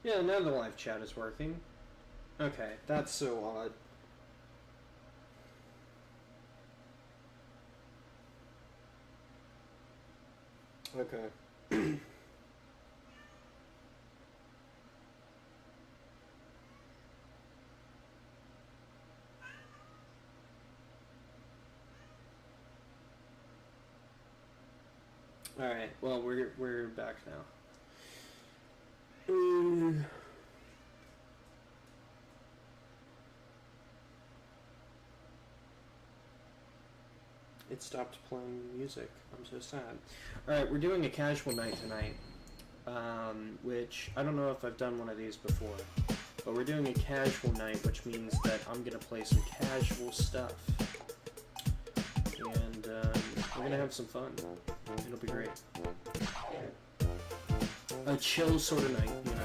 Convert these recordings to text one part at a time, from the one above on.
Yeah, now the live chat is working. Okay, that's so odd. Okay. Alright, well, we're back now. It stopped playing music. I'm so sad. Alright, we're doing a casual night tonight. Which, I don't know if I've done one of these before. But we're doing a casual night, which means that I'm going to play some casual stuff. And we're going to have some fun. It'll be great. A chill sort of night, you know.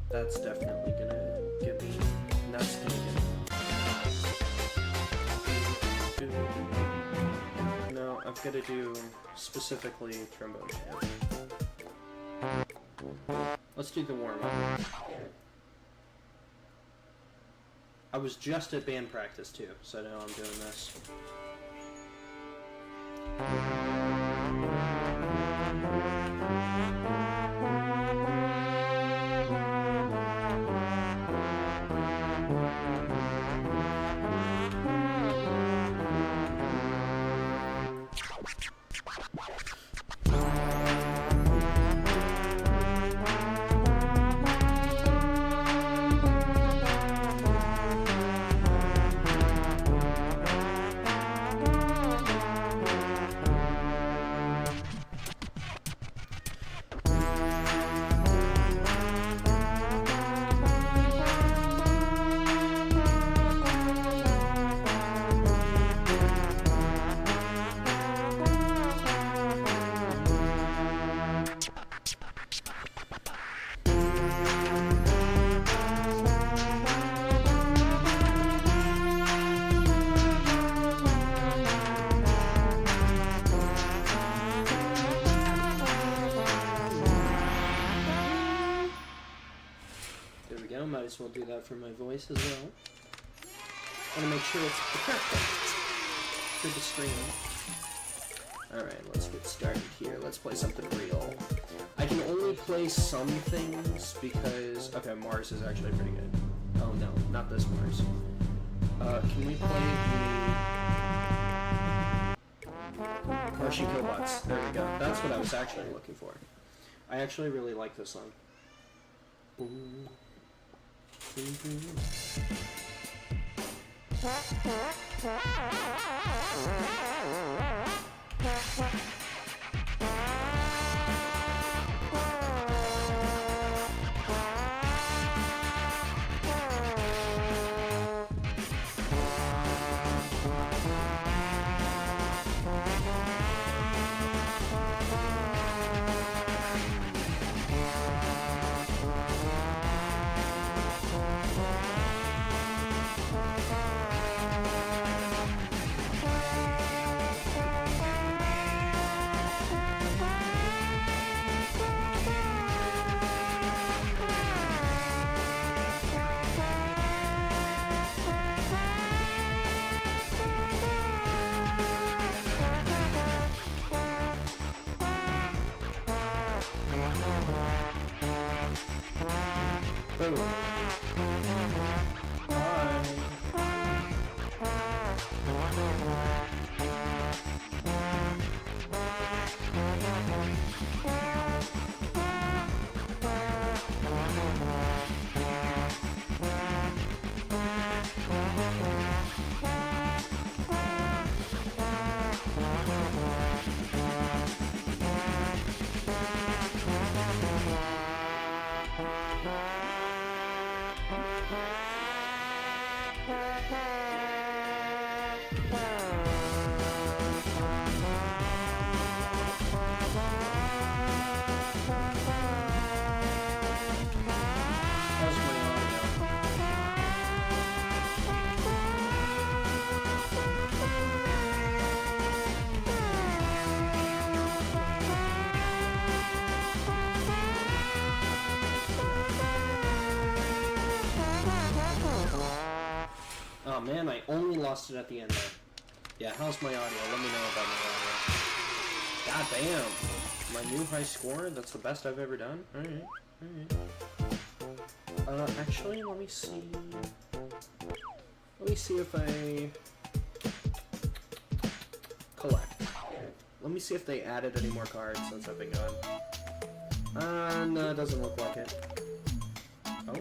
That's definitely gonna get me nuts thinking. No, I've got to do specifically trombone chant. Let's do the warm-up. I was just at band practice too, so now I'm doing this. Might as well do that for my voice as well. Want to make sure it's perfect for the stream. Alright, let's get started here. Let's play something real. I can only play some things because... Okay, Mars is actually pretty good. Oh no, not this Mars. Can we play the... Martian Killbots. There we go. That's what I was actually looking for. I actually really like this song. Ooh. man, I only lost it at the end there. Yeah, how's my audio? Let me know about my audio. God damn. My new high score? That's the best I've ever done? Alright, alright. Actually, let me see. Let me see if I collect. Let me see if they added any more cards since I've been gone. No, it doesn't look like it. Oh?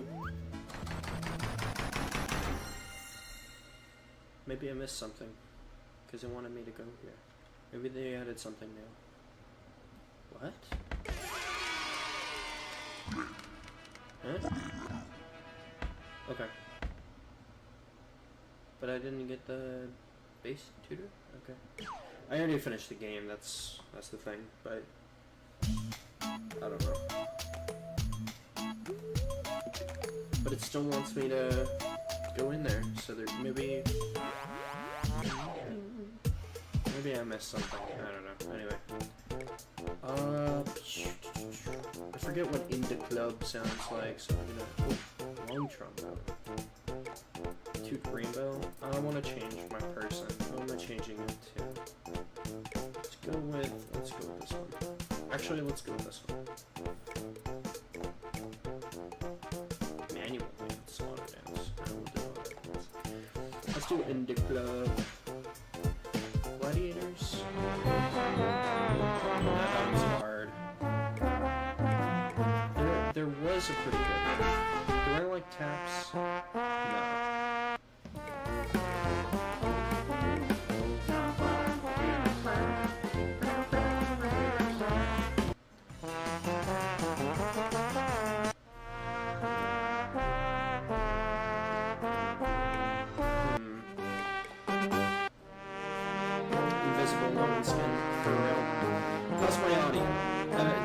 Maybe I missed something. Because they wanted me to go here. Maybe they added something new. What? Huh? Okay. But I didn't get the base tutor? Okay. I already finished the game, that's the thing, but I don't know. But it still wants me to go in there, so there maybe I missed something. I don't know. Anyway. I forget what In the Club sounds like, so I'm gonna long trombone. Toot Rainbow. I want to change my person. What am I changing it to? Let's go with this one. Actually, let's go with this one. Manual dance, auto dance. I will do auto dance. Let's do In the Club. Gladiators. That was hard. There was a pretty good one. Do I like taps? No. Invisible woman skin, for real. How's my audio?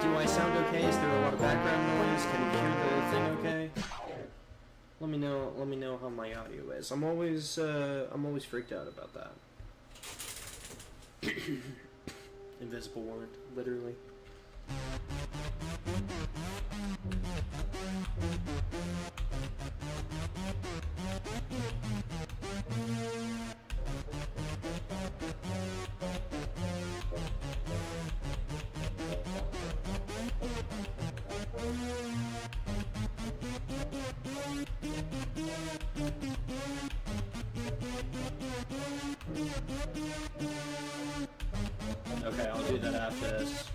Do I sound okay? Is there a lot of background noise? Can you hear the thing okay? Let me know how my audio is. I'm always freaked out about that. Invisible woman, literally. Okay, I'll do that after this.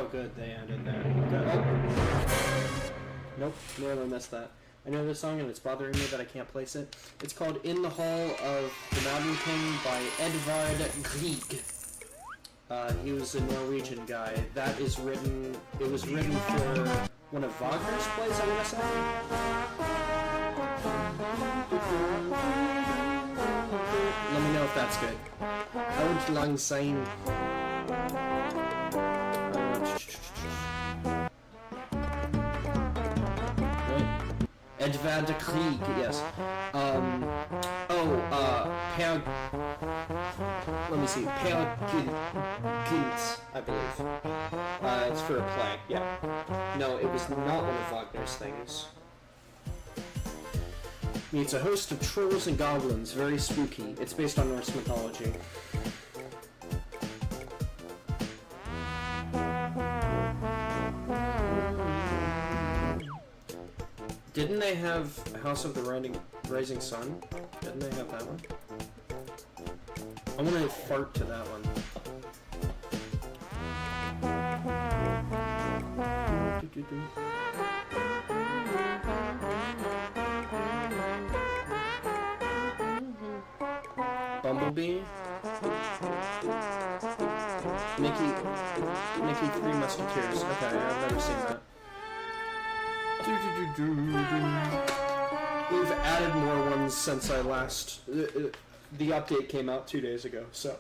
Good, they ended there. Good. Oh. Nope, nearly missed that. I know this song and it's bothering me that I can't place it. It's called In the Hall of the Mountain King by Edvard Grieg. He was a Norwegian guy. That is written. It was written for one of Wagner's plays, I want to say. Let me know if that's good. Oud lang syne. Edvard de Krieg, yes. Per... Let me see. Per Gynt, I believe. It's for a play, yeah. No, it was not one of Wagner's things. Meets a host of trolls and goblins, very spooky. It's based on Norse mythology. Didn't they have House of the Rising Sun? Didn't they have that one? I want to fart to that one. Bumblebee? Mickey Three Musketeers. Okay, I've never seen that. We've added more ones since I last... the update came out 2 days ago, so...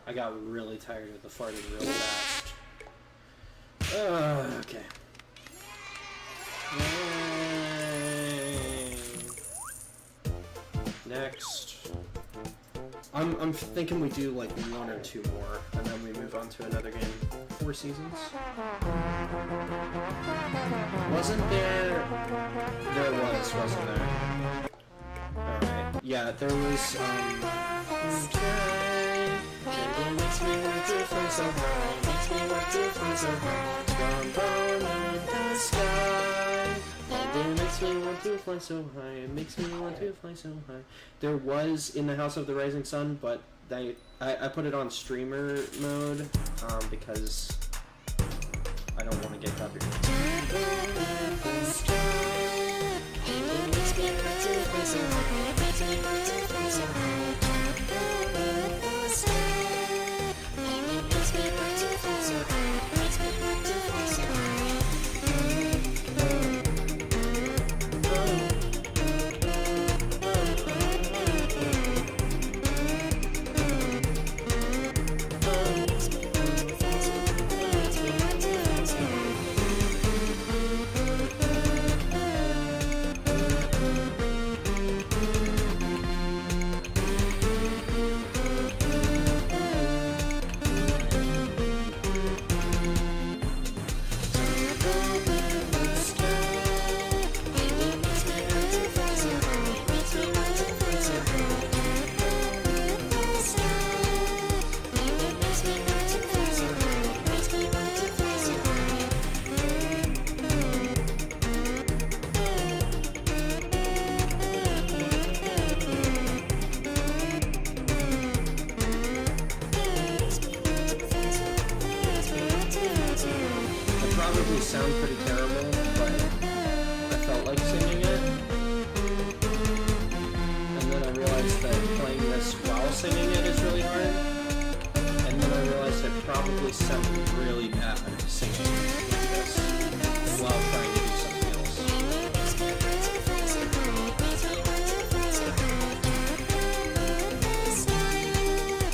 I got really tired of the farting real fast. Okay. Next. I'm thinking we do like 1 or 2 more, and then we move on to another game. 4 seasons? Wasn't there... There was, wasn't there? Alright. Yeah, there was, makes me want to fly so high, makes me want to fly so high, trombone in the sky. And it makes me want to fly so high, it makes me want to fly so high. There was in the House of the Rising Sun, but I put it on streamer mode, because I don't want to get copyrighted. Sound pretty terrible, but I felt like singing it. And then I realized that playing this while singing it is really hard. And then I realized I probably sound really bad singing this while trying to do something else.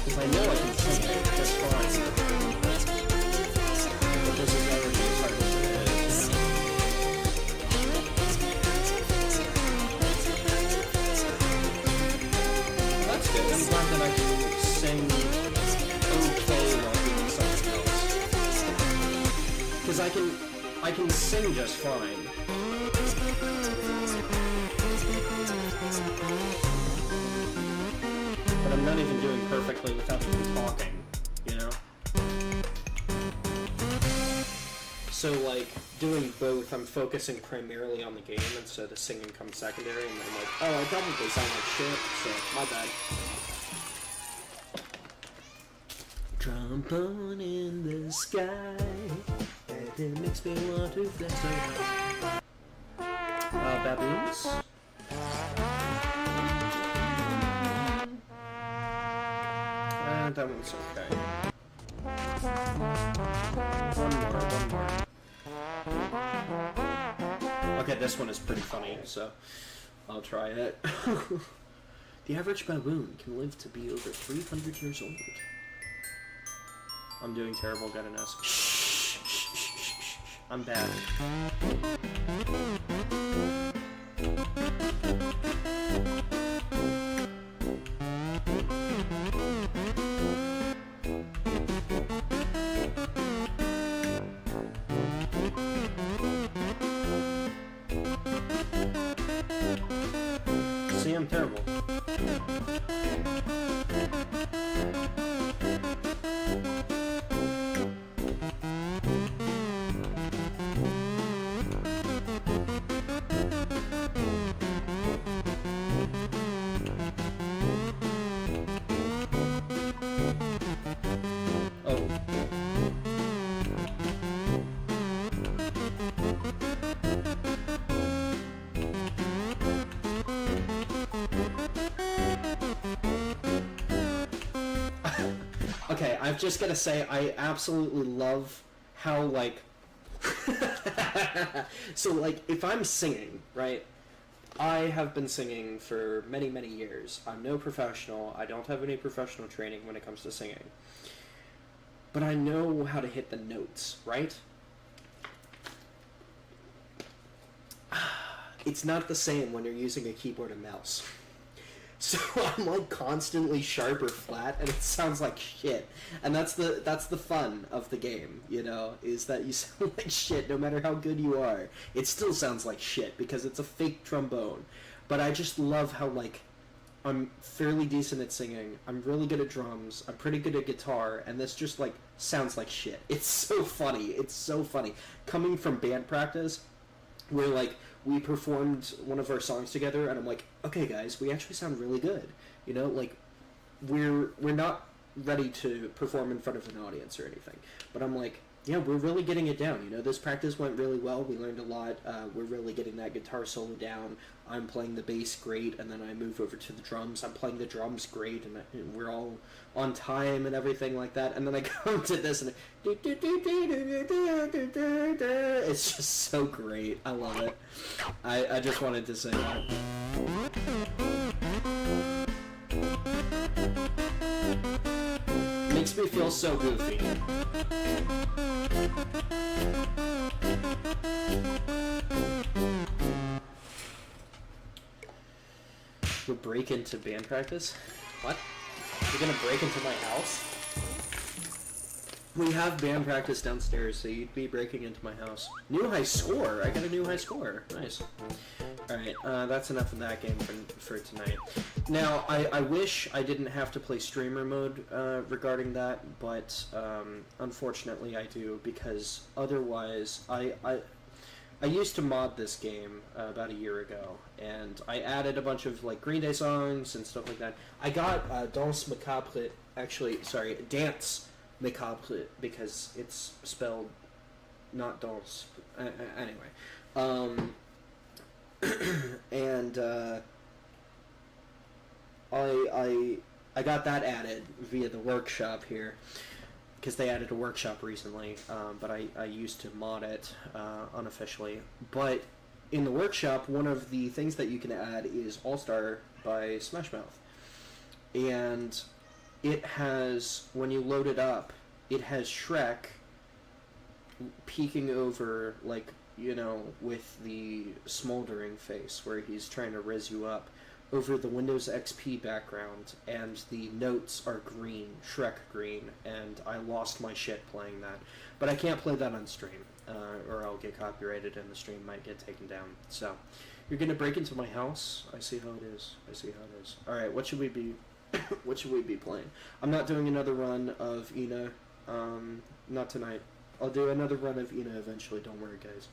Because I know I can sing it just fine. But this is already as hard as it is. That's good. I'm glad that I can sing okay while doing something else. Because I can sing just fine. But I'm not even doing perfectly without even talking, you know? So, like, doing both, I'm focusing primarily on the game, and so the singing comes secondary, and then I'm like, oh, I probably sound like shit, so my bad. Trombone in the sky, and it makes me want to fly so high. Baboons? That one's okay. One more. Okay, this one is pretty funny, so I'll try it. The average baboon can live to be over 300 years old. I'm doing terrible, got an S. Shh. I'm bad. See, I'm terrible. Okay, I've just gotta say, I absolutely love how, like... So, like, if I'm singing, right? I have been singing for many, many years. I'm no professional. I don't have any professional training when it comes to singing. But I know how to hit the notes, right? It's not the same when you're using a keyboard and mouse. So I'm like constantly sharp or flat, and it sounds like shit. And that's the fun of the game, you know, is that you sound like shit no matter how good you are. It still sounds like shit because it's a fake trombone. But I just love how, like, I'm fairly decent at singing, I'm really good at drums, I'm pretty good at guitar, and this just, like, sounds like shit. It's so funny. It's so funny. Coming from band practice, where, like, we performed one of our songs together, and I'm like, okay, guys, we actually sound really good. You know, like, we're not ready to perform in front of an audience or anything. But I'm like, yeah, we're really getting it down. You know, this practice went really well. We learned a lot. We're really getting that guitar solo down. I'm playing the bass great, and then I move over to the drums. I'm playing the drums great, and we're all on time and everything like that. And then I come to this, and it's just so great. I love it. I just wanted to say that. Makes me feel so goofy. We'll break into band practice? What? You're gonna break into my house? We have band practice downstairs, so you'd be breaking into my house. New high score! I got a new high score. Nice. Alright, that's enough of that game for tonight. Now, I wish I didn't have to play streamer mode regarding that, but unfortunately I do, because otherwise I used to mod this game about a year ago, and I added a bunch of like Green Day songs and stuff like that. I got Danse Macabre, Dance Macabre, because it's spelled not Danse. Anyway. And I got that added via the workshop here, because they added a workshop recently, but I used to mod it unofficially. But in the workshop, one of the things that you can add is All Star by Smash Mouth. And it has, when you load it up, it has Shrek peeking over, like, you know, with the smoldering face, where he's trying to res you up, over the Windows XP background, and the notes are green, Shrek green, and I lost my shit playing that. But I can't play that on stream, or I'll get copyrighted and the stream might get taken down. So, you're gonna break into my house? I see how it is. Alright, what should we be what should we be playing? I'm not doing another run of Ina, not tonight. I'll do another run of Ina eventually, don't worry guys.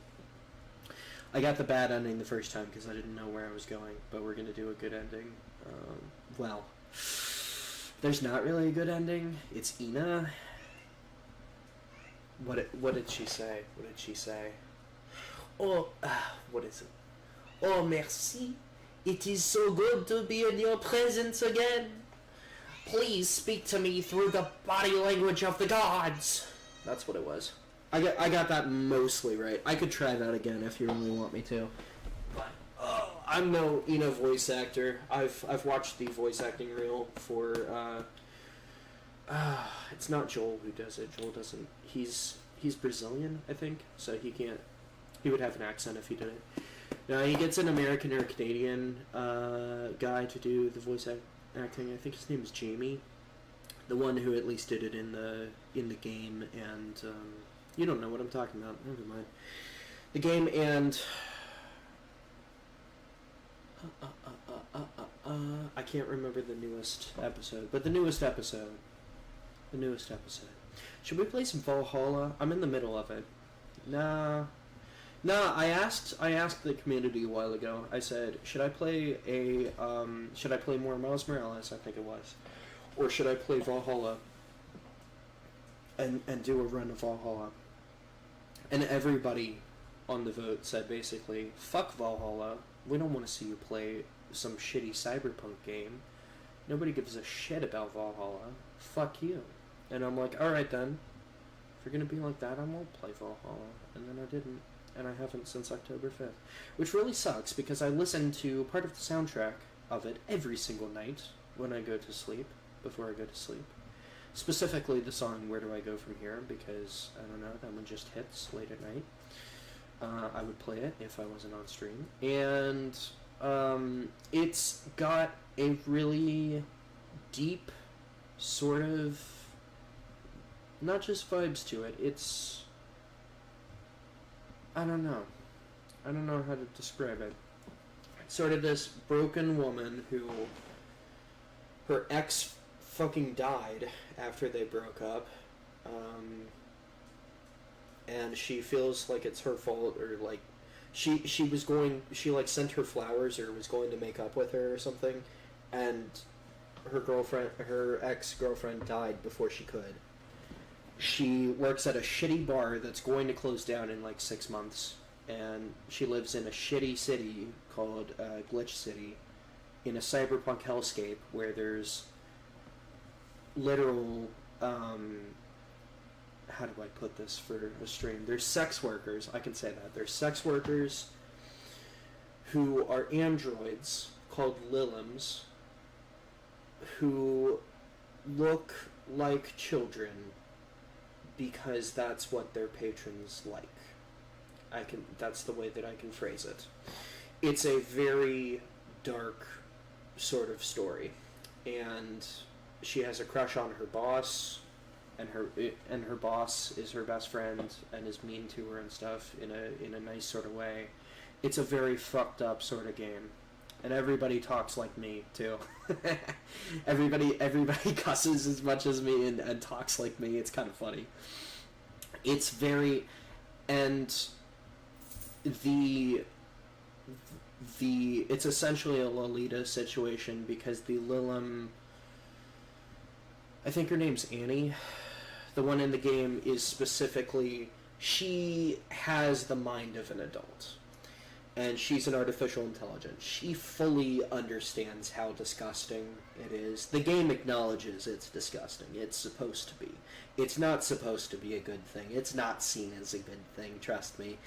I got the bad ending the first time because I didn't know where I was going, but we're going to do a good ending. Well, there's not really a good ending. It's Ina. What did she say? Oh, what is it? Oh, merci. It is so good to be in your presence again. Please speak to me through the body language of the gods. That's what it was. I got that mostly right. I could try that again if you really want me to. But I'm no Ina voice actor. I've watched the voice acting reel for it's not Joel who does it. Joel doesn't. He's Brazilian, I think, so he would have an accent if he did it. Now he gets an American or Canadian guy to do the voice acting. I think his name is Jamie, the one who at least did it in the game, and you don't know what I'm talking about. Never mind. The game and I can't remember the newest episode, but the newest episode. Should we play some Valhalla? I'm in the middle of it. Nah. I asked the community a while ago. I said, should I play more Miles Morales? I think it was, or should I play Valhalla and do a run of Valhalla? And everybody on the vote said basically, fuck Valhalla. We don't want to see you play some shitty cyberpunk game. Nobody gives a shit about Valhalla. Fuck you. And I'm like, alright then. If you're gonna be like that, I won't play Valhalla. And then I didn't. And I haven't since October 5th. Which really sucks, because I listen to part of the soundtrack of it every single night when I go to sleep, before I go to sleep. Specifically the song Where Do I Go From Here, because, I don't know, that one just hits late at night. I would play it if I wasn't on stream. And It's got a really deep sort of, not just vibes to it, it's, I don't know how to describe it. Sort of this broken woman who, her ex fucking died after they broke up, and she feels like it's her fault, or like she like sent her flowers or was going to make up with her or something, and her ex-girlfriend died before she could. She works at a shitty bar that's going to close down in like 6 months, and she lives in a shitty city called Glitch City, in a cyberpunk hellscape where there's literal, how do I put this for a stream? There's sex workers, I can say that. There's sex workers who are androids called Lilims, who look like children because that's what their patrons like. That's the way that I can phrase it. It's a very dark sort of story, and she has a crush on her boss, and her boss is her best friend and is mean to her and stuff in a nice sort of way. It's a very fucked up sort of game, and everybody talks like me too. everybody cusses as much as me and talks like me. It's kind of funny. It's very, and it's essentially a Lolita situation, because the Lilim, I think her name's Annie, the one in the game, is specifically, she has the mind of an adult, and she's an artificial intelligence. She fully understands how disgusting it is. The game acknowledges it's disgusting. It's supposed to be. It's not supposed to be a good thing. It's not seen as a good thing, trust me.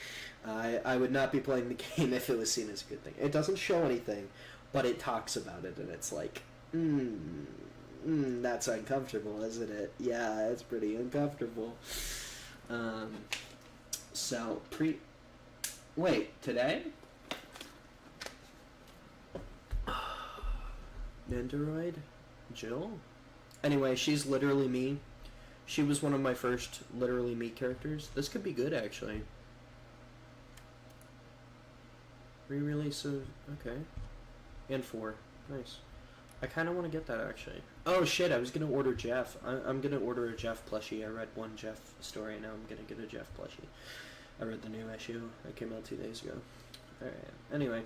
I would not be playing the game if it was seen as a good thing. It doesn't show anything, but it talks about it, and it's like, that's uncomfortable, isn't it? Yeah, it's pretty uncomfortable. Wait, today? Nendoroid? Jill? Anyway, she's literally me. She was one of my first literally me characters. This could be good, actually. Re-release of... okay. And 4. Nice. I kind of want to get that, actually. Oh, shit, I was going to order Jeff. I'm going to order a Jeff plushie. I read one Jeff story, now I'm going to get a Jeff plushie. I read the new issue that came out 2 days ago. Alright, anyway.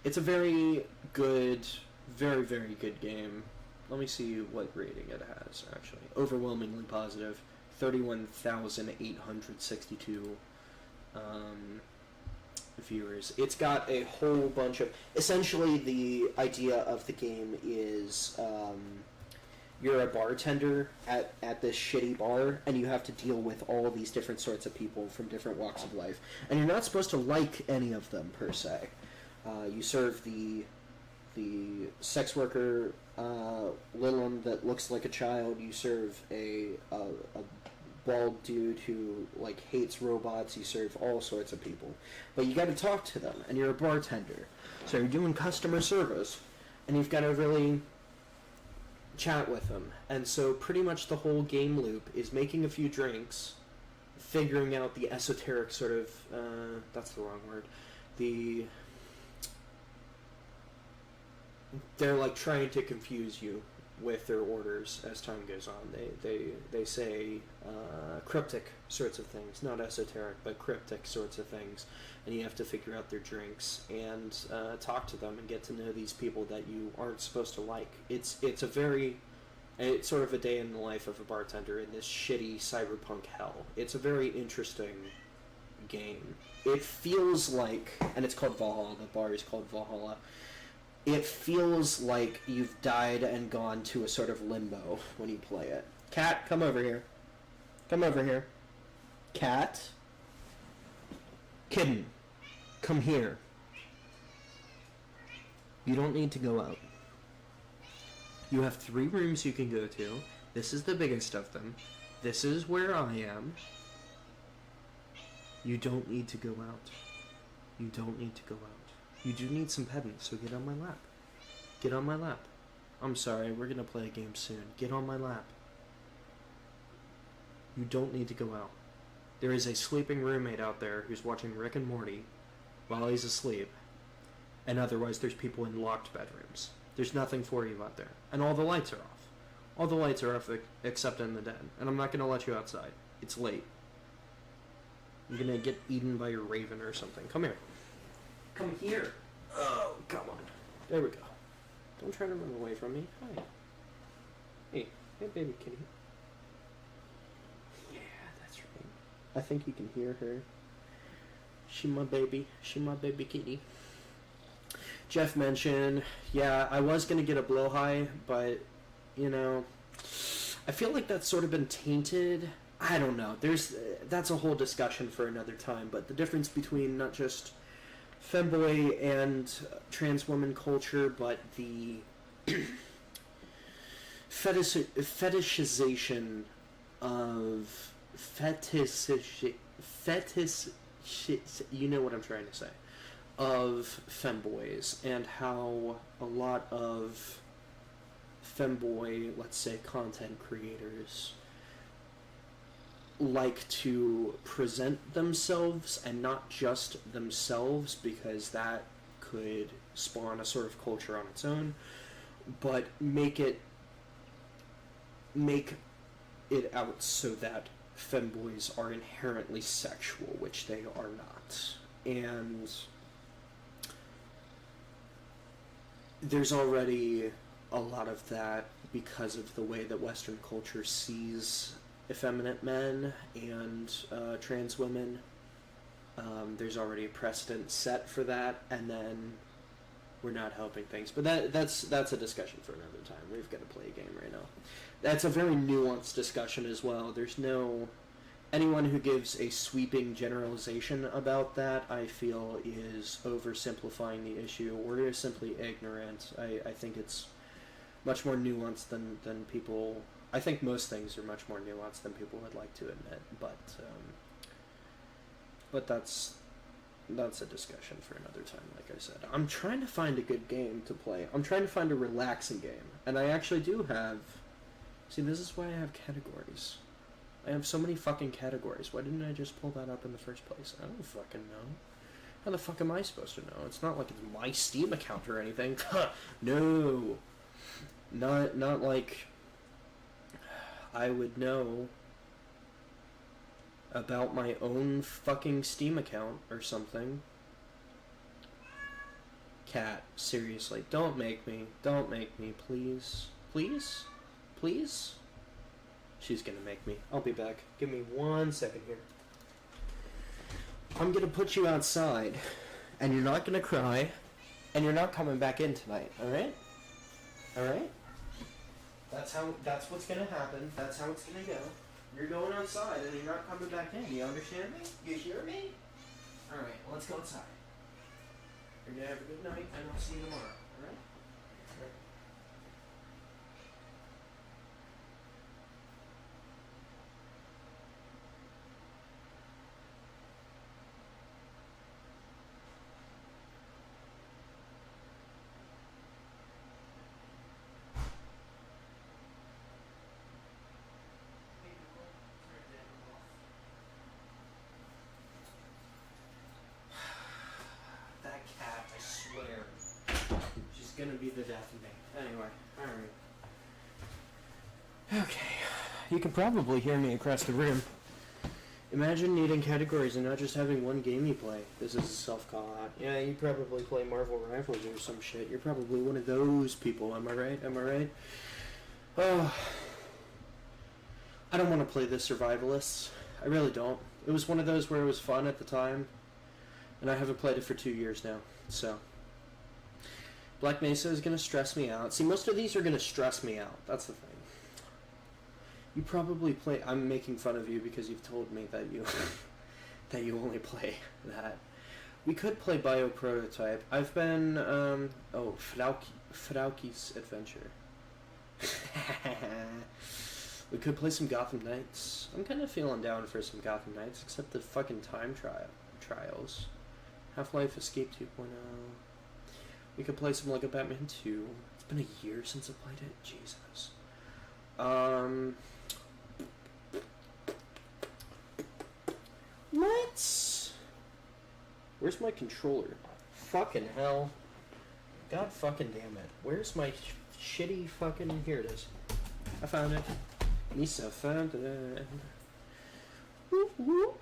It's a very good, very, very good game. Let me see what rating it has, actually. Overwhelmingly positive. 31,862 viewers. It's got a whole bunch of... essentially, the idea of the game is you're a bartender at this shitty bar, and you have to deal with all these different sorts of people from different walks of life. And you're not supposed to like any of them, per se. You serve the sex worker Lilim that looks like a child. You serve a bald dude who like hates robots. You serve all sorts of people, but you got to talk to them, and you're a bartender, so you're doing customer service, and you've got to really chat with them. And so pretty much the whole game loop is making a few drinks, figuring out the esoteric sort of that's the wrong word, they're like trying to confuse you with their orders as time goes on. They say cryptic sorts of things, not esoteric, but cryptic sorts of things, and you have to figure out their drinks and talk to them and get to know these people that you aren't supposed to like. It's sort of a day in the life of a bartender in this shitty cyberpunk hell. It's a very interesting game. It feels like, and it's called Valhalla, the bar is called Valhalla, it feels like you've died and gone to a sort of limbo when you play it. Cat, come over here. Come over here. Cat. Kitten, come here. You don't need to go out. You have 3 rooms you can go to. This is the biggest of them. This is where I am. You don't need to go out. You don't need to go out. You do need some petting, so get on my lap. Get on my lap. I'm sorry, we're gonna play a game soon. Get on my lap. You don't need to go out. There is a sleeping roommate out there who's watching Rick and Morty while he's asleep. And otherwise there's people in locked bedrooms. There's nothing for you out there. And all the lights are off. All the lights are off except in the den. And I'm not gonna let you outside. It's late. You're gonna get eaten by a raven or something. Come here. Come here. Oh, come on. There we go. Don't try to run away from me. Hi. Hey, baby kitty. Yeah, that's right. I think you can hear her. She my baby. She my baby kitty. Jeff mentioned, yeah, I was gonna get a blowhigh, but, you know, I feel like that's sort of been tainted. I don't know. That's a whole discussion for another time, but the difference between not just femboy and trans woman culture, but the fetishization of you know what I'm trying to say, of femboys, and how a lot of femboy, let's say, content creators like to present themselves and not just themselves, because that could spawn a sort of culture on its own, but make it out so that femboys are inherently sexual, which they are not. And there's already a lot of that because of the way that Western culture sees effeminate men and trans women. There's already a precedent set for that, and then we're not helping things. But that's a discussion for another time. We've got to play a game right now. That's a very nuanced discussion as well. There's no... Anyone who gives a sweeping generalization about that, I feel, is oversimplifying the issue, or is simply ignorant. I think it's much more nuanced than people... I think most things are much more nuanced than people would like to admit, but that's a discussion for another time, like I said. I'm trying to find a good game to play. I'm trying to find a relaxing game, and I actually do have... See, this is why I have categories. I have so many fucking categories. Why didn't I just pull that up in the first place? I don't fucking know. How the fuck am I supposed to know? It's not like it's my Steam account or anything. No. Not like I would know about my own fucking Steam account or something. Cat, seriously, don't make me, please. Please? Please? She's gonna make me. I'll be back. Give me 1 second here. I'm gonna put you outside, and you're not gonna cry, and you're not coming back in tonight, alright? Alright? That's what's gonna happen. That's how it's gonna go. You're going outside, and you're not coming back in. You understand me? You hear me? Alright, let's go outside. You're gonna have a good night, and I'll see you tomorrow, alright? Alright. Gonna be the death of me. Anyway, alright. Okay. You can probably hear me across the room. Imagine needing categories and not just having one game you play. This is a self-call out. Yeah, you probably play Marvel Rivals or some shit. You're probably one of those people, am I right? Am I right? Oh. I don't want to play the Survivalists. I really don't. It was one of those where it was fun at the time, and I haven't played it for 2 years now, so... Black Mesa is going to stress me out. See, most of these are going to stress me out. That's the thing. You probably play... I'm making fun of you because you've told me that you that you only play that. We could play Bioprototype. I've been... Frauki's Adventure. We could play some Gotham Knights. I'm kind of feeling down for some Gotham Knights, except the fucking time trials. Half-Life Escape 2.0... We could play some Lego Batman 2. It's been a year since I played it. Jesus. Let's... Where's my controller? Fucking hell. God fucking damn it. Where's my shitty fucking... Here it is. I found it. Misa found it. Whoop, whoop.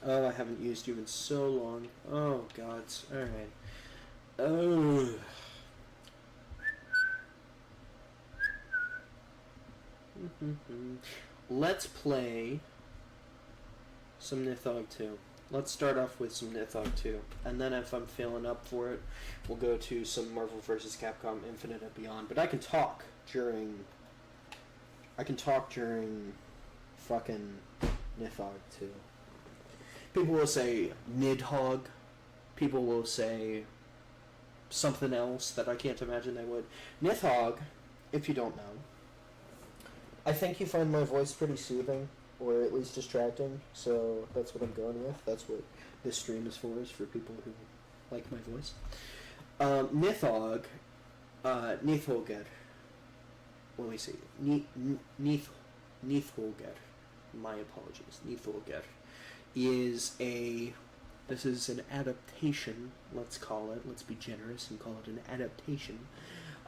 Oh, I haven't used you in so long. Oh, gods. Alright. Oh. Let's play some Nithog 2. Let's start off with some Nithog 2. And then if I'm feeling up for it, we'll go to some Marvel vs. Capcom Infinite and Beyond. But I can talk during fucking Nithog 2. People will say Nidhogg. People will say something else that I can't imagine they would. Nithogg, if you don't know, I think you find my voice pretty soothing, or at least distracting, so that's what I'm going with. That's what this stream is for people who like my voice. Nithogg, Nithogger. Let me see. Nithogger. My apologies. Nithogger is this is an adaptation, let's call it, let's be generous and call it an adaptation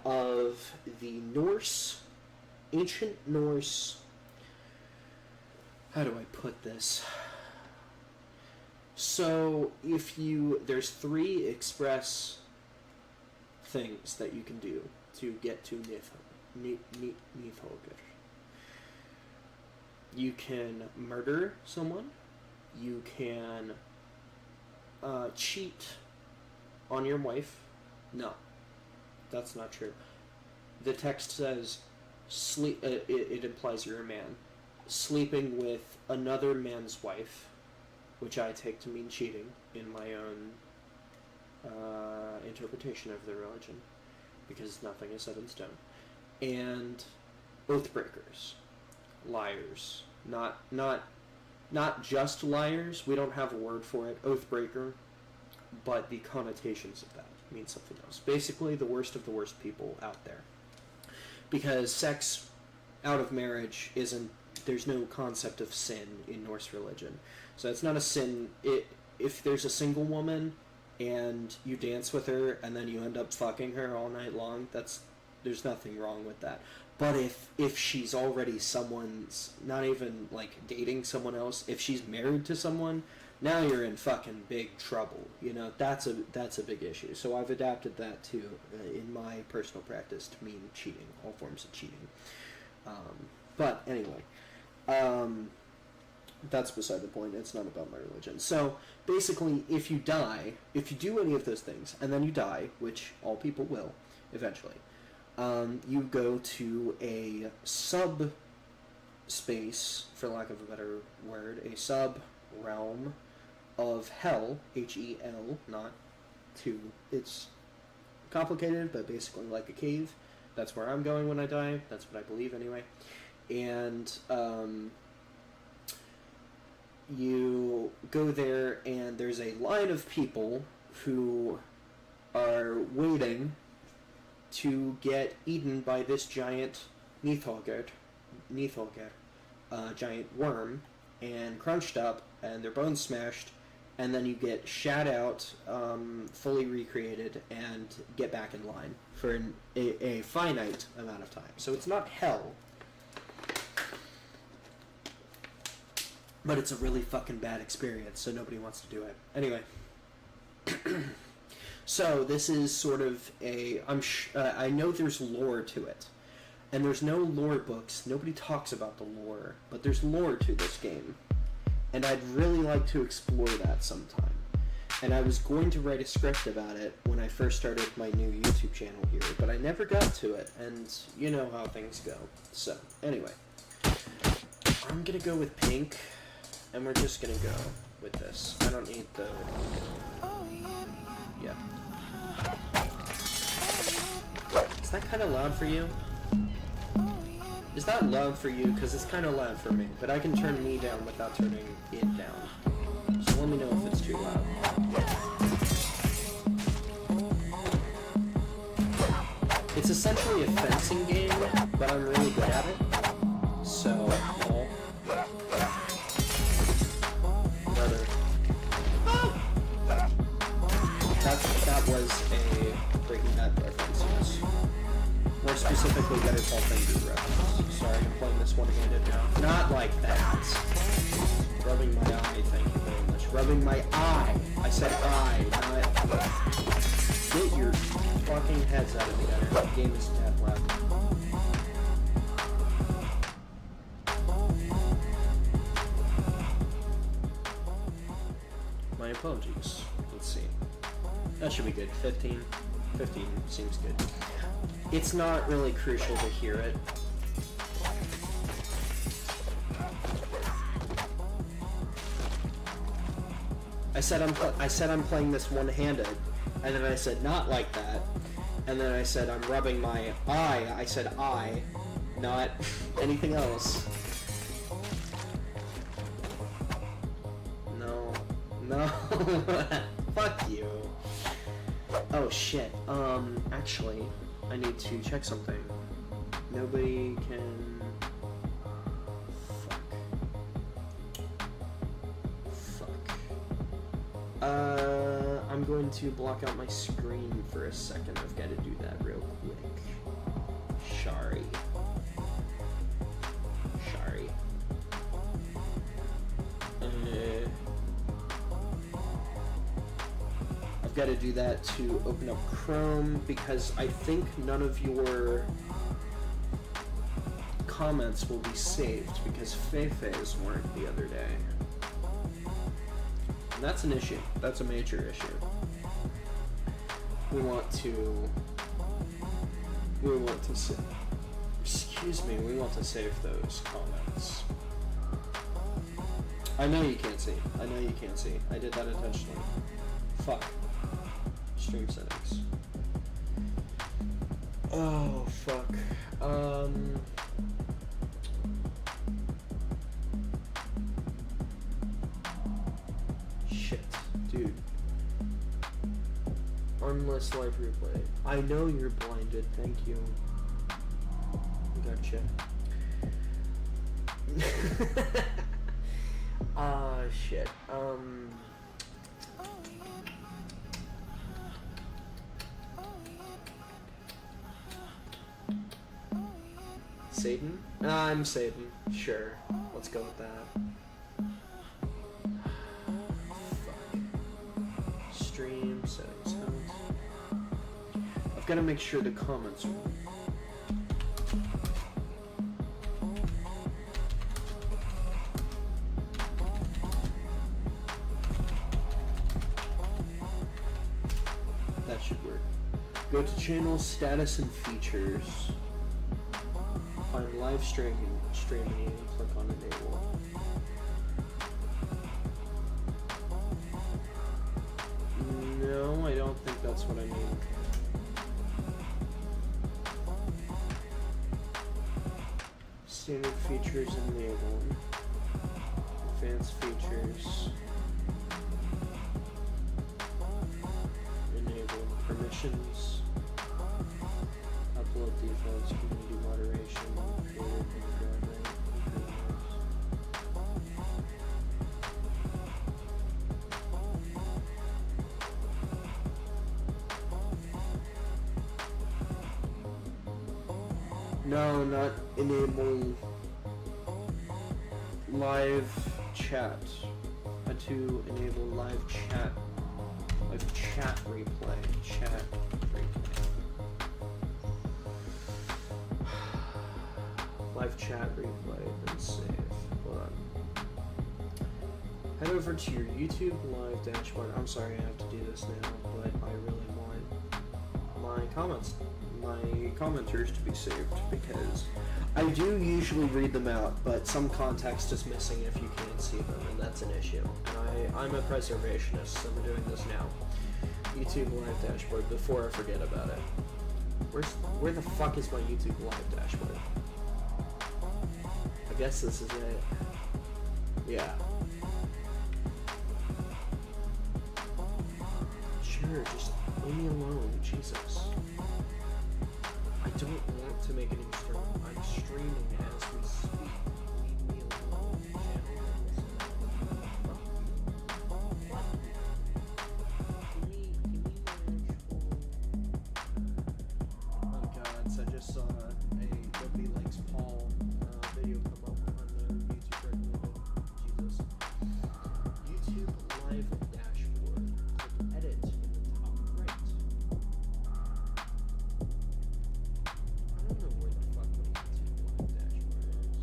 of the Norse, ancient Norse, how do I put this? So, there's 3 express things that you can do to get to Nithogger. You can murder someone. You can cheat on your wife. No, that's not true. The text says sleep. It implies you're a man. Sleeping with another man's wife, which I take to mean cheating in my own interpretation of the religion, because nothing is set in stone. And oath breakers, liars, not just liars. We don't have a word for it, oathbreaker, but the connotations of that mean something else. Basically, the worst of the worst people out there. Because sex out of marriage there's no concept of sin in Norse religion. So it's not a sin. If there's a single woman and you dance with her and then you end up fucking her all night long, there's nothing wrong with that. But if she's already someone's, not even like dating someone else, if she's married to someone, now you're in fucking big trouble. You know, that's a big issue. So I've adapted that to in my personal practice to mean cheating, all forms of cheating. But anyway, that's beside the point. It's not about my religion. So basically, if you do any of those things and then you die, which all people will eventually, you go to a sub-space, for lack of a better word, a sub-realm of hell, H-E-L, not 2. It's complicated, but basically like a cave. That's where I'm going when I die. That's what I believe anyway. And you go there, and there's a line of people who are waiting to get eaten by this giant Nithogger, giant worm, and crunched up, and their bones smashed, and then you get shat out, fully recreated, and get back in line for a finite amount of time. So it's not hell, but it's a really fucking bad experience, so nobody wants to do it. Anyway. So this is sort of I know there's lore to it, and there's no lore books. Nobody talks about the lore, but there's lore to this game, and I'd really like to explore that sometime. And I was going to write a script about it when I first started my new YouTube channel here, but I never got to it, and you know how things go. So anyway, I'm gonna go with pink, and we're just gonna go with this. I don't need the... Yeah. Is that kind of loud for you? It's not loud for you, because it's kind of loud for me, but I can turn me down without turning it down. So let me know if it's too loud. essentially a fencing game, but I'm really good at it. So, well, brother. That was a Breaking Bad reference, yes. More specifically, Better Call Saul reference. Sorry, I'm playing this one-handed now. Not like that. Rubbing my eye, thank you very much. Rubbing my eye. I said eye, not... Get your fucking heads out of the gutter. The game is dead left. My apologies. Let's see. That should be good. 15. 15 seems good. It's not really crucial to hear it. I said I'm playing this one-handed, and then I said not like that, and then I said I'm rubbing my eye. I said I, not anything else. No. Fuck you. Oh shit. Actually, I need to check something. Nobody can... Fuck. I'm going to block out my screen for a second. I've got to do that real quick. Sorry. I've got to do that to open up Chrome because I think none of your comments will be saved because Feifei's weren't the other day. And that's an issue. That's a major issue. We want to save those comments. I know you can't see. I did that intentionally. Fuck. Stream settings. Oh, fuck. Shit. Dude. Armless live replay. I know you're blinded, thank you. Gotcha. Shit. Satan? I'm Satan. Sure. Let's go with that. Fuck. Stream settings. I've got to make sure the comments are... That should work. Go to channel status and features. Find live streaming and click on enable. No, I don't think that's what I mean. Standard features enabled. Advanced features. Enable permissions. Upload defaults, community moderation, creative programming, No, not enable live chat. Had to enable live chat replay. Live chat replay and save. Hold on. Head over to your YouTube live dashboard. I'm sorry I have to do this now, but I really want my commenters to be saved because I do usually read them out, but some context is missing if you can't see them, and that's an issue. And I'm a preservationist, so we're doing this now. YouTube live dashboard before I forget about it. Where the fuck is my YouTube live dashboard? I guess this is it. Yeah. Sure, just leave me alone, Jesus. I don't want to make a new stream. I'm streaming as we speak. Leave me alone. Channel what? Give me my actual... Oh god, so I just saw a Nobody Likes Paul video come up on the YouTube recommended. Jesus. YouTube live dashboard. Click edit in the top right. I don't know where the fuck my YouTube live dashboard is.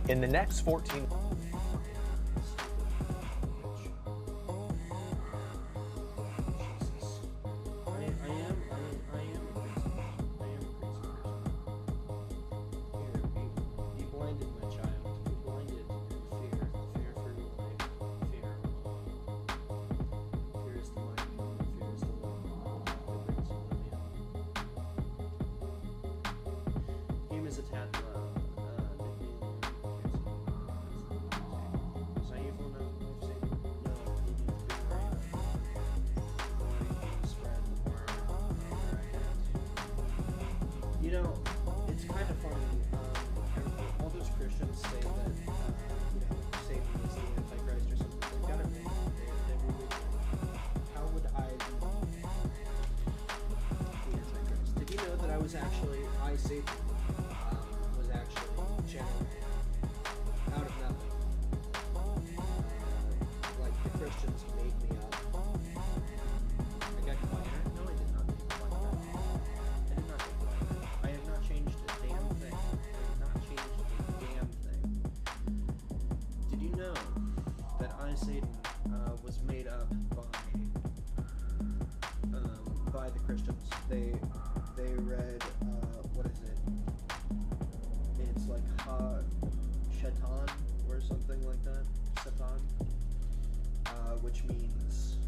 In the next 14... They read what is it? It's like Shaitan or something like that. Satan, which means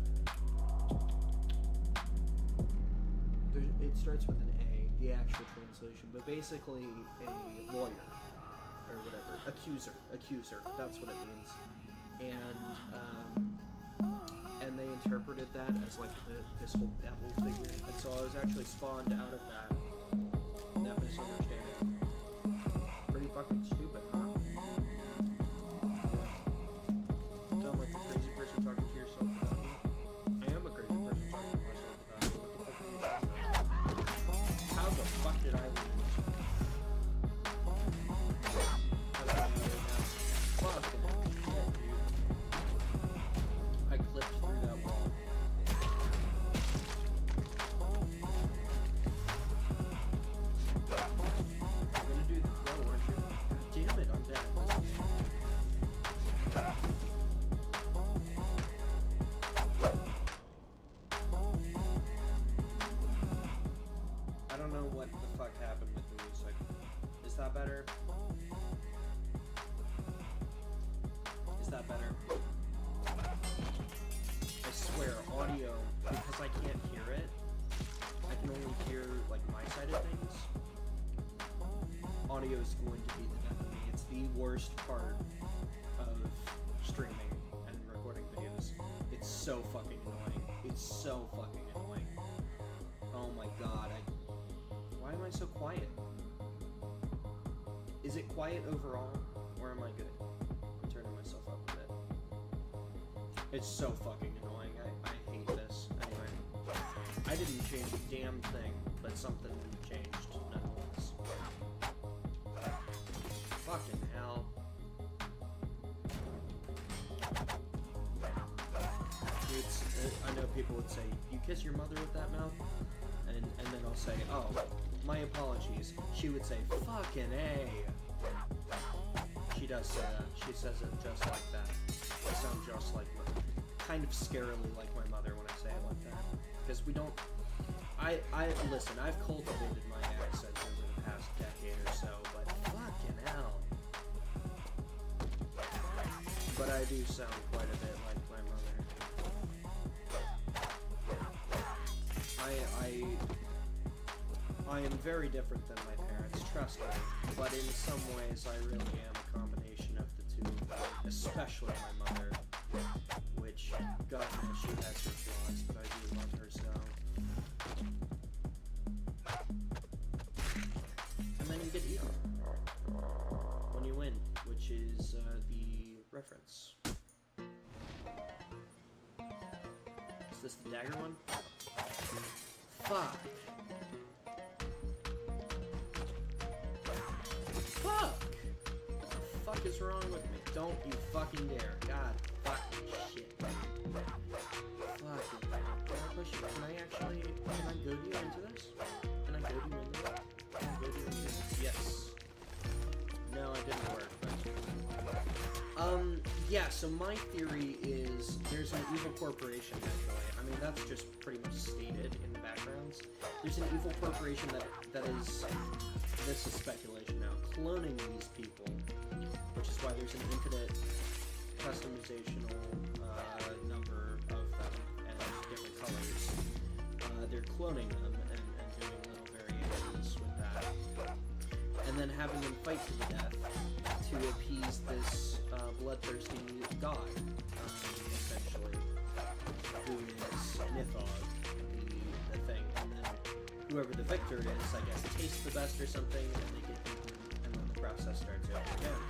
it starts with an A, the actual translation, but basically a lawyer or whatever, accuser. That's what it means, and they interpreted that as like this whole devil figure, and so I was actually spawned out of that misunderstanding. Pretty fucking stupid, huh? Yeah. Sound like a crazy person talking to yourself without me. I am a crazy person talking to myself without me. What the fuck are you talking about? How the fuck did I lose? I clipped through that wall. You're gonna do the throw, aren't you? Damn it, I'm dead. I don't know what the fuck happened with the music. Is that better? Is that better? I swear, audio, because I can't hear it, I can only hear, like, my side of things. Audio is going to be the death of me. It's the worst part of streaming and recording videos. It's so fucking annoying. It's so fucking annoying. Oh my god, why am I so quiet? Is it quiet overall, or am I good? I'm turning myself up a bit. It's so fucking annoying. I hate this. Anyway, I didn't change a damn thing, but something changed nonetheless. Fucking hell. I know people would say, you kiss your mother with that mouth? And then I'll say, oh, my apologies. She would say, fucking A. She does say that. She says it just like that. I sound just like, kind of scarily like my mother when I say it like that. Because we don't, listen, I've cultivated my accent over the past decade or so, but fucking hell. But I do sound quite a bit like my mother. I am very different than my parents, trust me, but in some ways I really am a combination of the two, especially my mother, which, God knows she has her flaws, but I do love her so. And then you get eaten when you win, which is the reference. Is this the dagger one? Fuck. Fuck! What the fuck is wrong with me? Don't you fucking dare. God fucking shit. Fucking hell. Can I push it? Can I goad you into this? Can I goad you into that? Can I goad you into this? Yes. No, it didn't work, but... yeah, so my theory is there's an evil corporation, actually. I mean, that's just pretty much stated in the backgrounds. There's an evil corporation that is, this is speculation now, cloning these people, which is why there's an infinite customizational number of them and different colors. They're cloning them and doing little variations with that. And then having them fight to the death to appease this bloodthirsty god, essentially, who is Nithog, the thing. And then whoever the victor is, I guess, tastes the best or something, and they get eaten, and then the process starts over again.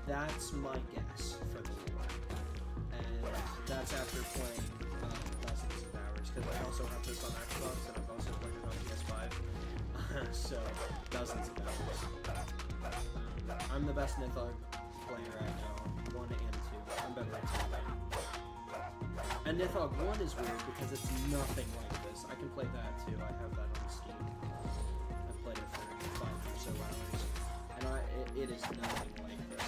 That's my guess for the lore. And that's after playing dozens of hours, because I also have this on Xbox, and I've also played it on PS5. So, dozens of hours. I'm the best Nithog player I know, 1 and 2. I'm better at 2. And Nithog 1 is weird because it's nothing like this. I can play that too, I have that on Steam. I've played it for 5 or so hours. And it is nothing like this.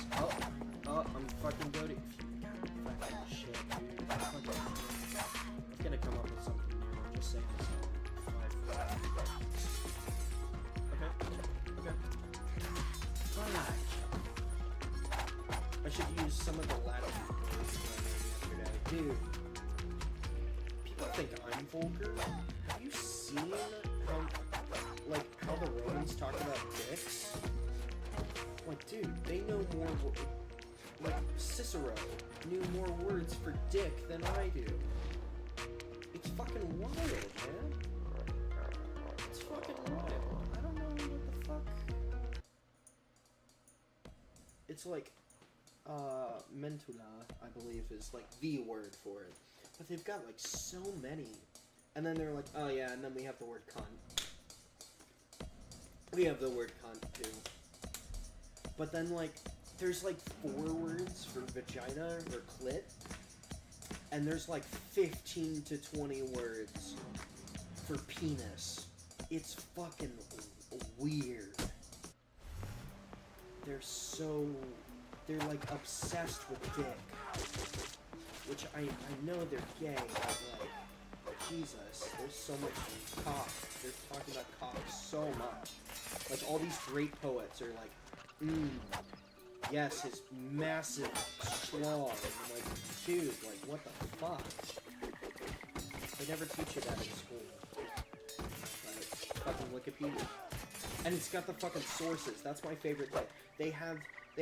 Oh, I'm fucking goating. God, fucking shit, dude. I'm gonna come up with something new, I'm just saying this. Okay. Fine. I should use some of the Latin words yesterday. Dude, people think I'm vulgar. Have you seen how the Romans talk about dicks? Like, dude, they know more, like, Cicero knew more words for dick than I do. It's fucking wild, man. It's fucking wild. I don't know what the fuck. It's like, mentula, I believe, is like the word for it. But they've got like so many. And then they're like, oh yeah, and then we have the word cunt. We have the word cunt too. But then like, there's like 4 words for vagina or clit. And there's like 15 to 20 words for penis. It's fucking weird. They're like obsessed with dick. Which I know they're gay, but like, Jesus, there's so much cock. They're talking about cock so much. Like, all these great poets are like, yes, his massive schlong. I'm like, dude, like, what the fuck? They never teach you that in school. Like, fucking Wikipedia. And it's got the fucking sources. That's my favorite thing. They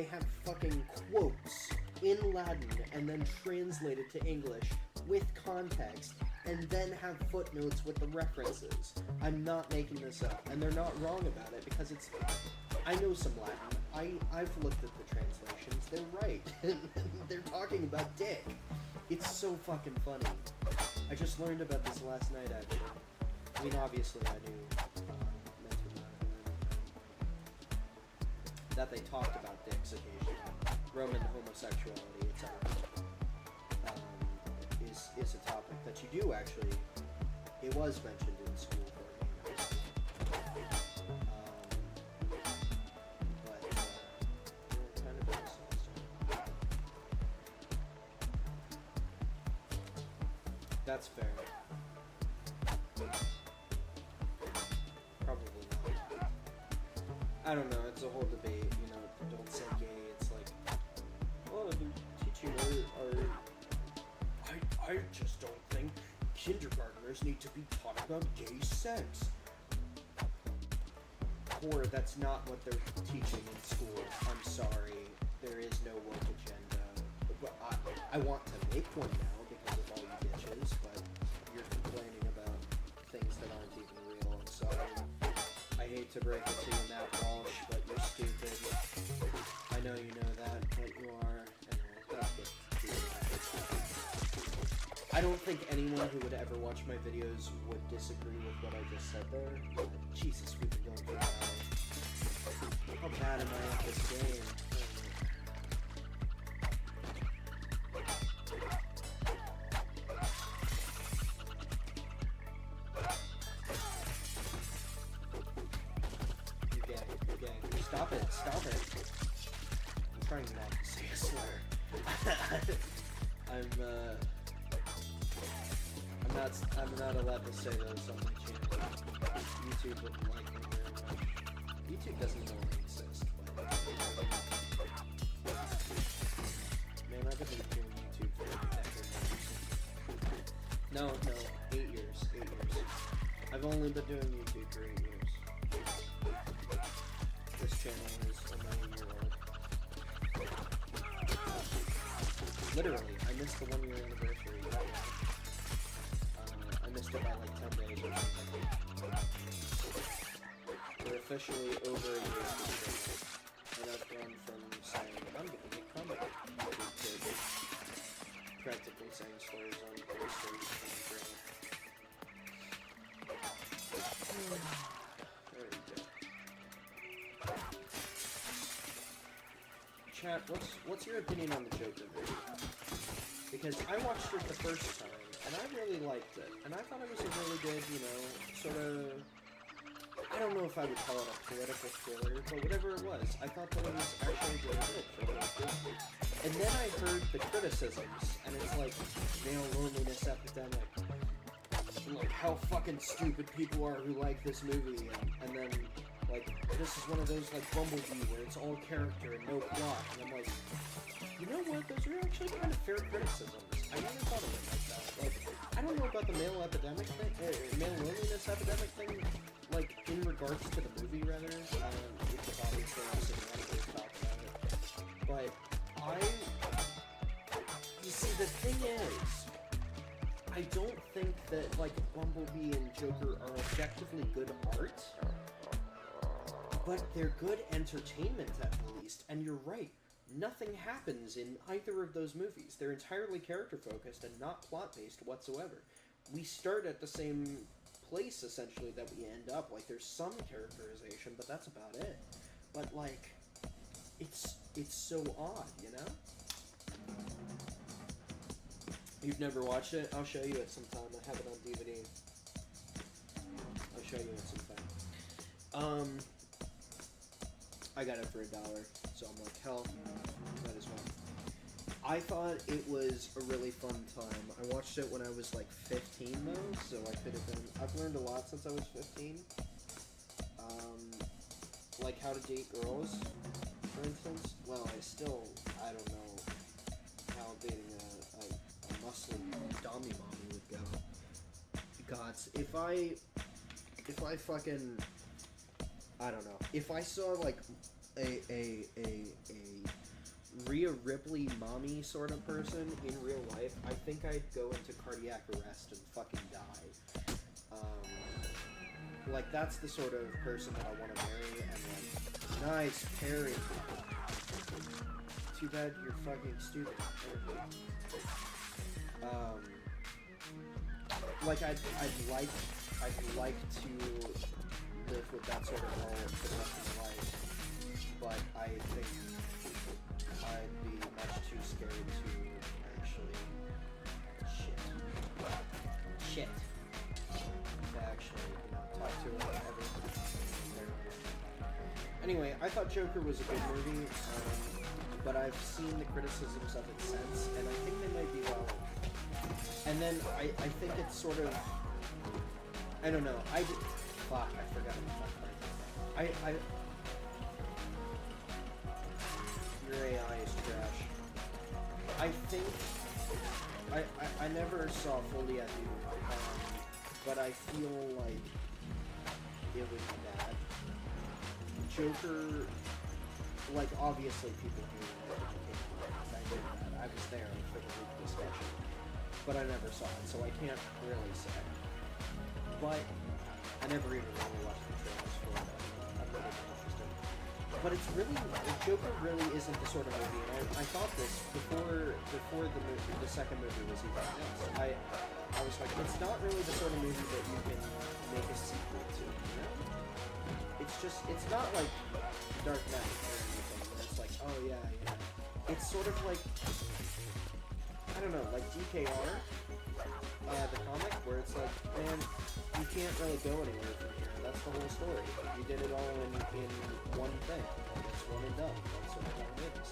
have fucking quotes in Latin and then translated to English with context, and then have footnotes with the references. I'm not making this up, and they're not wrong about it, because it's... I know some Latin. I've looked at the translations. They're right. They're talking about dick. It's so fucking funny. I just learned about this last night, actually. I mean, obviously I knew that they talked about dicks occasionally. Roman homosexuality, etc. Is a topic that you do actually. It was mentioned in school for me. But kind of that's fair. Probably not. I don't know. It's a whole debate. You know, don't say gay. It's like, oh, they're teaching our I just don't think kindergartners need to be taught about gay sex. Or that's not what they're teaching in school. I'm sorry. There is no woke agenda. But I want to make one now because of all you bitches, but you're complaining about things that aren't even real. I'm sorry. I hate to break it to you, Matt Walsh, but you're stupid. I know you know that, but you are. Anyway, that's good. I don't think anyone who would ever watch my videos would disagree with what I just said there. But Jesus, we've been going through that. How bad am I at this game? You're gay. Stop it. Stop it. I'm trying not to say a slur. I'm not allowed to say those on my channel. YouTube wouldn't like me very much. YouTube doesn't know I exist, but... Man, I've been doing YouTube for decades. No, 8 years. 8 years. I've only been doing YouTube for 8 years. This channel is a 9-year-old. Literally, I missed the 1 year anniversary. I missed it by like 10 days or something. We're officially over a year and I've gone from saying, I'm gonna make comedy to practically saying stories on the stage. There we go. Chat, what's your opinion on the Joker movie? Because I watched it the first time, and I really liked it. And I thought it was a really good, you know, sort of... I don't know if I would call it a political thriller, but whatever it was, I thought that it was actually really good for what it did. And then I heard the criticisms, and it's like, male loneliness epidemic. And like, how fucking stupid people are who like this movie, and then, like, this is one of those, like, Bumblebee, where it's all character and no plot, and I'm like... You know what? Those are actually kind of fair criticisms. I never thought of it like that. Like, I don't know about the male epidemic thing, male loneliness epidemic thing, like, in regards to the movie, rather, which is obviously also talk about it. But you see, the thing is, I don't think that, like, Bumblebee and Joker are objectively good art, but they're good entertainment, at least, and you're right. Nothing happens in either of those movies. They're entirely character-focused and not plot-based whatsoever. We start at the same place, essentially, that we end up. Like, there's some characterization, but that's about it. But, like, it's so odd, you know? You've never watched it? I'll show you it sometime. I have it on DVD. I'll show you it sometime. I got it for $1, so I'm like, hell, might as well. I thought it was a really fun time. I watched it when I was like 15 though, so I could have been... I've learned a lot since I was 15. Like how to date girls, for instance. Well, I don't know how dating a muscly dommy mommy would go. Gods, if I fucking... I don't know. If I saw, like, a Rhea Ripley mommy sort of person in real life, I think I'd go into cardiac arrest and fucking die. Like, that's the sort of person that I want to marry, and like, nice, Perry. Too bad you're fucking stupid. Like, I'd like to live with that sort of role for the rest of my life, but I think I'd be much too scared to actually shit. To actually, talk to her ever. Anyway, I thought Joker was a good movie, but I've seen the criticisms of it since, and I think they might be valid. And then I think it's sort of, I don't know, fuck, I forgot about that. Your AI is trash. I think, I never saw Folie à Deux, but I feel like it was bad. Joker, like, obviously people knew it. I was there for the group discussion, but I never saw it, so I can't really say. But I never even really watched the trailers for it. I'm really not interested. But it's really, Joker really isn't the sort of movie, and I thought this before the second movie was even announced. I was like, it's not really the sort of movie that you can make a sequel to, you know? It's not like Dark Knight or anything, where it's like, oh yeah. It's sort of like, I don't know, like DKR, the comic, where it's like, man, you can't really go anywhere from here. That's the whole story. You did it all in one thing. It's one and done. That's what it is.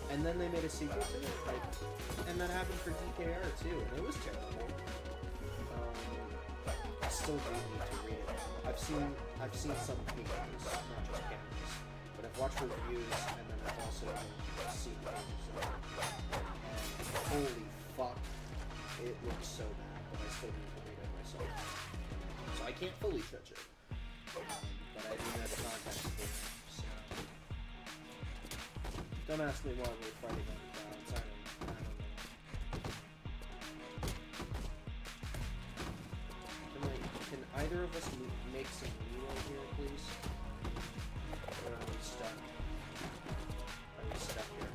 And then they made a sequel to it, like, and that happened for DKR too, and it was terrible. I still do need to read it. I've seen some pages, not just panels, but I've watched reviews, and then I've also seen pages of it. And holy fuck, it looks so bad, but I still need to read it myself. So I can't fully judge it, but I do know the context of it, so. Don't ask me why we're fighting on the balance, I don't know. Can either of us make some meal here, please? Or are we stuck? Are we stuck here?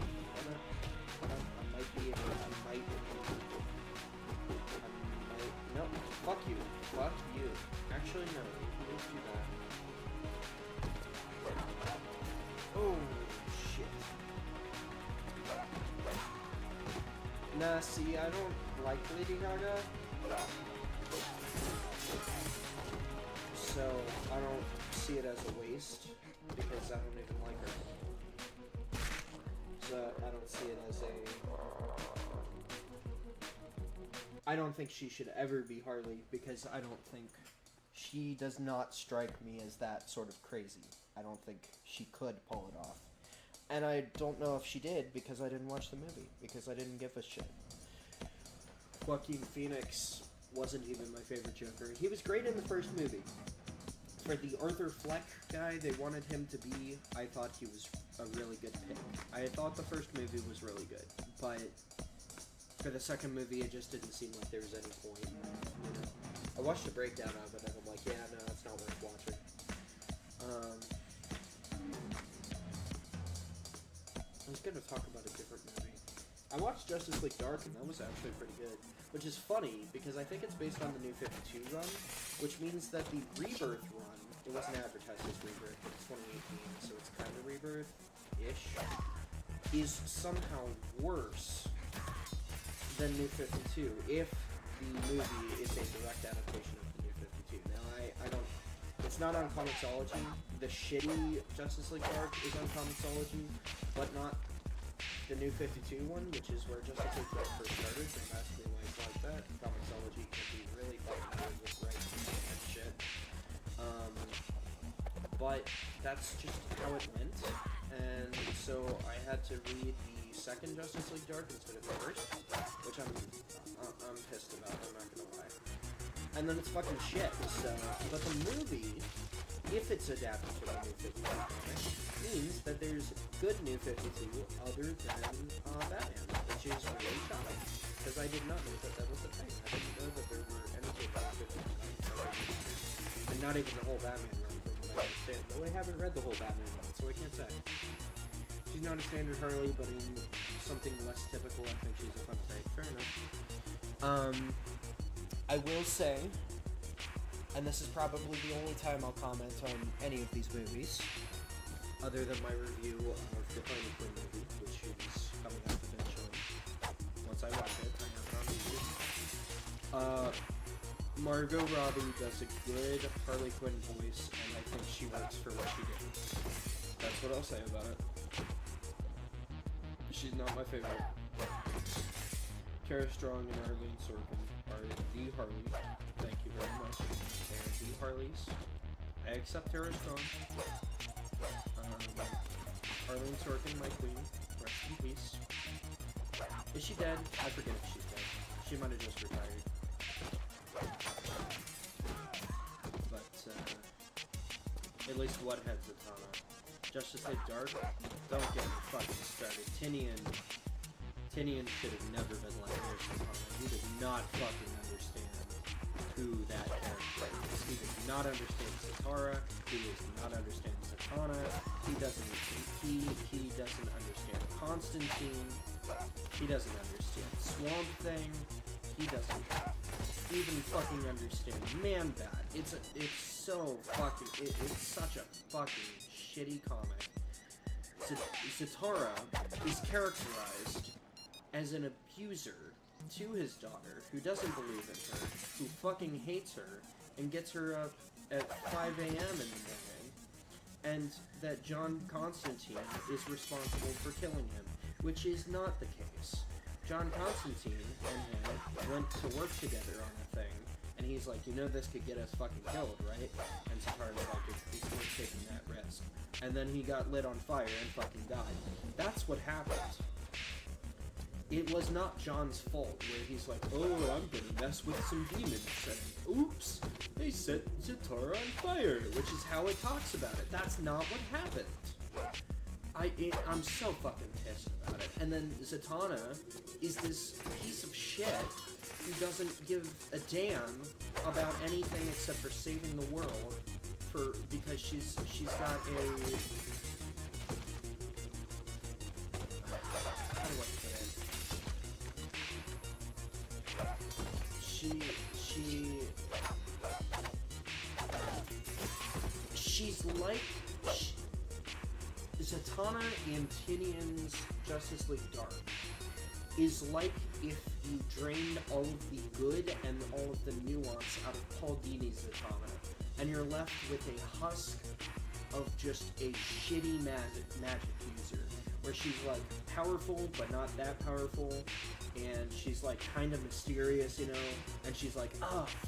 I might be able, no, fuck you. Fuck you. Actually, no, let's do that. Oh, shit. Nah, see, I don't like Lady Gaga. So, I don't see it as a waste, because I don't even like her. So, I don't see it as a... I don't think she should ever be Harley, because I don't think... She does not strike me as that sort of crazy. I don't think she could pull it off. And I don't know if she did, because I didn't watch the movie, because I didn't give a shit. Joaquin Phoenix wasn't even my favorite Joker. He was great in the first movie. For the Arthur Fleck guy they wanted him to be, I thought he was a really good pick. I thought the first movie was really good, but for the second movie it just didn't seem like there was any point, you know? I watched a breakdown of it and I'm like, yeah, no, it's not worth watching. I was gonna talk about a different movie. I watched Justice League Dark, and that was actually pretty good. Which is funny, because I think it's based on the New 52 run, which means that the Rebirth run, it wasn't advertised as Rebirth, but it's 2018, so it's kind of Rebirth-ish, is somehow worse than New 52, if the movie is a direct adaptation of the New 52. Now, I don't... It's not on Comixology. The shitty Justice League Dark is on Comixology, but not the New 52 one, which is where Justice League Dark first started. Don't ask me why it's like that. Comixology can be really fucking good with rights and shit. But that's just how it went, and so I had to read the second Justice League Dark instead of the first, which I'm pissed about, I'm not gonna lie. And then it's fucking shit, so, but the movie, if it's adapted to the New 52 comic, means that there's good New 52 other than Batman, which is really shocking. Because I did not know that that was a thing. I didn't know that there were any good New 52. And not even the whole Batman run, from what I understand. Though I haven't read the whole Batman run, so I can't say. She's not a standard Harley, but in something less typical, I think she's a fun take. Fair enough. I will say, and this is probably the only time I'll comment on any of these movies, other than my review of the Harley Quinn movie, which is coming up eventually. Once I watch it, I have it on review. Margot Robbie does a good Harley Quinn voice, and I think she works for what she did. That's what I'll say about it. She's not my favorite. Tara Strong and Arlene Sorkin are the Harleys. Thank you very much. They are the Harleys. I accept Tara Strong. Arlene Sorkin, my queen. Rest in peace. Is she dead? I forget if she's dead. She might have just retired. But, at least what had Zatanna? Justice League Dark? Don't get me fucking started. Tinian should have never been like their Zatanna. He does not fucking understand who that character is. He does not understand Zatara. He does not understand Zatanna. He doesn't understand Constantine. He doesn't understand Swamp Thing. He doesn't even fucking understand Man-Bat. It's so fucking, it's such a fucking shitty comic. Zatara is characterized as an abuser to his daughter, who doesn't believe in her, who fucking hates her, and gets her up at 5 a.m. in the morning, and that John Constantine is responsible for killing him, which is not the case. John Constantine and him went to work together on a thing, and he's like, you know this could get us fucking killed, right? And Zatara's like, it's worth taking that risk. And then he got lit on fire and fucking died. That's what happened. It was not John's fault, where he's like, oh, I'm gonna mess with some demons, and oops, they set Zatara on fire, which is how it talks about it. That's not what happened. I'm so fucking pissed about it. And then Zatanna is this piece of shit who doesn't give a damn about anything except for saving the world, because she's got a... How do I put it? She's like... Zatanna in Tinian's Justice League Dark is like if you drained all of the good and all of the nuance out of Paul Dini's Zatanna, and you're left with a husk of just a shitty magic user, where she's like powerful but not that powerful, and she's like kind of mysterious, you know, and she's like,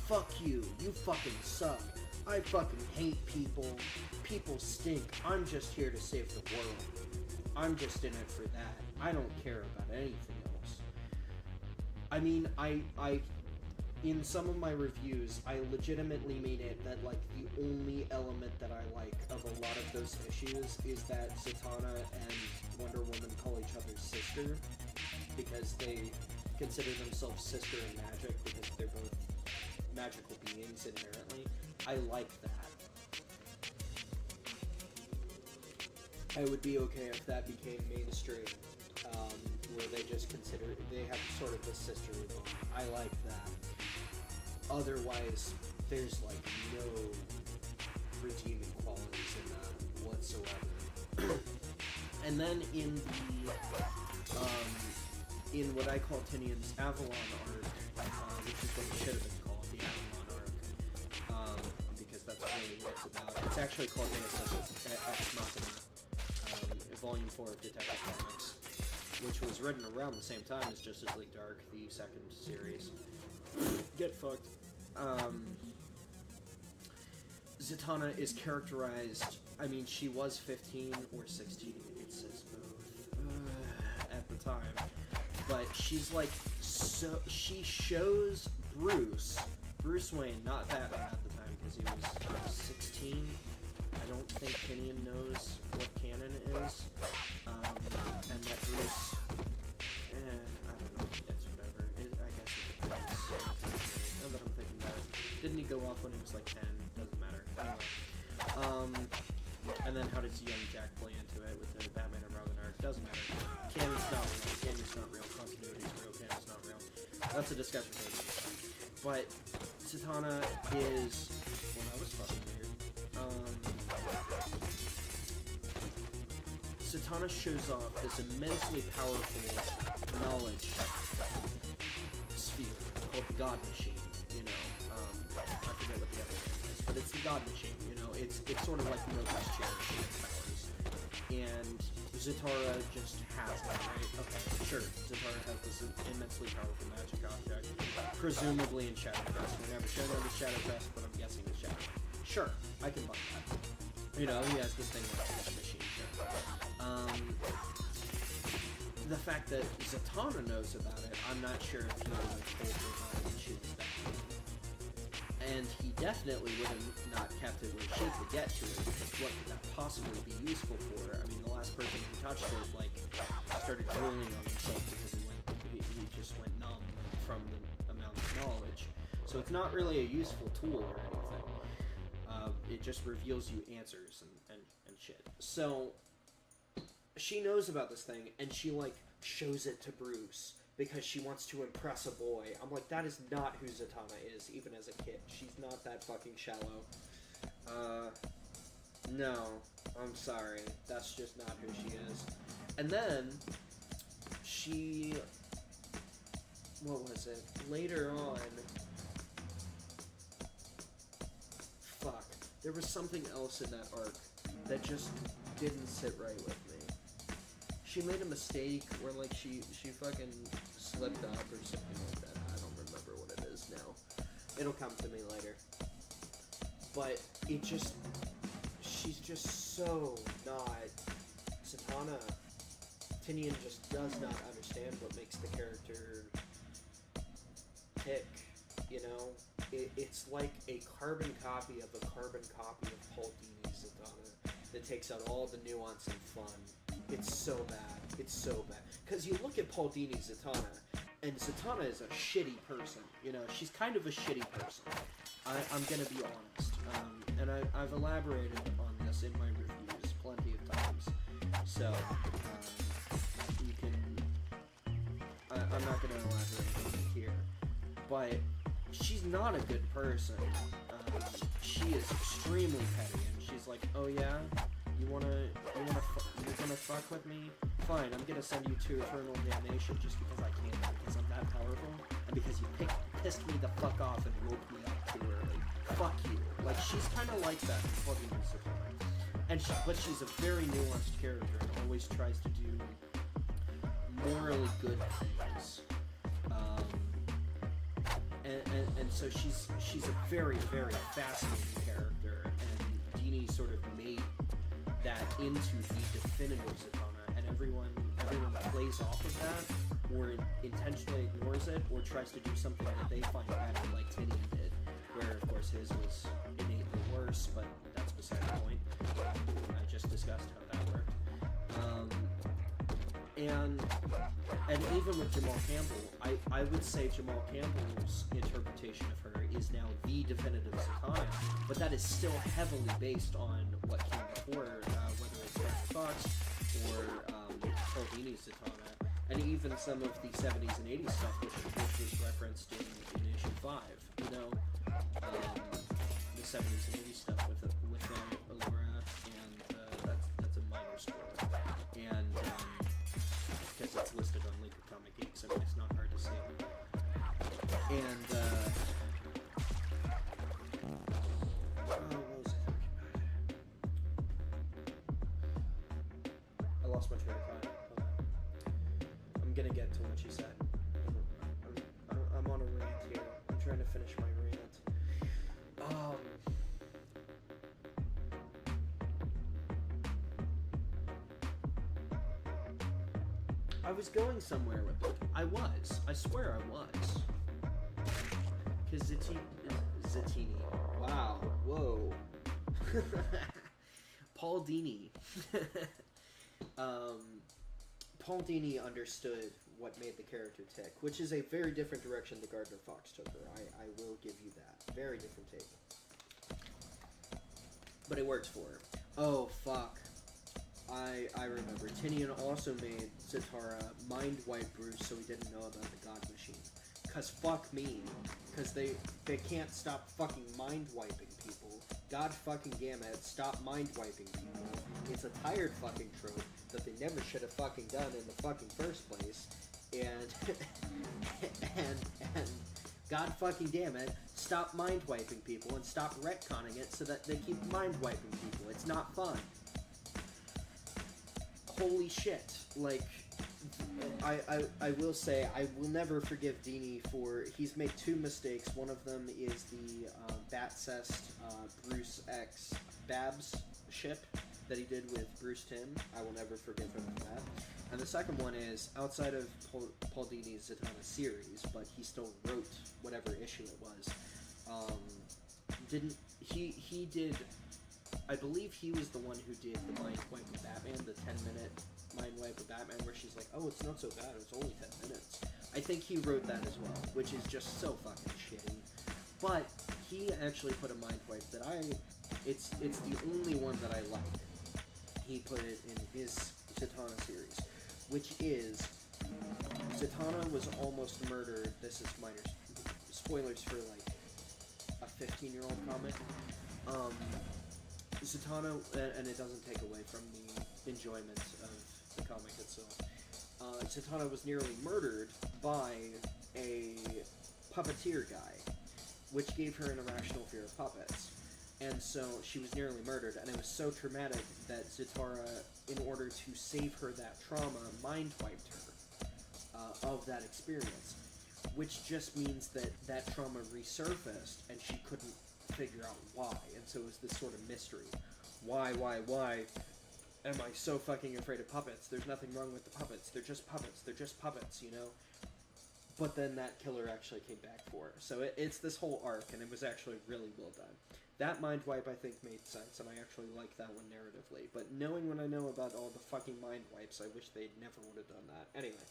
fuck you, you fucking suck, I fucking hate people, people stink, I'm just here to save the world, I'm just in it for that, I don't care about anything else. I mean, I in some of my reviews, I legitimately made it that, like, the only element that I like of a lot of those issues is that Zatanna and Wonder Woman call each other sister, because they consider themselves sister in magic, because they're both magical beings inherently. I like that. I would be okay if that became mainstream, where they just consider, they have sort of a sisterly bond. I like that. Otherwise, there's like no redeeming qualities in that whatsoever. And then in the in what I call Tinian's Avalon arc, which is what it should have been called, the Avalon arc, because that's really what it's about. It's actually called Ex Machina, Volume 4 of Detective Comics, which was written around the same time as Justice League Dark, the second series. Get fucked. Zatanna is characterized, I mean, she was 15 or 16, it says both, at the time, but she's like, so, she shows Bruce Wayne, not Batman at the time, because he was 16, I don't think Tinian knows what canon is, and that Bruce, I don't know, it's whatever. I guess it depends. Now that I'm thinking about it. Didn't he go off when he was like 10? Doesn't matter. Anyway. And then how does young Jack play into it with the Batman and Robin arc? Doesn't matter. Canon's not real. Canon's not real. Continuity's real. Canon's not real. That's a discussion for another time. But Zatanna is... Well, that was fucking weird. Zatanna shows off this immensely powerful knowledge sphere called the God Machine, you know. I forget what the other name is, but it's the God Machine, you know. It's sort of like Nova's chair powers. And Zatara just has that, right? Okay, sure. Zatara has this immensely powerful magic object, presumably in Shadowcrest. We never showed up in Shadowcrest, but I'm guessing it's Shadowcrest. Sure, I can buy that. You know, he has this thing like this machine, sure. The fact that Zatanna knows about it, I'm not sure if he would have told her how to choose that. And he definitely would have not kept it where she could get to it, because what could that possibly be useful for? I mean, the last person who touched it, like, started drooling on himself because he just went numb from the amount of knowledge. So it's not really a useful tool or anything. It just reveals you answers and shit. So she knows about this thing, and she, like, shows it to Bruce because she wants to impress a boy. I'm like, that is not who Zatanna is, even as a kid. She's not that fucking shallow. No, I'm sorry. That's just not who she is. And then, she... What was it? Later on... Fuck. There was something else in that arc that just didn't sit right with me. She made a mistake where, like, she fucking slipped up or something like that. I don't remember what it is now. It'll come to me later. But it just... She's just so not... Zatanna. Tinian just does not understand what makes the character tick, you know? It's like a carbon copy of a carbon copy of Paul Dini's Zatanna that takes out all the nuance and fun. It's so bad. It's so bad. Because you look at Paul Dini's Zatanna, and Zatanna is a shitty person. You know, she's kind of a shitty person. I'm gonna be honest. And I've elaborated on this in my reviews plenty of times. So, you can... I'm not gonna elaborate on it here. But she's not a good person. She is extremely petty, and she's like, oh yeah? You're gonna fuck with me? Fine, I'm gonna send you to eternal damnation just because I can, because I'm that powerful, and because you pissed me the fuck off and woke me up too early. Fuck you. Like, she's kind of like that in fucking Superman. But she's a very nuanced character and always tries to do morally good things. And so she's a very, very fascinating character, and Dini sort of made that into the definitive Zatanna, and everyone plays off of that, or intentionally ignores it, or tries to do something that they find better, like Tinian did, where of course his was innately worse, but that's beside the point. I just discussed how that worked. And even with Jamal Campbell, I would say Jamal Campbell's interpretation of her is now the definitive Zatanna, but that is still heavily based on what came before, whether it's Dr. Fox or Paul Dini's Zatanna, and even some of the 70s and 80s stuff, which was referenced in issue 5, you know, the 70s and 80s stuff with Allura, and that's a minor spoiler, and because it's listed on Link of Comic Geeks, I mean, it's not hard to see. And, what was I talking about? I lost my train of thought. I'm gonna get to what she said. I'm on a rant here. I'm trying to finish my rant. I was going somewhere with it. I swear I was. Because Zatini. Wow. Whoa. Paul Dini. Paul Dini understood what made the character tick, which is a very different direction that Gardner Fox took her. I will give you that. Very different take. But it works for her. Oh, fuck. I remember. Tinian also made Zatara mind wipe Bruce so he didn't know about the God Machine. Cause fuck me. Cause they can't stop fucking mind wiping people. God fucking damn it, stop mind wiping people. It's a tired fucking trope that they never should have fucking done in the fucking first place. And and God fucking damn it, stop mind wiping people and stop retconning it so that they keep mind wiping people. It's not fun. Holy shit. Like, I will say, I will never forgive Dini for, he's made two mistakes. One of them is the Batcest Bruce X Babs ship that he did with Bruce Timm. I will never forgive him for that. And the second one is, outside of Paul Dini's Zatanna series, but he still wrote whatever issue it was, he did, I believe he was the one who did the Mind Wipe of Batman, the 10-minute Mind Wipe of Batman, where she's like, oh, it's not so bad, it's only 10 minutes. I think he wrote that as well, which is just so fucking shitty. But he actually put a Mind Wipe that it's the only one that I like. He put it in his Zatanna series, which is, Zatanna was almost murdered. This is minor spoilers for like a 15-year-old comic. Zatanna, and it doesn't take away from the enjoyment of the comic itself. Zatanna was nearly murdered by a puppeteer guy, which gave her an irrational fear of puppets. And so she was nearly murdered, and it was so traumatic that Zatara, in order to save her that trauma, mind wiped her of that experience, which just means that that trauma resurfaced, and she couldn't figure out why, and so it was this sort of mystery. Why am I so fucking afraid of puppets? There's nothing wrong with the puppets. They're just puppets, you know? But then that killer actually came back for her. So it's this whole arc, and it was actually really well done. That mind wipe, I think, made sense, and I actually like that one narratively. But knowing what I know about all the fucking mind wipes, I wish they never would have done that. Anyway.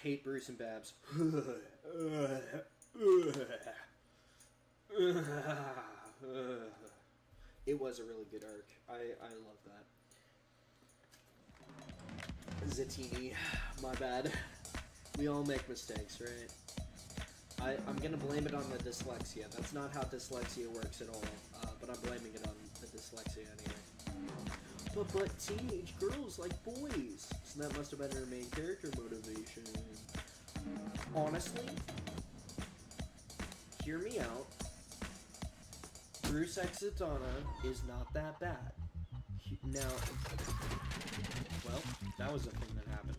Hate Bruce and Babs. It was a really good arc. I love that. Zatini. My bad. We all make mistakes, right? I'm gonna blame it on the dyslexia. That's not how dyslexia works at all, but I'm blaming it on the dyslexia anyway. But teenage girls like boys, so that must have been her main character motivation. Honestly, hear me out. Bruce X Zatanna is not that bad. Now, well, that was a thing that happened.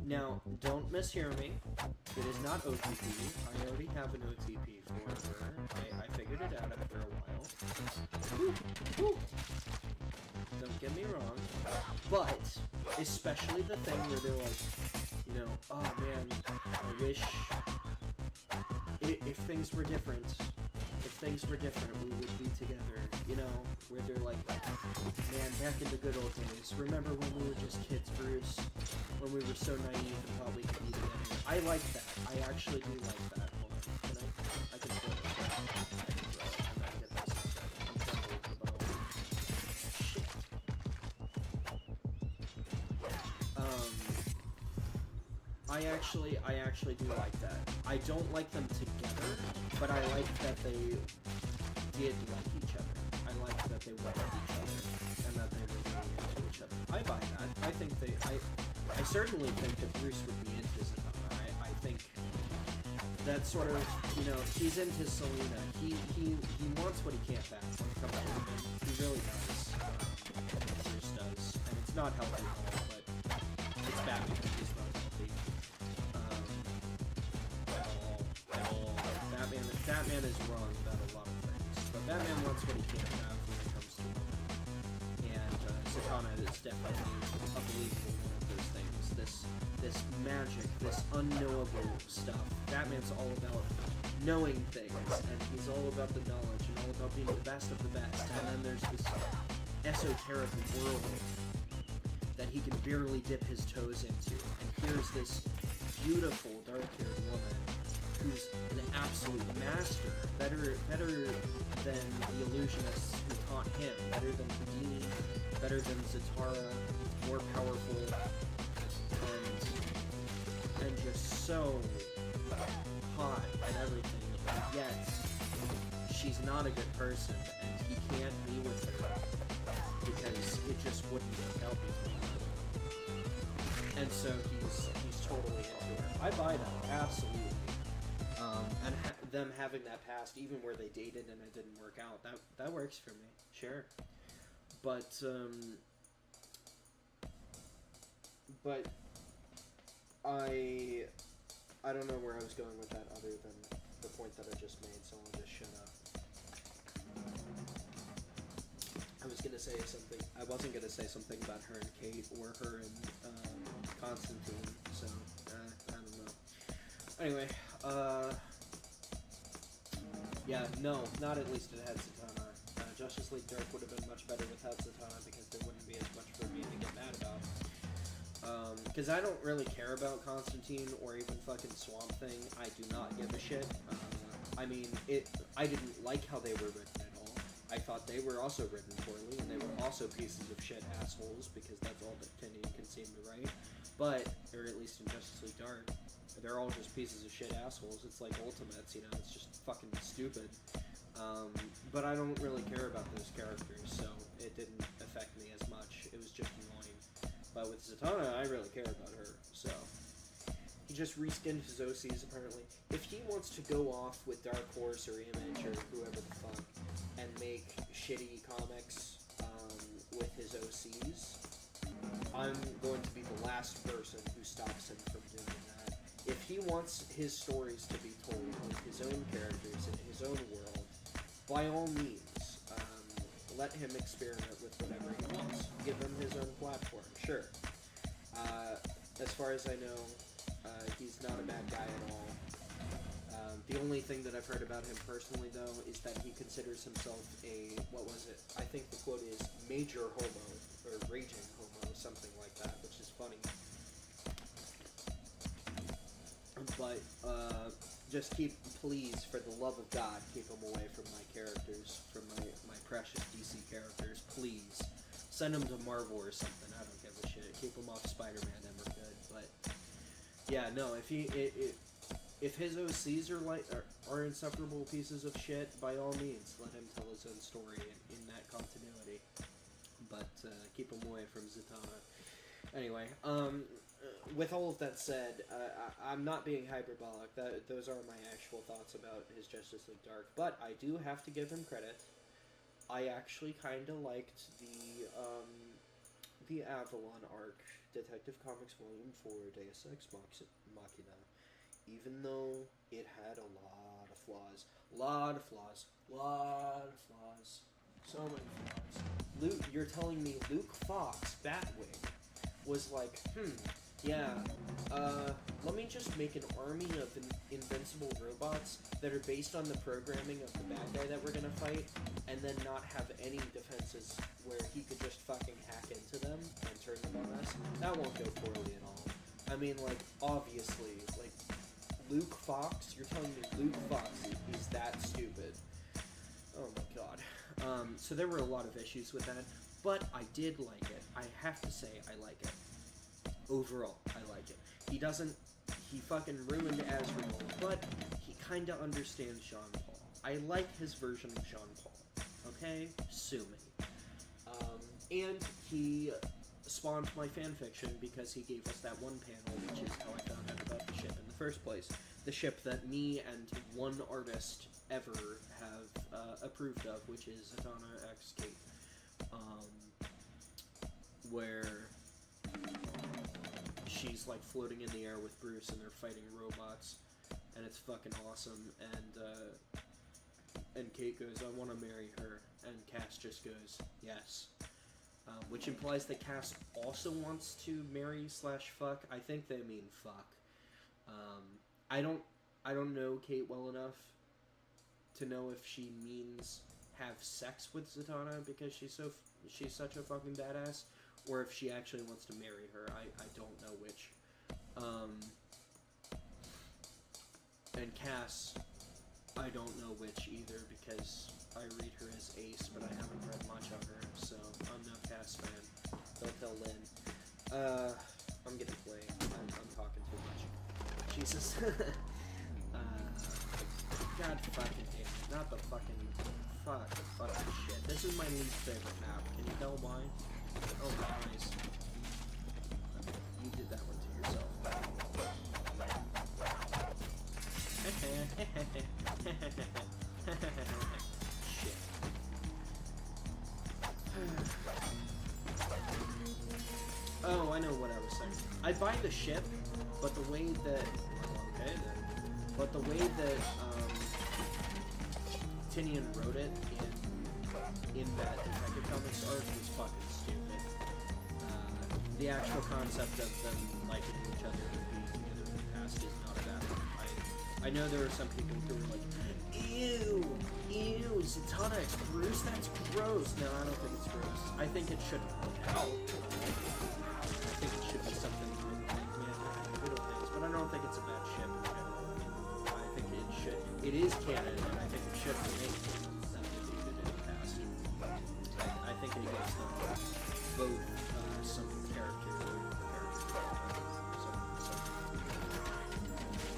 Now, don't mishear me. It is not OTP. I already have an OTP for her. I figured it out after a while. Woo, woo. Don't get me wrong. But, especially the thing where they're like, you know, oh man, I wish if things were different, we would be together, you know, where they're like, man, back in the good old days, remember when we were just kids, Bruce, when we were so naive and probably could be together. I like that. I actually do like that. Hold on, I can throw it. I can throw it. I'm gonna get this instead. I'm trying to look the bottom. Shit. I actually do like that. I don't like them together, but I like that they did like each other. I like that they liked each other, and that they were really into each other. I buy that. I think I certainly think that Bruce would be into Zatanna. I think that sort of, you know, he's into Selena. He wants what he can't have when it comes to women. He really does. He just does. And it's not healthy at all, but it's Batman. He's not healthy. At all. Batman is wrong about a lot of things. But Batman wants what he can't have when it comes to women. And Zatanna is definitely a believable one of those things. This magic, this unknowable stuff. Batman's all about knowing things, and he's all about the knowledge and all about being the best of the best. And then there's this esoteric world that he can barely dip his toes into. And here's this beautiful dark-haired woman who's an absolute master, better than the illusionists who taught him, better than Houdini, better than Zatara, more powerful, and just so hot and everything, and yet she's not a good person, and he can't be with her because it just wouldn't work out between them. And so he's totally into her. I buy that, absolutely. And them having that past, even where they dated and it didn't work out, that works for me, sure. But I don't know where I was going with that other than the point that I just made, so I'll just shut up. I was gonna say something. I wasn't gonna say something about her and Kate or her and Constantine, so I don't know. Anyway, yeah, no, not at least it had Zatanna. Justice League Dark would have been much better without Zatanna because there wouldn't be as much for me to get mad about. Because I don't really care about Constantine or even fucking Swamp Thing. I do not give a shit. I mean, I didn't like how they were written at all. I thought they were also written poorly, and they were also pieces of shit assholes, because that's all that Tinian can seem to write. But, or at least in Justice League Dark, they're all just pieces of shit assholes. It's like Ultimates, you know, it's just fucking stupid. But I don't really care about those characters, so it didn't affect me as much. It was just annoying. But with Zatanna, I really care about her, so. He just reskinned his OCs, apparently. If he wants to go off with Dark Horse or Image or whoever the fuck, and make shitty comics with his OCs, I'm going to be the last person who stops him from doing that. If he wants his stories to be told with his own characters in his own world, by all means, let him experiment with whatever he wants. Give him his own platform, sure. As far as I know, he's not a bad guy at all. The only thing that I've heard about him personally, though, is that he considers himself a, what was it? I think the quote is major homo, or raging homo, something like that, which is funny. But, just please, for the love of God, keep him away from my characters, from my precious DC characters, please. Send him to Marvel or something, I don't give a shit. Keep him off Spider-Man and we're good, but, yeah, no, if his OCs are insufferable pieces of shit, by all means, let him tell his own story in that continuity. But, keep him away from Zatanna. Anyway, with all of that said, I'm not being hyperbolic. Those are my actual thoughts about his Justice League Dark. But I do have to give him credit. I actually kind of liked the Avalon arc, Detective Comics Volume 4, Deus Ex Machina. Even though it had a lot of flaws. So many flaws. You're telling me Luke Fox, Batwing, was like, let me just make an army of invincible robots that are based on the programming of the bad guy that we're gonna fight, and then not have any defenses where he could just fucking hack into them and turn them on us. That won't go poorly at all. I mean, like, obviously, like, Luke Fox? You're telling me Luke Fox is that stupid? Oh my god. So there were a lot of issues with that, but I did like it. I have to say I like it. Overall, I like it. He fucking ruined Azrael, but he kinda understands Jean-Paul. I like his version of Jean-Paul. Okay? Sue me. And he spawned my fanfiction because he gave us that one panel, which is how I found out about the ship in the first place. The ship that me and one artist ever have approved of, which is Zatanna X Kate. Where she's like floating in the air with Bruce and they're fighting robots, and it's fucking awesome. And Kate goes, "I want to marry her," and Cass just goes, "Yes," which implies that Cass also wants to marry / fuck. I think they mean fuck. I don't I don't know Kate well enough to know if she means have sex with Zatanna because she's such a fucking badass, or if she actually wants to marry her. I don't know which. And Cass, I don't know which either because I read her as Ace, but I haven't read much of her, so I'm no Cass fan. Don't tell Lynn. I'm gonna play. I'm talking too much. Jesus. God fucking damn it. Not the fucking... Fuck the fucking shit. This is my least favorite map. Can you tell why? Oh, nice. Okay, you did that one to yourself. Shit. Oh, I know what I was saying. I buy the ship, but the way that... Okay, then. But the way that, Tinian wrote it in that Detective Comics arc was fucking stupid. The actual concept of them liking each other and being together in the past is not a bad one. I know there are some people who are like, ew, Zatanna is gross, that's gross. No, I don't think it's gross. I think it should help. I think it should be something like little things, but I don't think it's a bad ship in general. I think it should. It is canon, and I think it should remain canon that they did in the past. I think it gives them both some character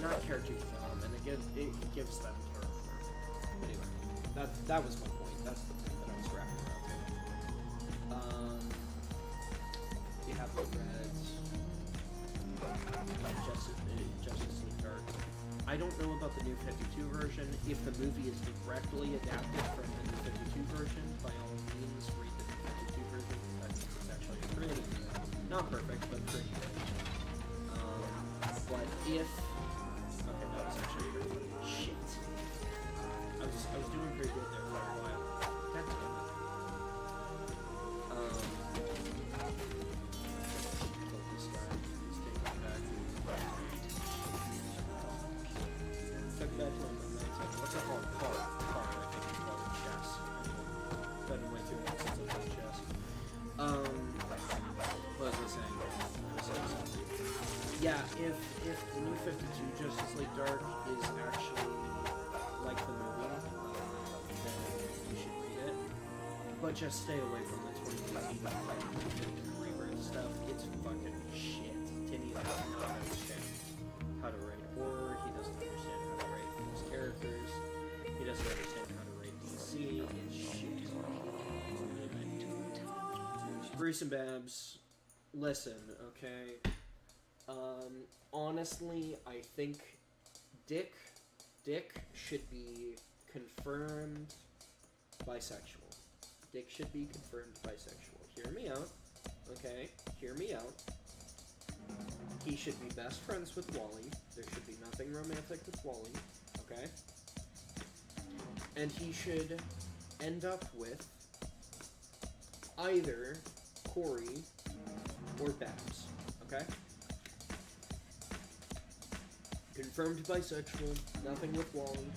not character development. It gives them character. Anyway, that was my point. That's the point that I was wrapping around. You have the Reds, Justice League Dark. I don't know about the New 52 version. If the movie is directly adapted from the New 52 version, by all means, read the New 52 version. I think it's actually pretty good. Not perfect, but pretty good. But if... Okay, that was actually pretty good. Shit. I was doing pretty good there for a while. God damn it. Kill this guy. He's taking me back. Took back to him. What's that called? Car, I think it's called chess. It's been way too long since I played chess. What was I saying? Yeah, if the New 52 Justice League Dark is actually like the movie, then you should read it. But just stay away from the 2018 rebirth stuff. It's fucking shit. Tinian does not understand how to write horror. He doesn't understand how to write these characters. He doesn't understand how to write DC. It's shit. Bruce and Babs, listen, okay? Honestly, I think Dick should be confirmed bisexual. Dick should be confirmed bisexual. Hear me out, okay? Hear me out. He should be best friends with Wally. There should be nothing romantic with Wally, okay? And he should end up with either Corey or Babs, okay? Confirmed bisexual, nothing with Wally,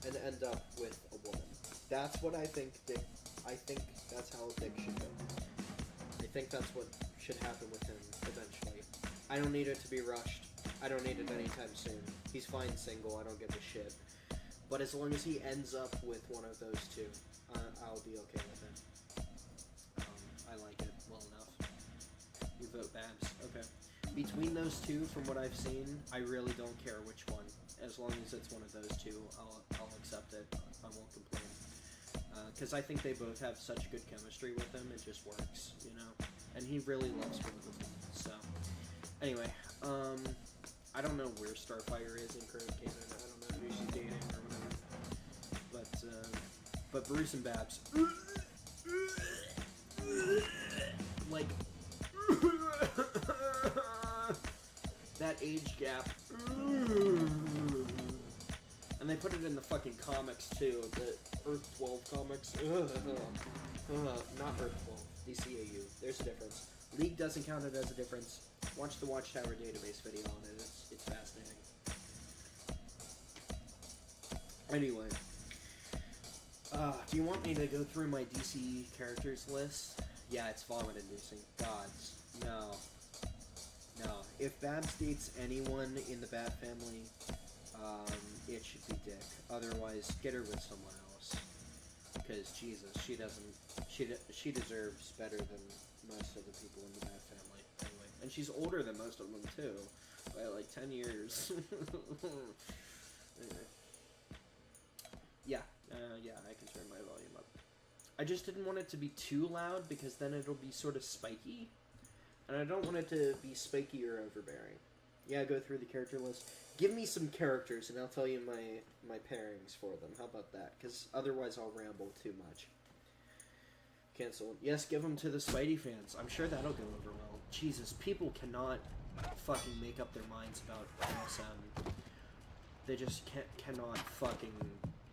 and end up with a woman. That's what I think that's how Dick should go. I think that's what should happen with him eventually. I don't need it to be rushed. I don't need it anytime soon. He's fine single, I don't give a shit. But as long as he ends up with one of those two, I'll be okay with it. I like it well enough. You vote Babs. Okay. Between those two, from what I've seen, I really don't care which one. As long as it's one of those two, I'll accept it. I won't complain. Because I think they both have such good chemistry with them, it just works, you know? And he really loves both of them, so... Anyway, I don't know where Starfire is in current canon. I don't know who she's dating or whatever. But Bruce and Babs... like... that age gap. And they put it in the fucking comics too, the Earth 12 comics. Not Earth 12, DCAU. There's a difference. League doesn't count it as a difference. Watch the Watchtower database video on it. It's fascinating. Anyway. Do you want me to go through my DC characters list? Yeah, it's vomit-inducing. Gods. No. No. If Babs dates anyone in the Bat family, it should be Dick. Otherwise, get her with someone else. Because, Jesus, she doesn't... She deserves better than most of the people in the Bat family. Anyway. And she's older than most of them, too. By, like, 10 years. Anyway. Yeah. Yeah, I can turn my volume up. I just didn't want it to be too loud, because then it'll be sort of spiky. And I don't want it to be spiky or overbearing. Yeah, go through the character list. Give me some characters, and I'll tell you my pairings for them. How about that? Because otherwise I'll ramble too much. Cancel. Yes, give them to the Spidey fans. I'm sure that'll go over well. Jesus, people cannot fucking make up their minds about ASM. They just cannot fucking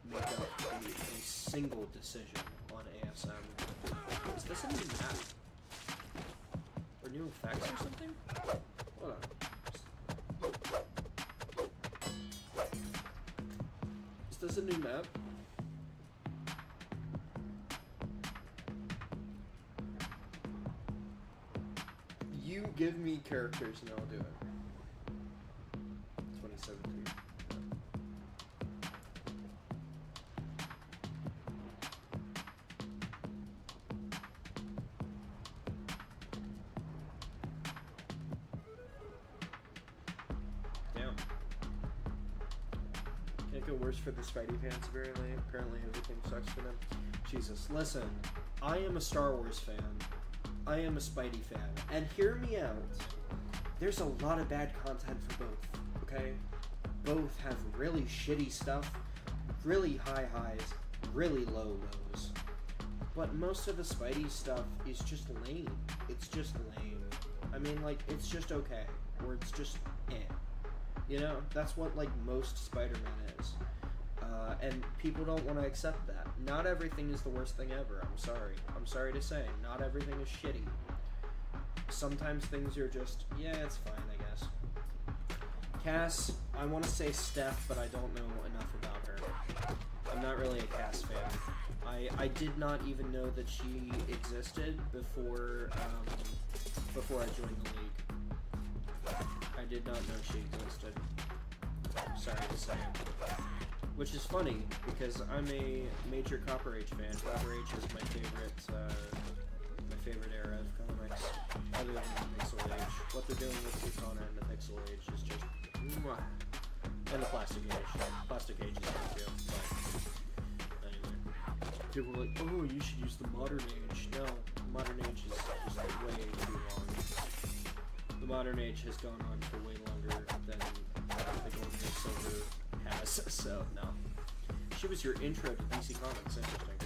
make up a single decision on ASM. Is this a new map? Or new effects or something? Hold on. Is this a new map? You give me characters and I'll do it. 2017. Damn. Can't go worse for the Spidey fans, apparently. Apparently everything sucks for them. Jesus, listen. I am a Star Wars fan. I am a Spidey fan. And hear me out. There's a lot of bad content for both, okay? Both have really shitty stuff, really high highs, really low lows. But most of the Spidey stuff is just lame. It's just lame. I mean, like, it's just okay. Or it's just eh. You know? That's what, like, most Spider-Man is. And people don't want to accept that. Not everything is the worst thing ever. I'm sorry. I'm sorry to say. Not everything is shitty. Sometimes things are just, yeah, it's fine, I guess. Cass, I want to say Steph, but I don't know enough about her. I'm not really a Cass fan. I did not even know that she existed before I joined the league. I did not know she existed. Sorry to say. Which is funny, because I'm a major Copper Age fan. Copper Age is my favorite era of comics, other than the Pixel Age. What they're doing with Katana and the Pixel Age is just mwah. And the Plastic Age. Plastic Age is good too, but anyway. People were like, oh, you should use the Modern Age. No, the Modern Age is just way too long. The Modern Age has gone on for way longer than the Golden Age Silver has, so no. She was your intro to DC Comics, interesting.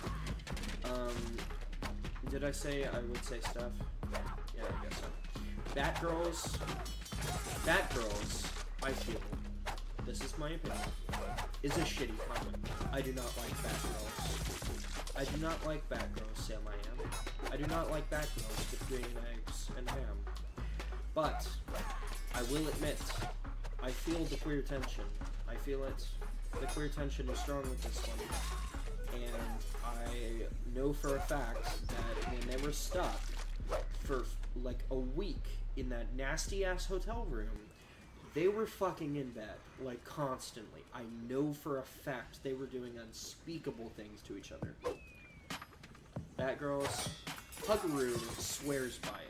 Did I say I would say stuff? Yeah, I guess so. Batgirls, I feel, this is my opinion, is a shitty comic. I do not like Batgirls. I do not like Batgirls, Sam I am. I do not like Batgirls with green eggs and ham. But, I will admit, I feel the queer tension. I feel it. The queer tension is strong with this one. And I know for a fact that when they were stuck for like a week in that nasty ass hotel room, they were fucking in bed, like constantly. I know for a fact they were doing unspeakable things to each other. Batgirls, Huggaroo swears by it.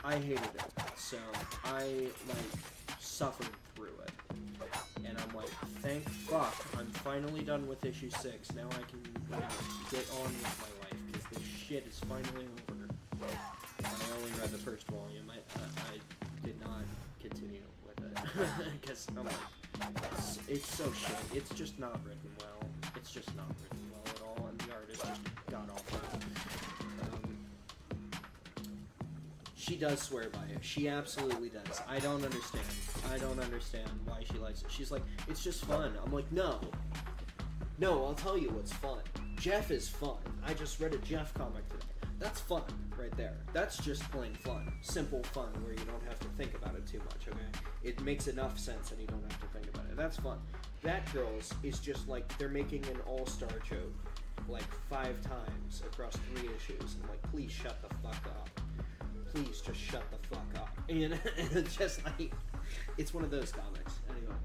I hated it, so I, like, suffered through it. And I'm like, thank fuck, I'm finally done with issue 6. Now I can, get on with my life, because this shit is finally over. And I only read the first volume. I did not continue with it, because I'm like, it's so shit. It's just not written well. It's just not written well at all, and the art is just god-awful. She does swear by it. She absolutely does. I don't understand. I don't understand why she likes it. She's like, it's just fun. I'm like, no. No, I'll tell you what's fun. Jeff is fun. I just read a Jeff comic today. That's fun right there. That's just plain fun. Simple fun where you don't have to think about it too much, okay? It makes enough sense and you don't have to think about it. That's fun. That Girls is just like they're making an all-star joke like 5 times across 3 issues, and like, please shut the fuck up. Please just shut the fuck up. And it's just like, it's one of those comics. Anyway.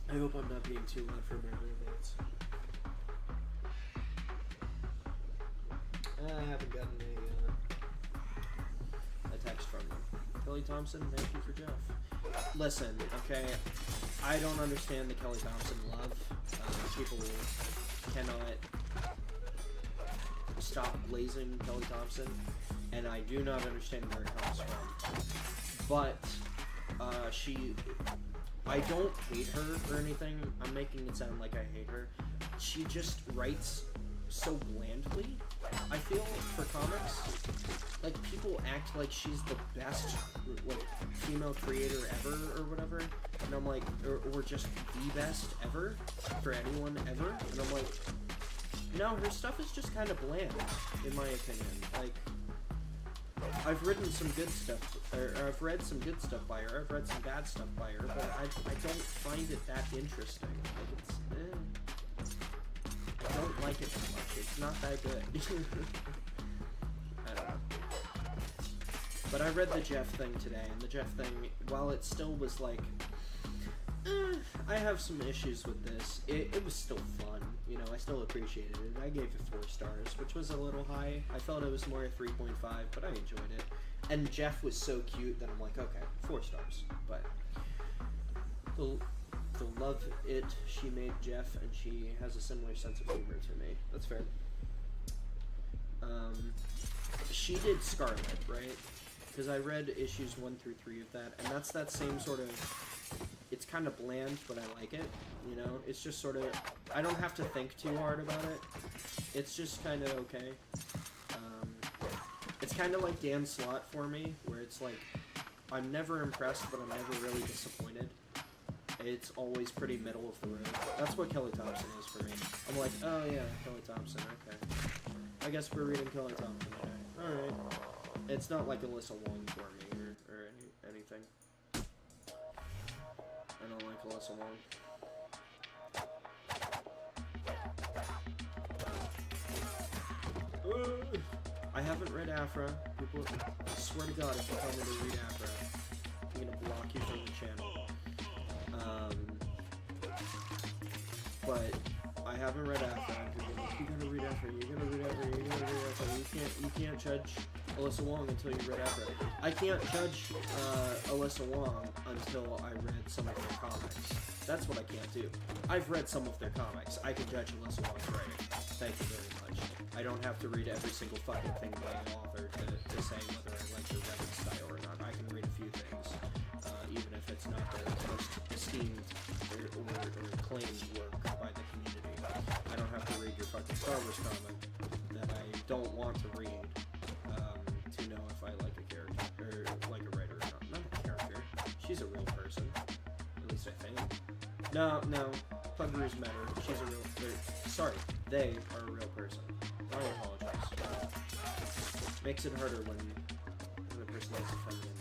I hope I'm not being too loud for my roommates. I haven't gotten a text from them. Kelly Thompson, thank you for Jeff. Listen, okay, I don't understand the Kelly Thompson love. People cannot stop blazing Kelly Thompson, and I do not understand where it comes from. But I don't hate her or anything. I'm making it sound like I hate her. She just writes so blandly. I feel for comics, like people act like she's the best like female creator ever or whatever, and I'm like, or just the best ever for anyone ever, and I'm like, no, her stuff is just kind of bland, in my opinion. Like, I've written some good stuff, or I've read some good stuff by her, I've read some bad stuff by her, but I don't find it that interesting. Like, it's, I don't like it that much. It's not that good. I don't know. But I read the Jeff thing today, and the Jeff thing, while it still was like, I have some issues with this, it was still fun. You know, I still appreciated it. I gave it 4 stars, which was a little high. I felt it was more a 3.5, but I enjoyed it. And Jeff was so cute that I'm like, okay, 4 stars. But the love it, she made Jeff, and she has a similar sense of humor to me. That's fair. She did Scarlet, right? Because I read issues 1 through 3 of that, and that's that same sort of, it's kind of bland, but I like it, you know? It's just sort of, I don't have to think too hard about it. It's just kind of okay. It's kind of like Dan Slott for me, where it's like, I'm never impressed, but I'm never really disappointed. It's always pretty middle of the road. That's what Kelly Thompson is for me. I'm like, oh yeah, Kelly Thompson, okay. I guess we're reading Kelly Thompson today. Alright. It's not like Alyssa Wong for me, or anything. I don't like Alyssa Wong. I haven't read Afra. People, I swear to God, if you tell me to read Afra, I'm gonna block you from the channel. But I haven't read Afra. You gotta read Afra. You gotta read Afra. You gotta read Afra. You can't judge Alyssa Wong until you read Afra. I can't judge Alyssa Wong until I read some of their comics. That's what I can't do. I've read some of their comics. I can judge Alyssa Wong's writing. Thank you very much. I don't have to read every single fucking thing by an author to say whether I like their writing style or not. I can read a few things, even if it's not their most esteemed or acclaimed work by the community. I don't have to read your fucking Star Wars comic that I don't want to read to know if I like a character, or like a writer or not. Not a character. She's a real person. At least I think. No. Puggaroos met her. She's a real... Sorry. They are a real person. I apologize. Makes it harder when the person has a feminine.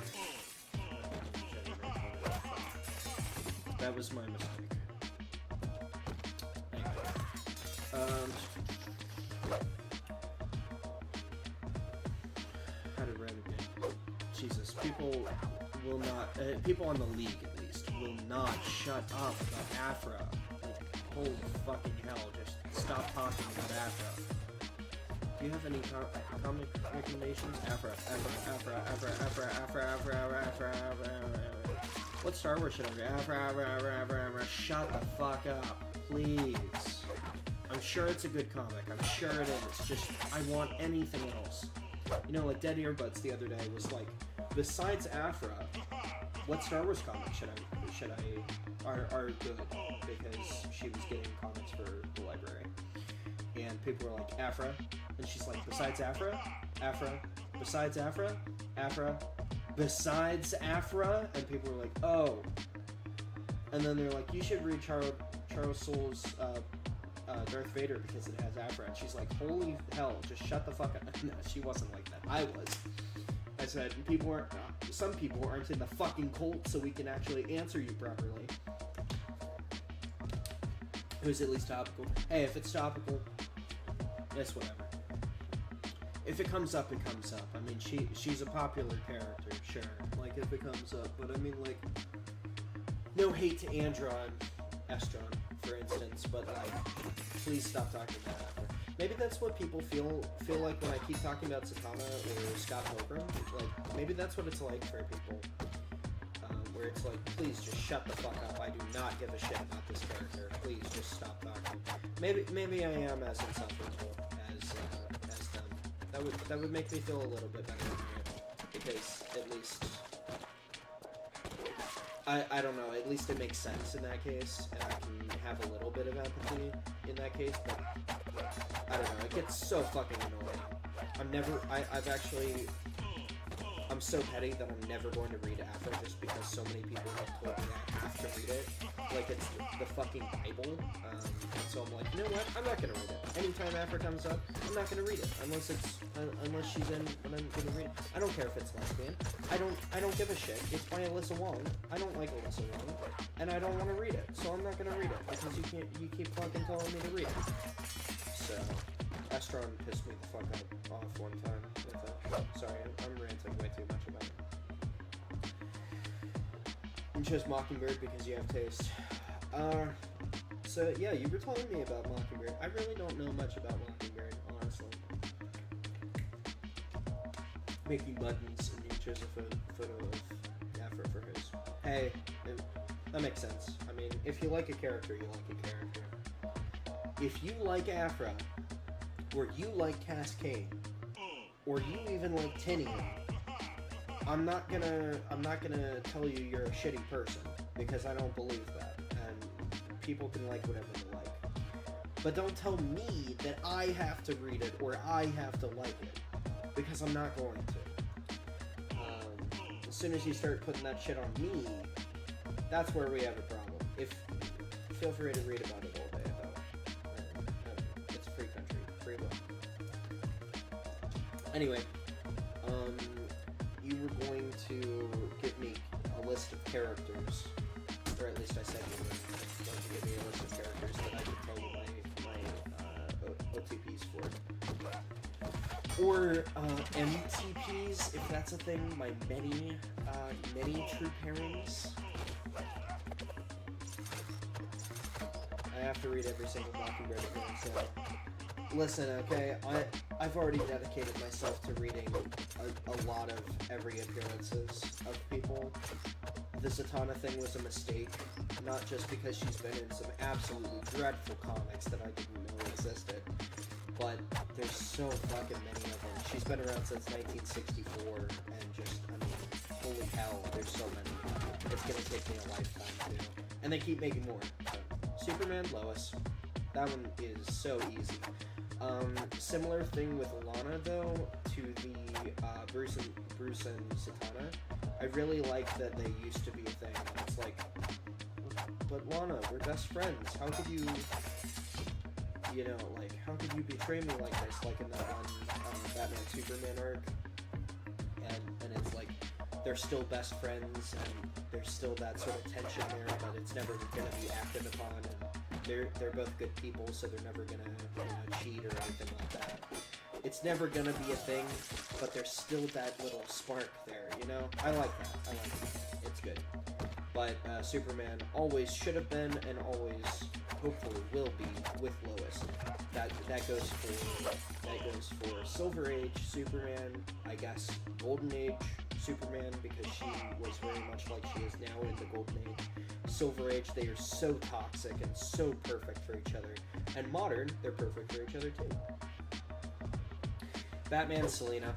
That was my mistake. Anyway. How to write again. Jesus. People will not... people on the league, at least, will not shut up about Afra. Like, holy fucking hell. Just stop talking about Afra. Do you have any comic recommendations? Afra. What Star Wars should I read? Afra. Shut the fuck up, please. I'm sure it's a good comic. I'm sure it is. Just, I want anything else. You know, like Dead Earbuds the other day was like, besides Afra, what Star Wars comics are good, because she was getting comics for the library. And people were like, Afra. And she's like, besides Afra? Besides Afra? Besides Afra? And people were like, oh. And then they're like, you should read Charles Soule's Darth Vader because it has Afra, and she's like, holy hell, just shut the fuck up. No, she wasn't like that. I was. I said, some people aren't in the fucking cult, so we can actually answer you properly. It was at least topical. Hey, if it's topical, it's whatever. If it comes up, it comes up. I mean, she's a popular character, sure. Like, if it comes up. But, I mean, like, no hate to Andron, Estron, for instance, but, like, please stop talking about Afra. Maybe that's what people feel like when I keep talking about Zatanna or Scott Pilgrim. Like, maybe that's what it's like for people. Where it's like, please just shut the fuck up. I do not give a shit about this character. Please just stop talking. Maybe I am as insufferable as them. That would make me feel a little bit better because at least I don't know. At least it makes sense in that case, and I can have a little bit of empathy in that case. But I don't know. It gets so fucking annoying. I'm so petty that I'm never going to read Afra just because so many people have told me I have to read it. Like, it's the fucking Bible. And so I'm like, you know what? I'm not going to read it. Anytime Afra comes up, I'm not going to read it. Unless she's in when I'm going to read it. I don't care if it's lesbian. I don't give a shit. It's by Alyssa Wong. I don't like Alyssa Wong. And I don't want to read it. So I'm not going to read it. Because you keep fucking telling me to read it. So, Estron pissed me the fuck off one time. Sorry, I'm ranting way too much about it. You chose Mockingbird because you have taste. So yeah, you were telling me about Mockingbird. I really don't know much about Mockingbird, honestly. Making buttons, and you chose a photo of Afra for his. Hey, that makes sense. I mean, if you like a character, you like a character. If you like Afra, or you like Cascade, or you even like Tinian, I'm not gonna tell you you're a shitty person, because I don't believe that, and people can like whatever they like. But don't tell me that I have to read it, or I have to like it, because I'm not going to. As soon as you start putting that shit on me, that's where we have a problem. Feel free to read about it all day, though. It's a free country, free will. Anyway, you were going to give me a list of characters, or at least I said you were going to give me a list of characters that I could tell you my OTPs for. Or MTPs, if that's a thing, my many true pairings. I have to read every single Mockingbird again, so... Listen, okay, I've already dedicated myself to reading a lot of every appearances of people. The Zatanna thing was a mistake, not just because she's been in some absolutely dreadful comics that I didn't know existed, but there's so fucking many of them. She's been around since 1964, and just, I mean, holy hell, there's so many. It's gonna take me a lifetime, too. And they keep making more. So, Superman, Lois. That one is so easy. Similar thing with Lana, though, to the Bruce and Zatanna. I really like that they used to be a thing. It's like, but Lana, we're best friends. How could you, how could you betray me like this? Like in that one Batman Superman arc. And it's like, they're still best friends, and there's still that sort of tension there, but it's never going to be acted upon. And they're both good people, so they're never gonna cheat or anything like that. It's never gonna be a thing, but there's still that little spark there, you know? I like that. It's good. But Superman always should have been, and always hopefully will be, with Lois. That goes for Silver Age Superman, I guess Golden Age Superman, because she was very much like she is now in the Golden Age. Silver Age, they are so toxic and so perfect for each other. And modern, they're perfect for each other too. Batman, Selina.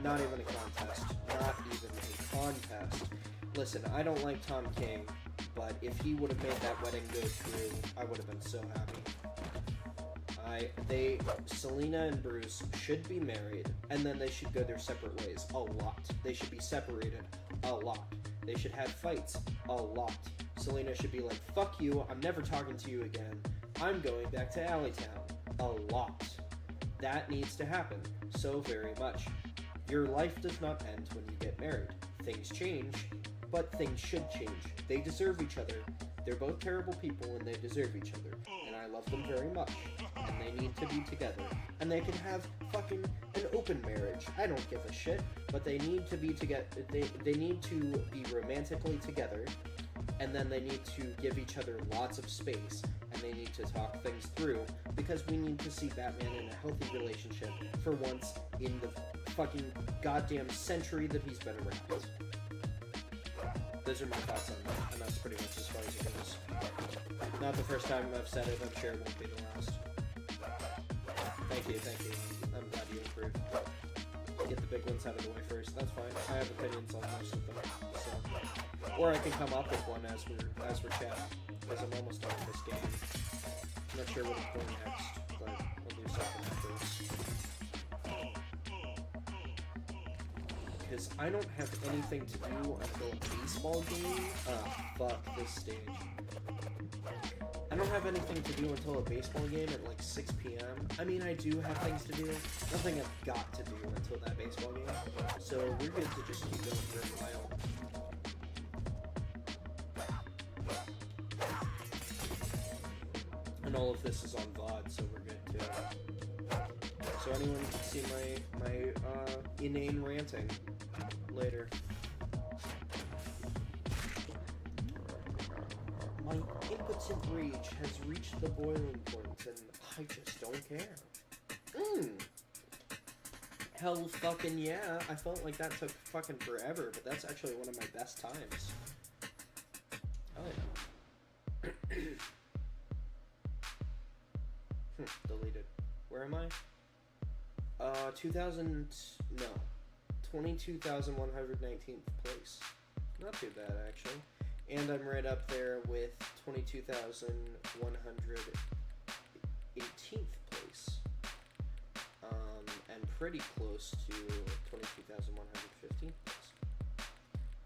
Not even a contest. Not even a contest. Listen, I don't like Tom King, but if he would have made that wedding go through, I would have been so happy. Selina and Bruce should be married, and then they should go their separate ways a lot. They should be separated a lot. They should have fights a lot. Selina should be like, fuck you, I'm never talking to you again. I'm going back to Alleytown. A lot. That needs to happen. So very much. Your life does not end when you get married. Things change, but things should change. They deserve each other. They're both terrible people and they deserve each other. And I love them very much. And they need to be together. And they can have fucking an open marriage. I don't give a shit. But they need to be together. They need to be romantically together. And then they need to give each other lots of space. And they need to talk things through. Because we need to see Batman in a healthy relationship for once in the fucking goddamn century that he's been around. Those are my thoughts on that, and that's pretty much as far as it goes. Not the first time I've said it, I'm sure it won't be the last. Thank you. I'm glad you improved. Get the big ones out of the way first. That's fine. I have opinions on most of them. So. Or I can come up with one as we're chatting, because I'm almost done with this game. I'm not sure what I'm doing next, but I'll do something after this. Because I don't have anything to do until a baseball game. Fuck this stage. I don't have anything to do until a baseball game at like 6 p.m. I mean, I do have things to do. Nothing I've got to do until that baseball game. So we're good to just keep going for a while. And all of this is on VOD, so we're good too. So anyone can see my inane ranting later. My impotent rage has reached the boiling point, and I just don't care. Hell fucking yeah. I felt like that took fucking forever, but that's actually one of my best times. Hell yeah. Deleted. Where am I? 22,119th place. Not too bad, actually. And I'm right up there with 22,118th place. And pretty close to 22,115th place.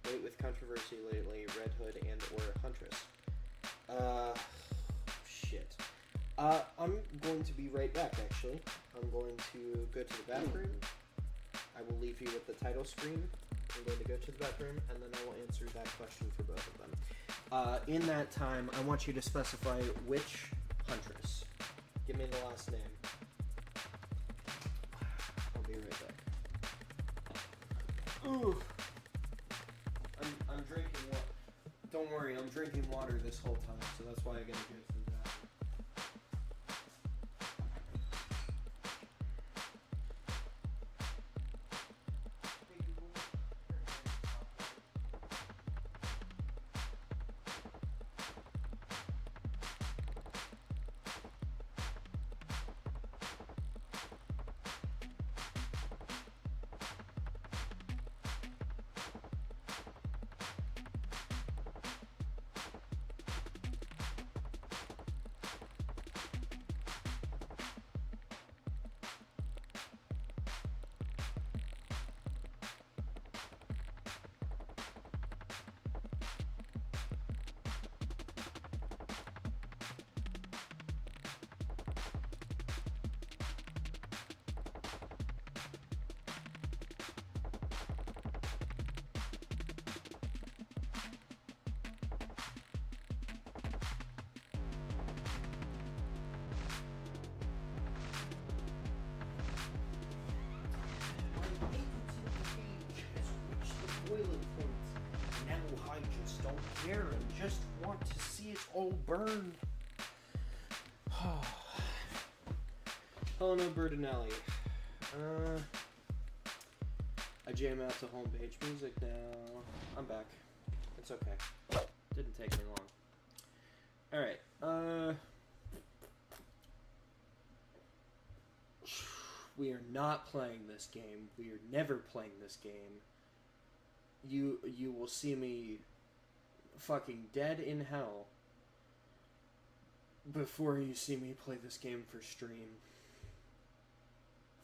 Wait with controversy lately, Red Hood and or Huntress. Shit. I'm going to be right back, actually. I'm going to go to the bathroom. I will leave you with the title screen. I'm going to go to the bathroom, and then I will answer that question for both of them. In that time, I want you to specify which Huntress. Give me the last name. I'll be right back. Ooh! I'm drinking water. Don't worry, I'm drinking water this whole time, so that's why I gotta go through that. And just want to see it all burn. Hello, no Bertinelli. I jam out to homepage music now. I'm back. It's okay. Didn't take me long. Alright, we are not playing this game. We are never playing this game. You will see me fucking dead in hell before you see me play this game for stream.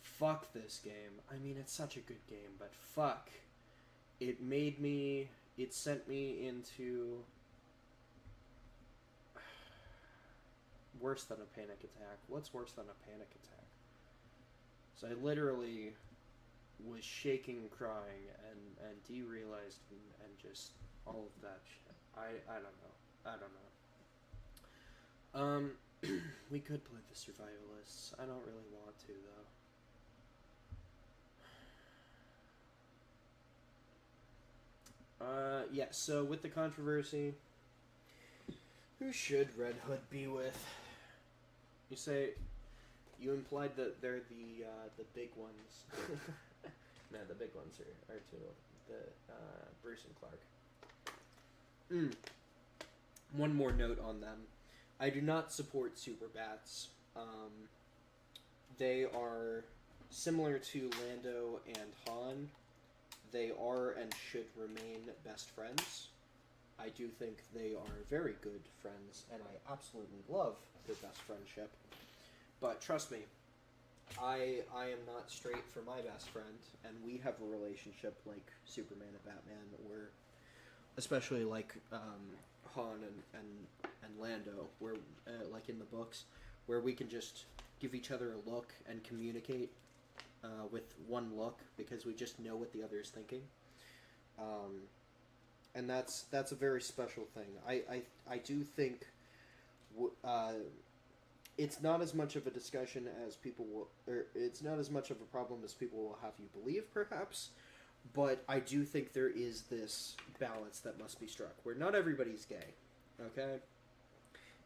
Fuck this game. I mean, it's such a good game, but fuck. It sent me into worse than a panic attack. What's worse than a panic attack? So I literally was shaking, crying, and derealized and just all of that shit. I don't know. We could play the survivalists. I don't really want to, though. Yeah, so with the controversy, who should Red Hood be with? You say, you implied that they're the big ones. No, the big ones are two. Bruce and Clark. One more note on them. I do not support super bats. They are similar to Lando and Han. They are and should remain best friends. I do think they are very good friends, and I absolutely love their best friendship. But trust me, I am not straight for my best friend, and we have a relationship like Superman and Batman, where, especially like Han and Lando, where like in the books, where we can just give each other a look and communicate with one look because we just know what the other is thinking, and that's a very special thing. I do think. It's not as much of a discussion as people will, or it's not as much of a problem as people will have you believe, perhaps, but I do think there is this balance that must be struck, where not everybody's gay, okay?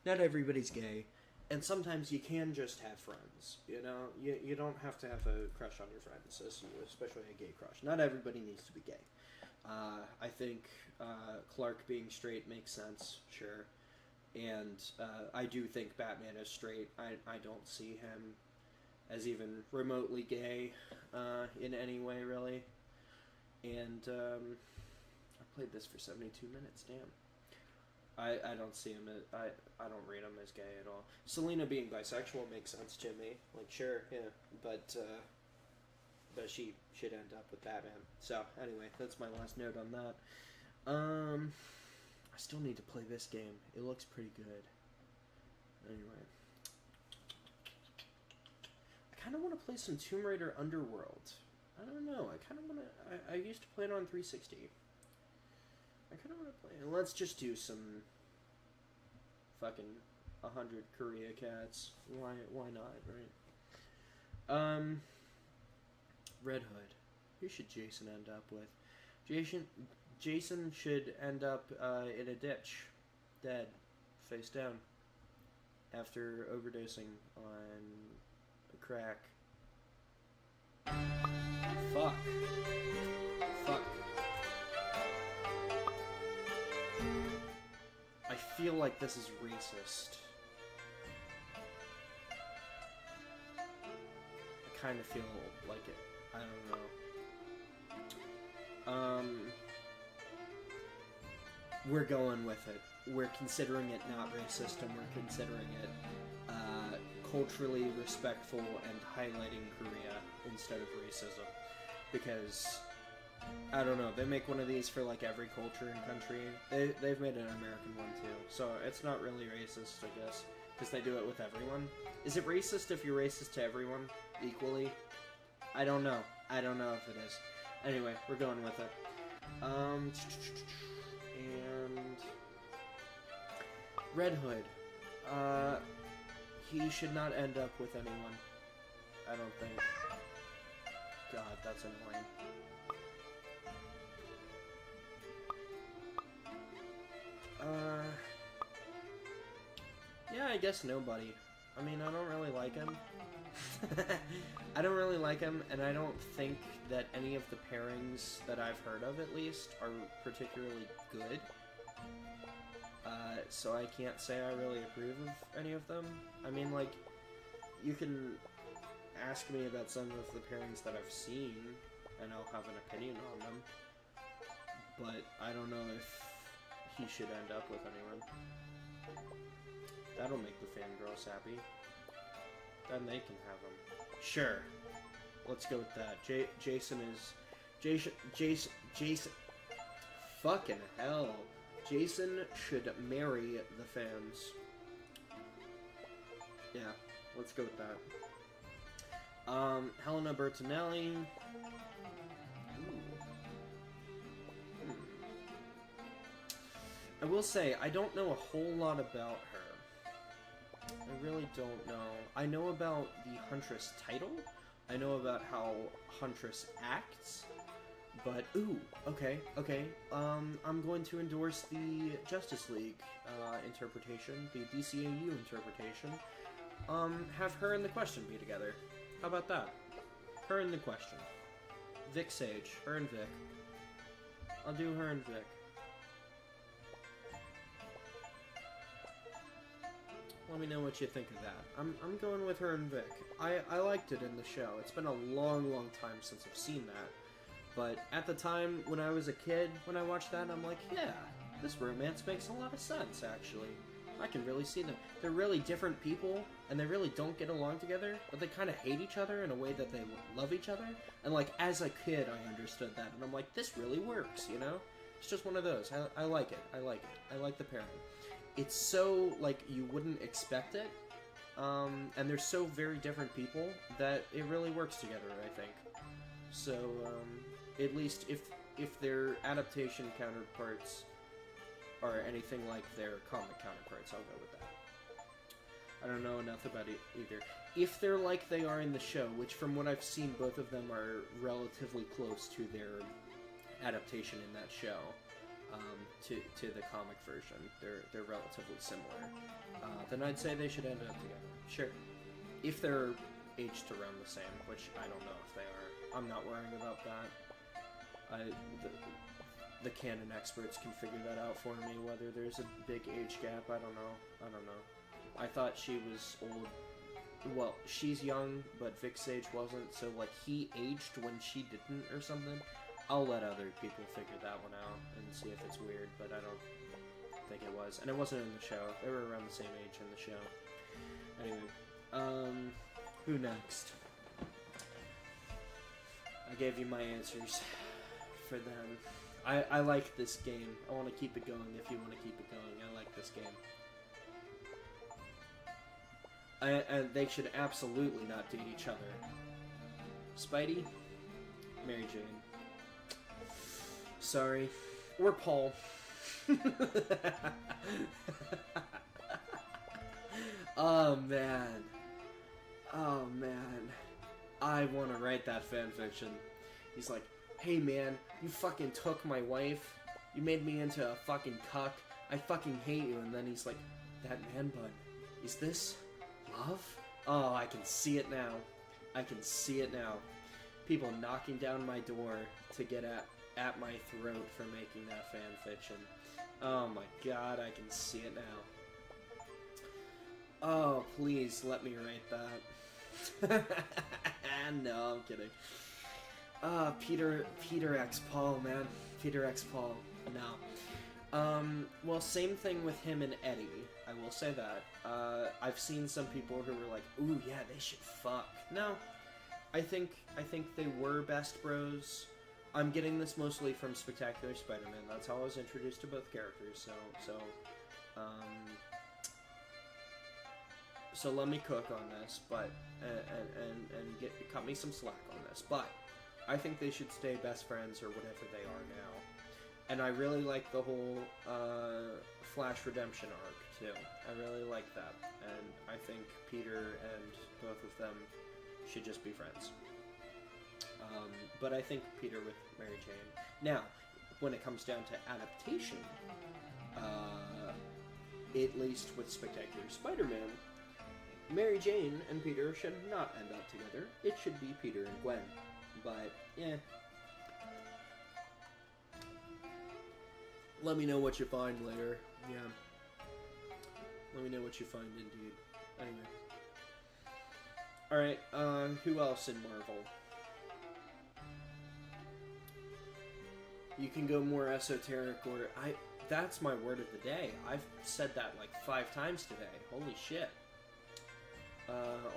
Not everybody's gay, and sometimes you can just have friends, you know? You don't have to have a crush on your friends, especially a gay crush. Not everybody needs to be gay. I think Clark being straight makes sense, sure. And I do think Batman is straight. I don't see him as even remotely gay in any way, really. And I played this for 72 minutes, damn. I don't see him as... I don't read him as gay at all. Selena being bisexual makes sense to me. Like, sure, yeah. But she should end up with Batman. So, anyway, that's my last note on that. I still need to play this game. It looks pretty good. Anyway. I kind of want to play some Tomb Raider Underworld. I don't know. I kind of want to... I used to play it on 360. I kind of want to play it. Let's just do some... fucking 100 Korea cats. Why not, right? Red Hood. Who should Jason end up with? Jason should end up in a ditch, dead, face down, after overdosing on crack. Fuck. I feel like this is racist. I kind of feel like it. I don't know. We're going with it. We're considering it not racist, and we're considering it culturally respectful and highlighting Korea instead of racism. Because, I don't know, they make one of these for like every culture and country. They've made an American one too. So it's not really racist, I guess, because they do it with everyone. Is it racist if you're racist to everyone equally? I don't know. I don't know if it is. Anyway, we're going with it. And Red Hood. He should not end up with anyone. I don't think. God, that's annoying. Yeah, I guess nobody. I mean, I don't really like him. I don't really like him, and I don't think that any of the pairings that I've heard of, at least, are particularly good. So I can't say I really approve of any of them. I mean, like, you can ask me about some of the pairings that I've seen, and I'll have an opinion on them. But I don't know if he should end up with anyone. That'll make the fangirls happy. Then they can have him. Sure. Let's go with that. Jason is... Jason... Fucking hell. Jason should marry the fans. Yeah, let's go with that. Helena Bertinelli. Ooh. I will say, I don't know a whole lot about her. I really don't know. I know about the Huntress title. I know about how Huntress acts. But, ooh, okay. I'm going to endorse the Justice League interpretation, the DCAU interpretation. Have her and the Question be together. How about that? Her and the Question. Vic Sage. Her and Vic. I'll do her and Vic. Let me know what you think of that. I'm going with her and Vic. I liked it in the show. It's been a long time since I've seen that. But at the time, when I was a kid, when I watched that, I'm like, yeah, this romance makes a lot of sense, actually. I can really see them. They're really different people, and they really don't get along together, but they kind of hate each other in a way that they love each other. And, like, as a kid, I understood that, and I'm like, this really works, you know? It's just one of those. I like it. I like the pairing. It's so, like, you wouldn't expect it, and they're so very different people that it really works together, I think. So, at least if their adaptation counterparts are anything like their comic counterparts, I'll go with that. I don't know enough about it either. If they're like they are in the show, which from what I've seen, both of them are relatively close to their adaptation in that show, to the comic version. They're relatively similar. Then I'd say they should end up together. Sure. If they're aged around the same, which I don't know if they are. I'm not worrying about that. The canon experts can figure that out for me, whether there's a big age gap. I don't know. I thought she was old. Well, she's young, but Vic Sage wasn't, so, like, he aged when she didn't or something. I'll let other people figure that one out and see if it's weird, but I don't think it was. And it wasn't in the show. They were around the same age in the show. Anyway, who next? I gave you my answers for them. I like this game. I want to keep it going if you want to keep it going. I like this game. And they should absolutely not date each other. Spidey, Mary Jane. Sorry. Or Paul. Oh, man. Oh, man. I want to write that fanfiction. He's like, hey, man, you fucking took my wife. You made me into a fucking cuck. I fucking hate you. And then he's like, that man bun, is this love? Oh, I can see it now. I can see it now. People knocking down my door to get at my throat for making that fanfiction. Oh my god, I can see it now. Oh, please let me write that. No, I'm kidding. Peter X Paul, man. Peter X Paul. No. Well, same thing with him and Eddie. I will say that. I've seen some people who were like, ooh, yeah, they should fuck. No. I think they were best bros. I'm getting this mostly from Spectacular Spider-Man. That's how I was introduced to both characters. So let me cook on this, but and cut me some slack on this. But I think they should stay best friends or whatever they are now. And I really like the whole Flash redemption arc too. I really like that, and I think Peter and both of them should just be friends. But I think Peter with Mary Jane. Now, when it comes down to adaptation, at least with Spectacular Spider-Man, Mary Jane and Peter should not end up together. It should be Peter and Gwen. But, yeah. Let me know what you find later. Yeah. Let me know what you find, indeed. Anyway. Alright, who else in Marvel? You can go more esoteric, or that's my word of the day. I've said that like 5 times today. Holy shit.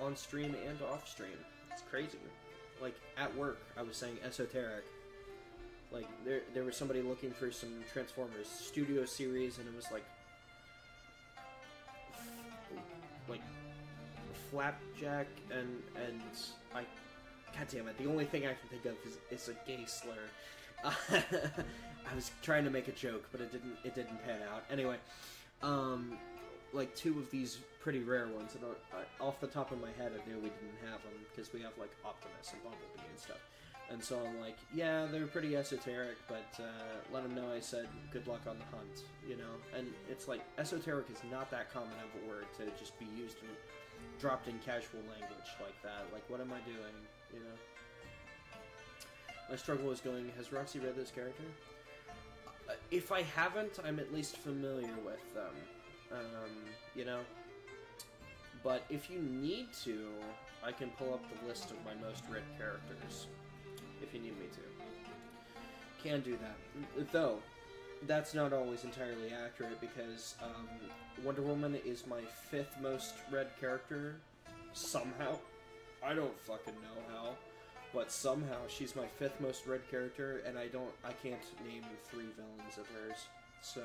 On stream and off stream. It's crazy. Like, at work, I was saying esoteric. Like, there was somebody looking for some Transformers Studio Series, and it was like Flapjack and I... God damn it, the only thing I can think of is a gay slur. I was trying to make a joke, but it didn't pan out. Anyway, like two of these pretty rare ones, and off the top of my head I knew we didn't have them, because we have like Optimus and Bumblebee and stuff. And so I'm like, yeah, they're pretty esoteric, but let them know I said good luck on the hunt, you know? And it's like, esoteric is not that common of a word to just be used and dropped in casual language like that. Like, what am I doing, you know? My struggle is going, has Roxy read this character? If I haven't, I'm at least familiar with them, you know? But if you need to, I can pull up the list of my most read characters, if you need me to. Can do that. Though, that's not always entirely accurate, because Wonder Woman is my 5th most read character, somehow. I don't fucking know how. But somehow she's my 5th most read character, and I can't name 3 villains of hers. So,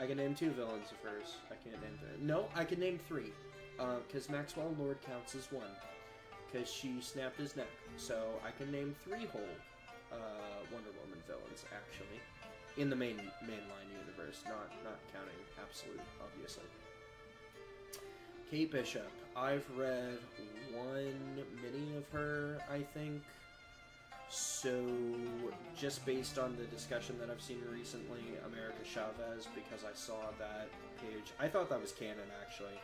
I can name 2 villains of hers. I can't name 3. No, I can name 3. Because Maxwell Lord counts as 1. Because she snapped his neck. So, I can name 3 whole Wonder Woman villains, actually. In the mainline universe, not counting Absolute, obviously. Kate Bishop. I've read 1 mini of her, I think. So, just based on the discussion that I've seen recently, America Chavez, because I saw that page. I thought that was canon, actually.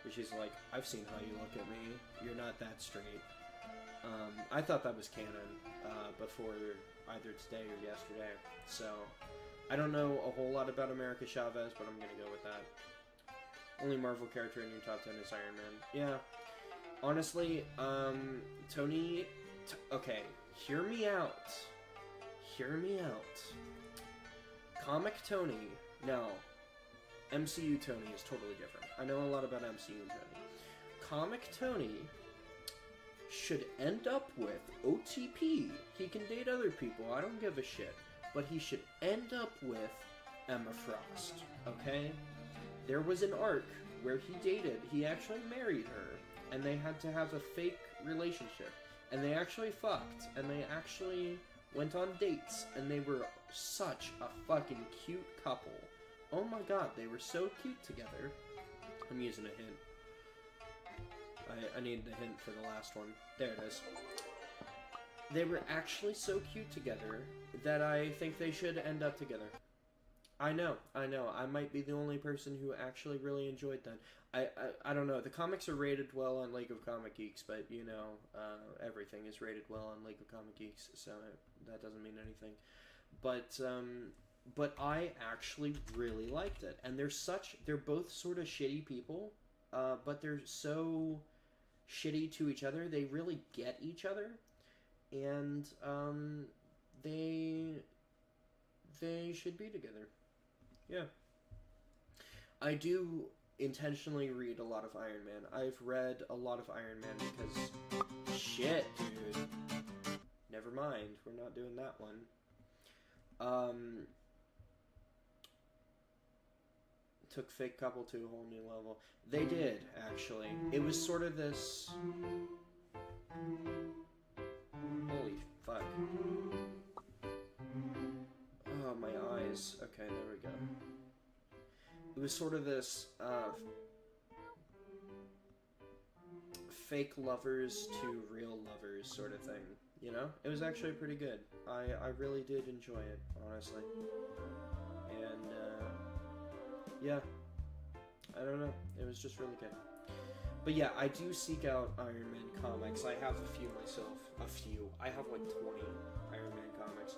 Where she's like, I've seen how you look at me. You're not that straight. I thought that was canon before either today or yesterday. So, I don't know a whole lot about America Chavez, but I'm going to go with that. Only Marvel character in your top 10 is Iron Man. Yeah. Honestly, Tony... okay, hear me out. Hear me out. Comic Tony... No. MCU Tony is totally different. I know a lot about MCU Tony. Comic Tony should end up with OTP. He can date other people, I don't give a shit. But he should end up with Emma Frost, okay? There was an arc where he actually married her, and they had to have a fake relationship, and they actually fucked, and they actually went on dates, and they were such a fucking cute couple. Oh my god, they were so cute together. I'm using a hint. I need the hint for the last one. There it is. They were actually so cute together that I think they should end up together. I know. I might be the only person who actually really enjoyed that. I don't know. The comics are rated well on League of Comic Geeks, but, you know, everything is rated well on League of Comic Geeks, so that doesn't mean anything. But I actually really liked it. And they're both sort of shitty people, but they're so shitty to each other. They really get each other. And, they should be together. Yeah. I do intentionally read a lot of Iron Man. I've read a lot of Iron Man because... Shit, dude. Never mind. We're not doing that one. Took fake couple to a whole new level. They did, actually. It was sort of this... Holy fuck. Oh, my eyes. Okay, there we go. It was sort of this, fake lovers to real lovers sort of thing, you know? It was actually pretty good. I really did enjoy it, honestly. And, yeah. I don't know. It was just really good. But yeah, I do seek out Iron Man comics. I have a few myself. A few. I have like 20 Iron Man comics.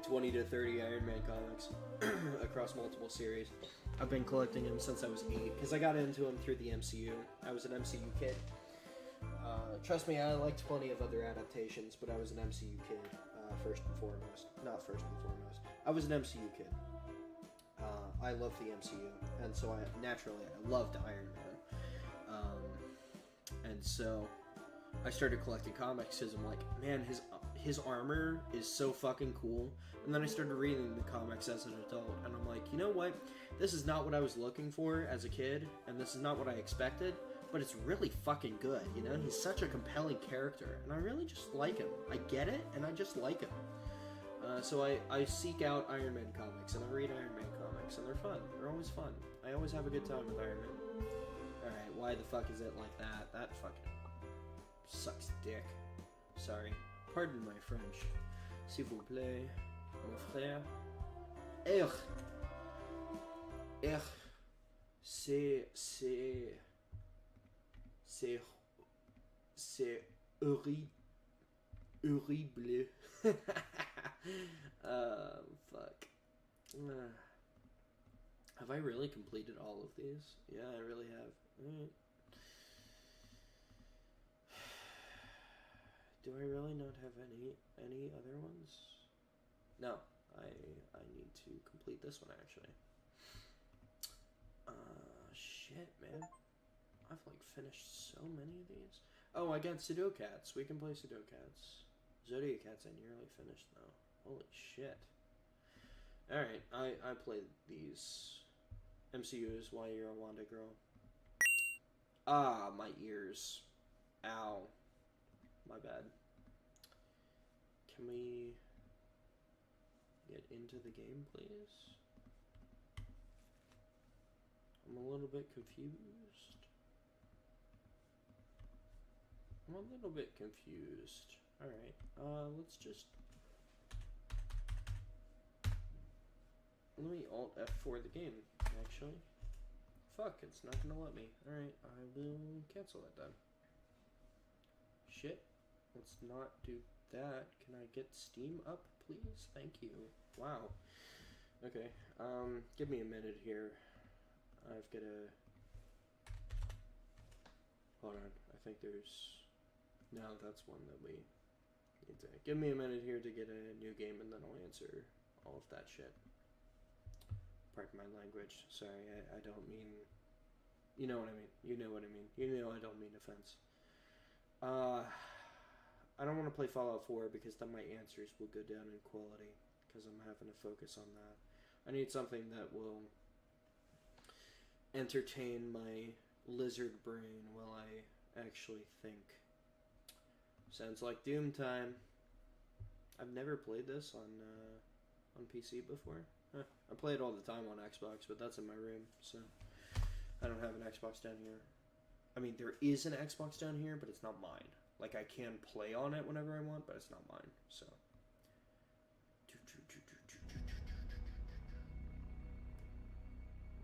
20 to 30 Iron Man comics across multiple series. I've been collecting them since I was 8, because I got into them through the MCU. I was an MCU kid. Trust me, I liked plenty of other adaptations, but I was an MCU kid, first and foremost. Not first and foremost. I was an MCU kid. I loved the MCU, and so I loved Iron Man. And so, I started collecting comics because I'm like, man, his armor is so fucking cool. And then I started reading the comics as an adult, and I'm like, you know what? This is not what I was looking for as a kid, and this is not what I expected, but it's really fucking good, you know? He's such a compelling character, and I really just like him. I get it, and I just like him. So I seek out Iron Man comics, and I read Iron Man comics, and they're fun. They're always fun. I always have a good time with Iron Man. Alright, why the fuck is it like that? That fucking sucks dick. Sorry. Pardon my French. S'il vous plaît, mon frère. C'est horrible. Fuck. Have I really completed all of these? Yeah, I really have. Alright. Do I really not have any other ones? No, I need to complete this one actually. Shit, man. I've like finished so many of these. Oh, I got Sudocats. We can play Sudocats. Zodiacats I nearly finished though. Holy shit. Alright, I played these MCUs while you're a Wanda girl. Ah, my ears. Ow. My bad. Can we get into the game, please? I'm a little bit confused. Alright, let's just... Let me Alt F4 the game, actually. Fuck, it's not gonna let me. Alright, I will cancel that then. Shit. Let's not do that. Can I get Steam up, please? Thank you. Wow. Okay, give me a minute here. I've got to... Hold on, I think there's... No, that's one that we need to... Give me a minute here to get a new game, and then I'll answer all of that shit. Pardon my language. Sorry, I don't mean... You know what I mean. You know what I mean. You know I don't mean offense. I don't want to play Fallout 4 because then my answers will go down in quality because I'm having to focus on that. I need something that will entertain my lizard brain while I actually think. Sounds like Doom time. I've never played this on PC before. I play it all the time on Xbox, but that's in my room, so I don't have an Xbox down here. I mean, there is an Xbox down here, but it's not mine. Like, I can play on it whenever I want, but it's not mine, so.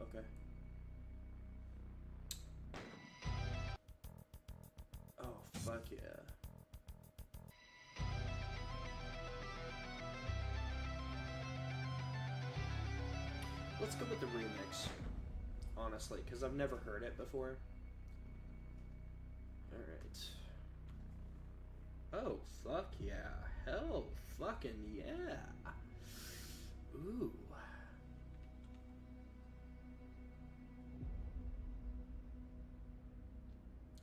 Okay. Oh, fuck yeah. Let's go with the remix, honestly, because I've never heard it before. Alright. Oh, fuck yeah. Hell fucking yeah. Ooh.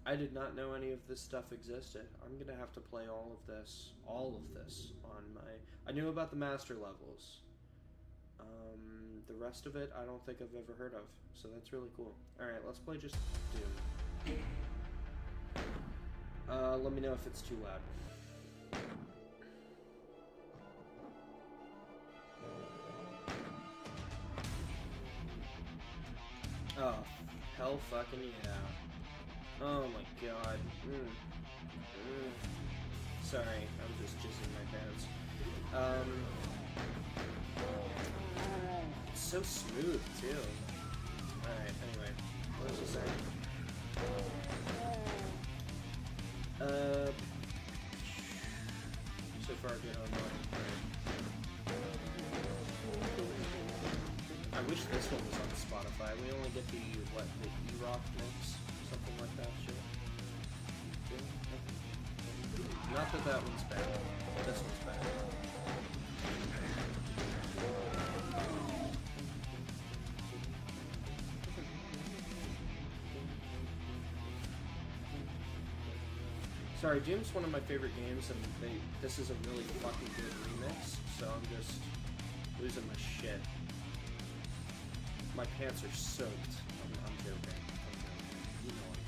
I did not know any of this stuff existed. I'm gonna have to play all of this on my... I knew about the master levels. The rest of it, I don't think I've ever heard of. So that's really cool. Alright, let's play just Doom. Let me know if it's too loud. Oh, hell fucking yeah. Oh my god. Sorry, I'm just jizzing my pants. It's so smooth, too. Alright, anyway. What was I saying? So far good on mine. I wish this one was on Spotify. We only get the, what, the E-Rock mix? Something like that shit. Not that that one's bad. This one's bad. Sorry, Doom's one of my favorite games, and this is a really fucking good remix, so I'm just losing my shit. My pants are soaked. I'm joking. You know I'm joking.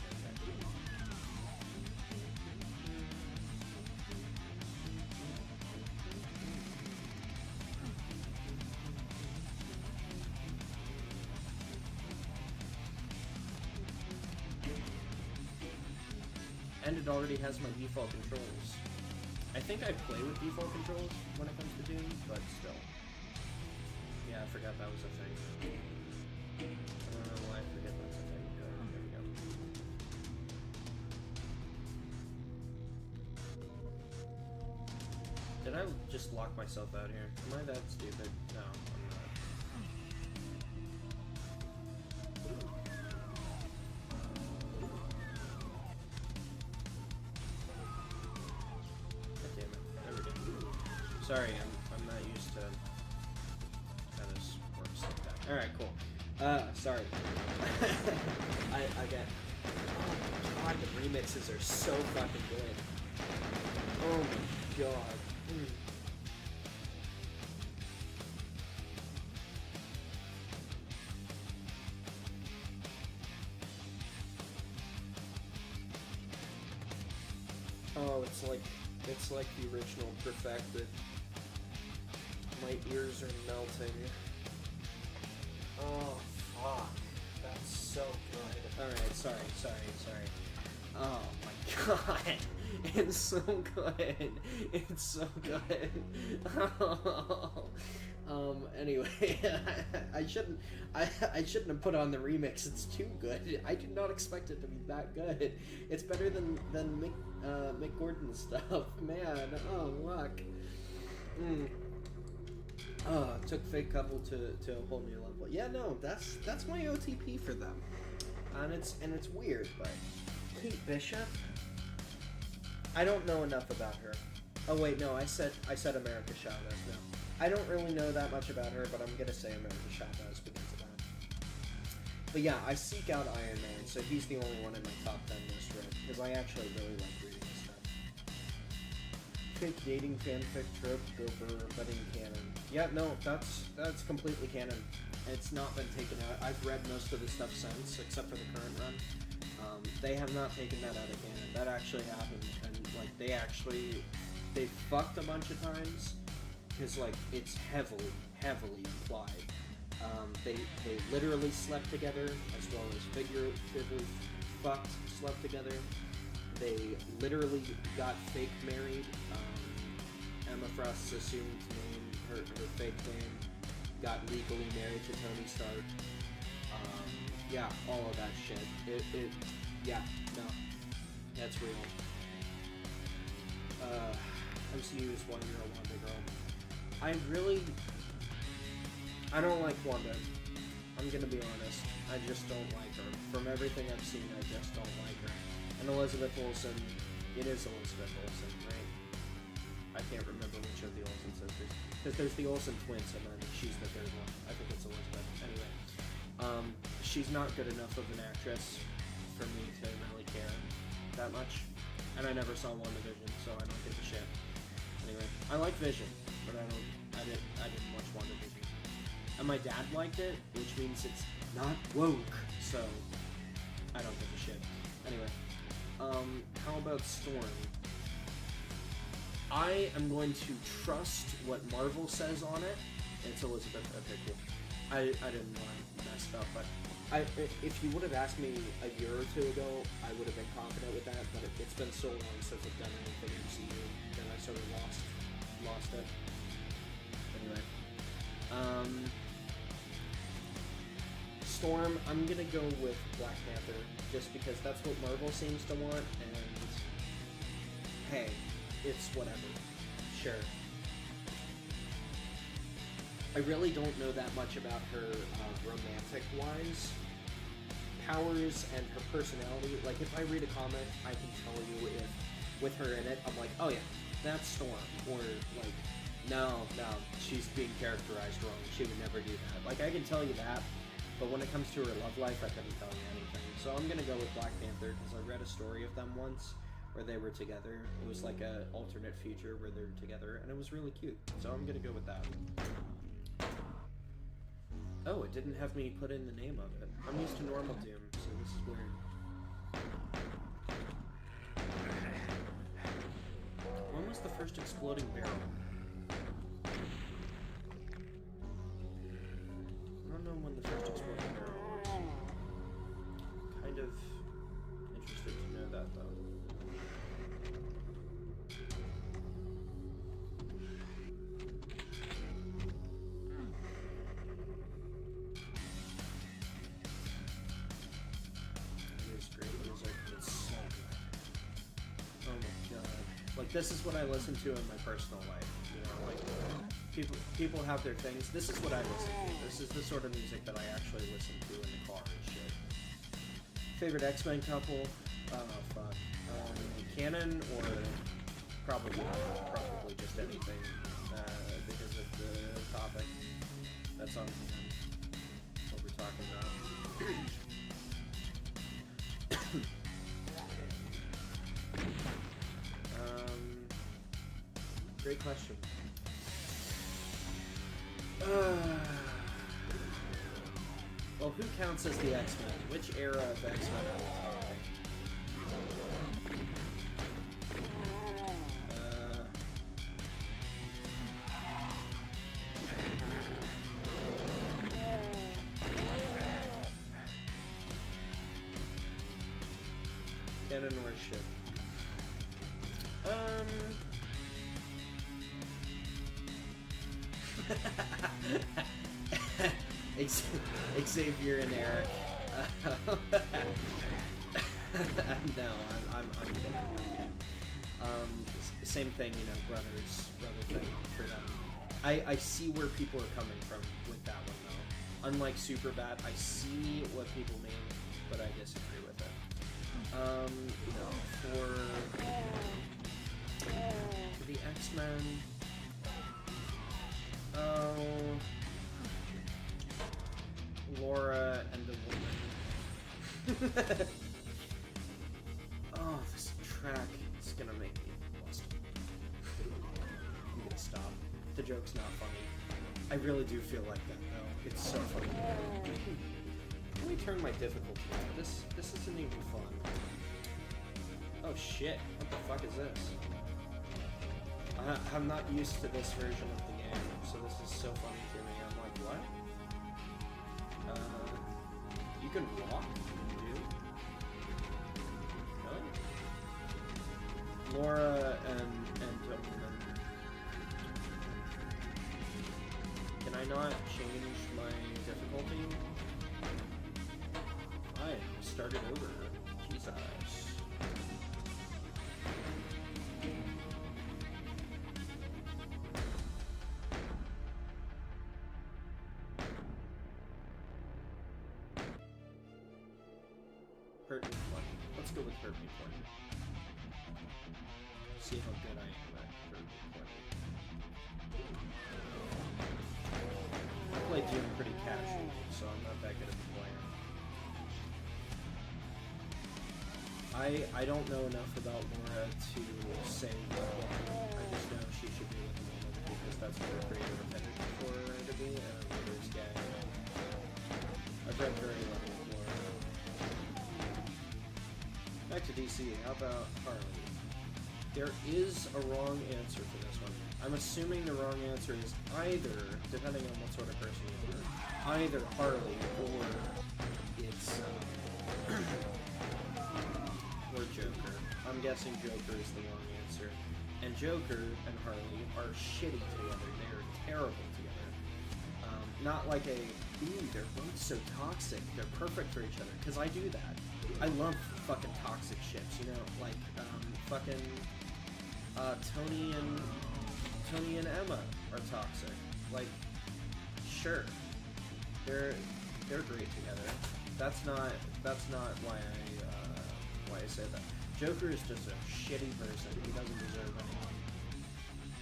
And it already has my default controls. I think I play with default controls when it comes to Doom, but still. Yeah, I forgot that was a thing. I don't know why I forget that's a thing. There we go. Did I just lock myself out here? Am I that stupid? No, I'm not. Sorry, I'm not used to how this works like that. Alright, cool. Sorry. I get... Oh my god, the remixes are so fucking good. Oh my god. Oh, it's like the original Perfected. My ears are melting. Oh, fuck. That's so good. Alright, sorry. Oh my god. It's so good. It's so good. Anyway, I shouldn't have put on the remix. It's too good. I did not expect it to be that good. It's better than Mick Gordon's stuff. Man, oh look. Took Fake Couple to a whole new level. Yeah, no, that's my OTP for them. And it's weird, but Kate Bishop? I don't know enough about her. Oh wait, no, I said America Chavez. No, I don't really know that much about her, but I'm gonna say America Chavez because of that. But yeah, I seek out Iron Man, so he's the only one in my top 10 list, right? Because I actually really like reading his stuff. Fake dating fanfic trope, Gopher, but in canon. Yeah, no, that's completely canon. It's not been taken out. I've read most of the stuff since, except for the current run. They have not taken that out of canon. That actually happened, and like they fucked a bunch of times because like it's heavily implied. They literally slept together as well as figuratively slept together. They literally got fake married. Emma Frost's assumed name, her fake name, got legally married to Tony Stark. Yeah, all of that shit. Yeah, no, that's real. MCU's 1 year old Wanda girl. I don't like Wanda. I'm gonna be honest. I just don't like her. From everything I've seen, I just don't like her. And Elizabeth Olsen, it is Elizabeth Olsen, right? I can't remember which of the Olsen sisters. Because there's the Olsen twins, and then she's the third one. I think it's Elizabeth. Anyway. She's not good enough of an actress for me to really care that much. And I never saw WandaVision, so I don't give a shit. Anyway, I like Vision, but I didn't watch WandaVision. And my dad liked it, which means it's not woke, so I don't give a shit. Anyway, how about Storm? I am going to trust what Marvel says on it. It's Elizabeth. Okay, cool. I didn't want to mess it up, but if you would have asked me a year or two ago, I would have been confident with that, but it's been so long since I've done anything MCU that I sort of lost it. Anyway. Storm, I'm gonna go with Black Panther, just because that's what Marvel seems to want, and hey, it's whatever. Sure. I really don't know that much about her romantic-wise powers and her personality. Like, if I read a comic, I can tell you if, with her in it, I'm like, oh yeah, that's Storm. Or, like, no, she's being characterized wrong. She would never do that. Like, I can tell you that, but when it comes to her love life, I couldn't tell you anything. So I'm gonna go with Black Panther, because I read a story of them once, where they were together. It was like a alternate future where they're together, and it was really cute. So I'm gonna go with that. Oh, it didn't have me put in the name of it. I'm used to normal Doom, so this is weird. When was the first exploding barrel? I don't know when the first exploding barrel was. Kind of interested to know that, though. Like, this is what I listen to in my personal life, you know, like, people have their things. This is what I listen to. This is the sort of music that I actually listen to in the car and shit. Favorite X-Men couple? Oh, fuck. Canon or probably just anything, because of the topic that's on what we're talking about. Great question. Well, who counts as the X-Men? Which era of X-Men are we talking? Canon or ship? Xavier and Eric. No, I'm kidding. Same thing, you know, brother thing for them. I see where people are coming from with that one, though. Unlike Superbad, I see what people mean, but I disagree with it. You know, for the X-Men, Laura and the woman. Oh, this track is gonna make me lost. I'm gonna stop. The joke's not funny. I really do feel like that, though. It's so funny. Let me turn my difficulty up. This isn't even fun. Oh shit, what the fuck is this? I'm not used to this version of the game, so this is so funny to me. I'm like, what? You can walk, dude? Really? Laura and Gentleman. Can I not change my difficulty? I started over. Jesus. Hurt me plenty. Let's go with hurt me plenty. See how good I am at hurt me plenty. I play Doom pretty casually, so I'm not that good at the player. I don't know enough about Laura to say what I just know she should be with a woman because that's what her creator intended for her to be, and Laura's gay. I've read very little. Back to DC, how about Harley? There is a wrong answer for this one. I'm assuming the wrong answer is either, depending on what sort of person you are, either Harley or it's, or Joker. I'm guessing Joker is the wrong answer. And Joker and Harley are shitty together. They're terrible together. Not like a, ooh, they're both so toxic, they're perfect for each other, because I do that. I love fucking toxic ships, you know, like, fucking, Tony and Emma are toxic. Like, sure. They're great together. That's not why I say that. Joker is just a shitty person. He doesn't deserve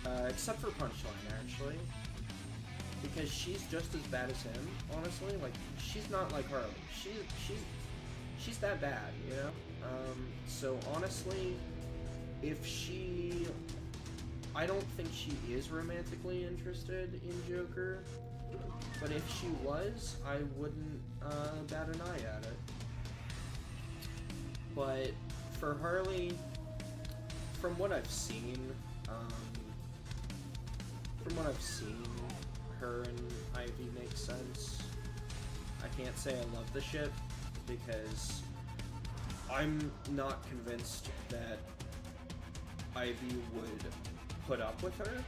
anyone. Except for Punchline, actually. Because she's just as bad as him, honestly. Like, she's not like Harley. She's that bad, you know? So honestly, if she... I don't think she is romantically interested in Joker, but if she was, I wouldn't bat an eye at it. But for Harley, from what I've seen, her and Ivy make sense. I can't say I love the ship, because I'm not convinced that Ivy would put up with her.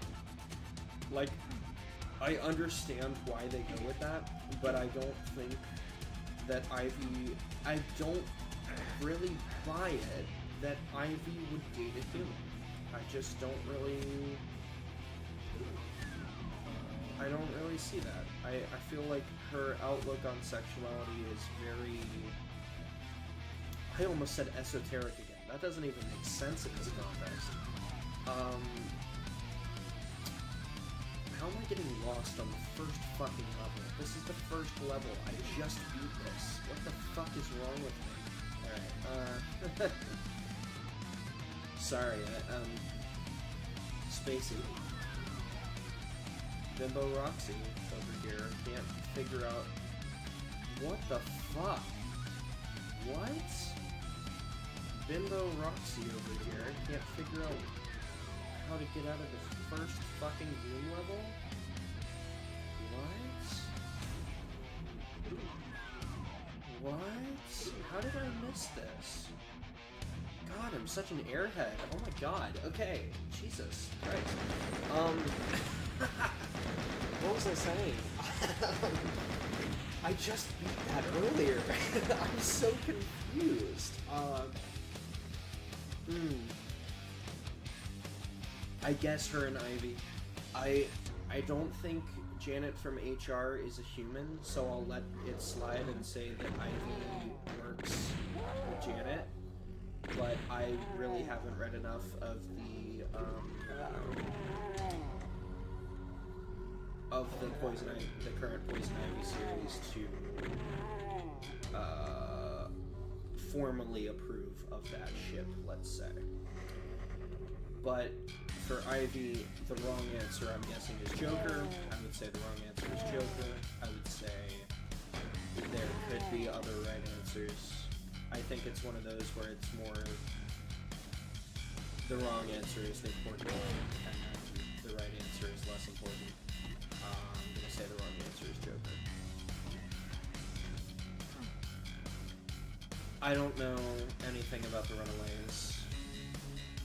Like, I understand why they go with that, but I don't think that Ivy... I don't really buy it that Ivy would date a human. I just don't really... I don't really see that. I feel like her outlook on sexuality is very... I almost said esoteric again. That doesn't even make sense in this context. How am I getting lost on the first fucking level? This is the first level. I just beat this. What the fuck is wrong with me? Alright, sorry, Spacey. Bimbo Roxy over here can't figure out... What the fuck? What? Bimbo Roxy over here can't figure out how to get out of this first fucking Doom level? What? What? How did I miss this? God, I'm such an airhead. Oh my god. Okay. Jesus Christ. What was I saying? I just beat that earlier. I'm so confused. I guess her and Ivy. I don't think Janet from HR is a human, so I'll let it slide and say that Ivy works with Janet. But I really haven't read enough of the current Poison Ivy series to formally approve of that ship, let's say. But for Ivy, the wrong answer, I'm guessing, is Joker. I would say the wrong answer is Joker. I would say there could be other right answers. I think it's one of those where it's more the wrong answer is the important one, and the right answer is less important. I'm going to say the wrong answer is Joker. I don't know anything about the Runaways.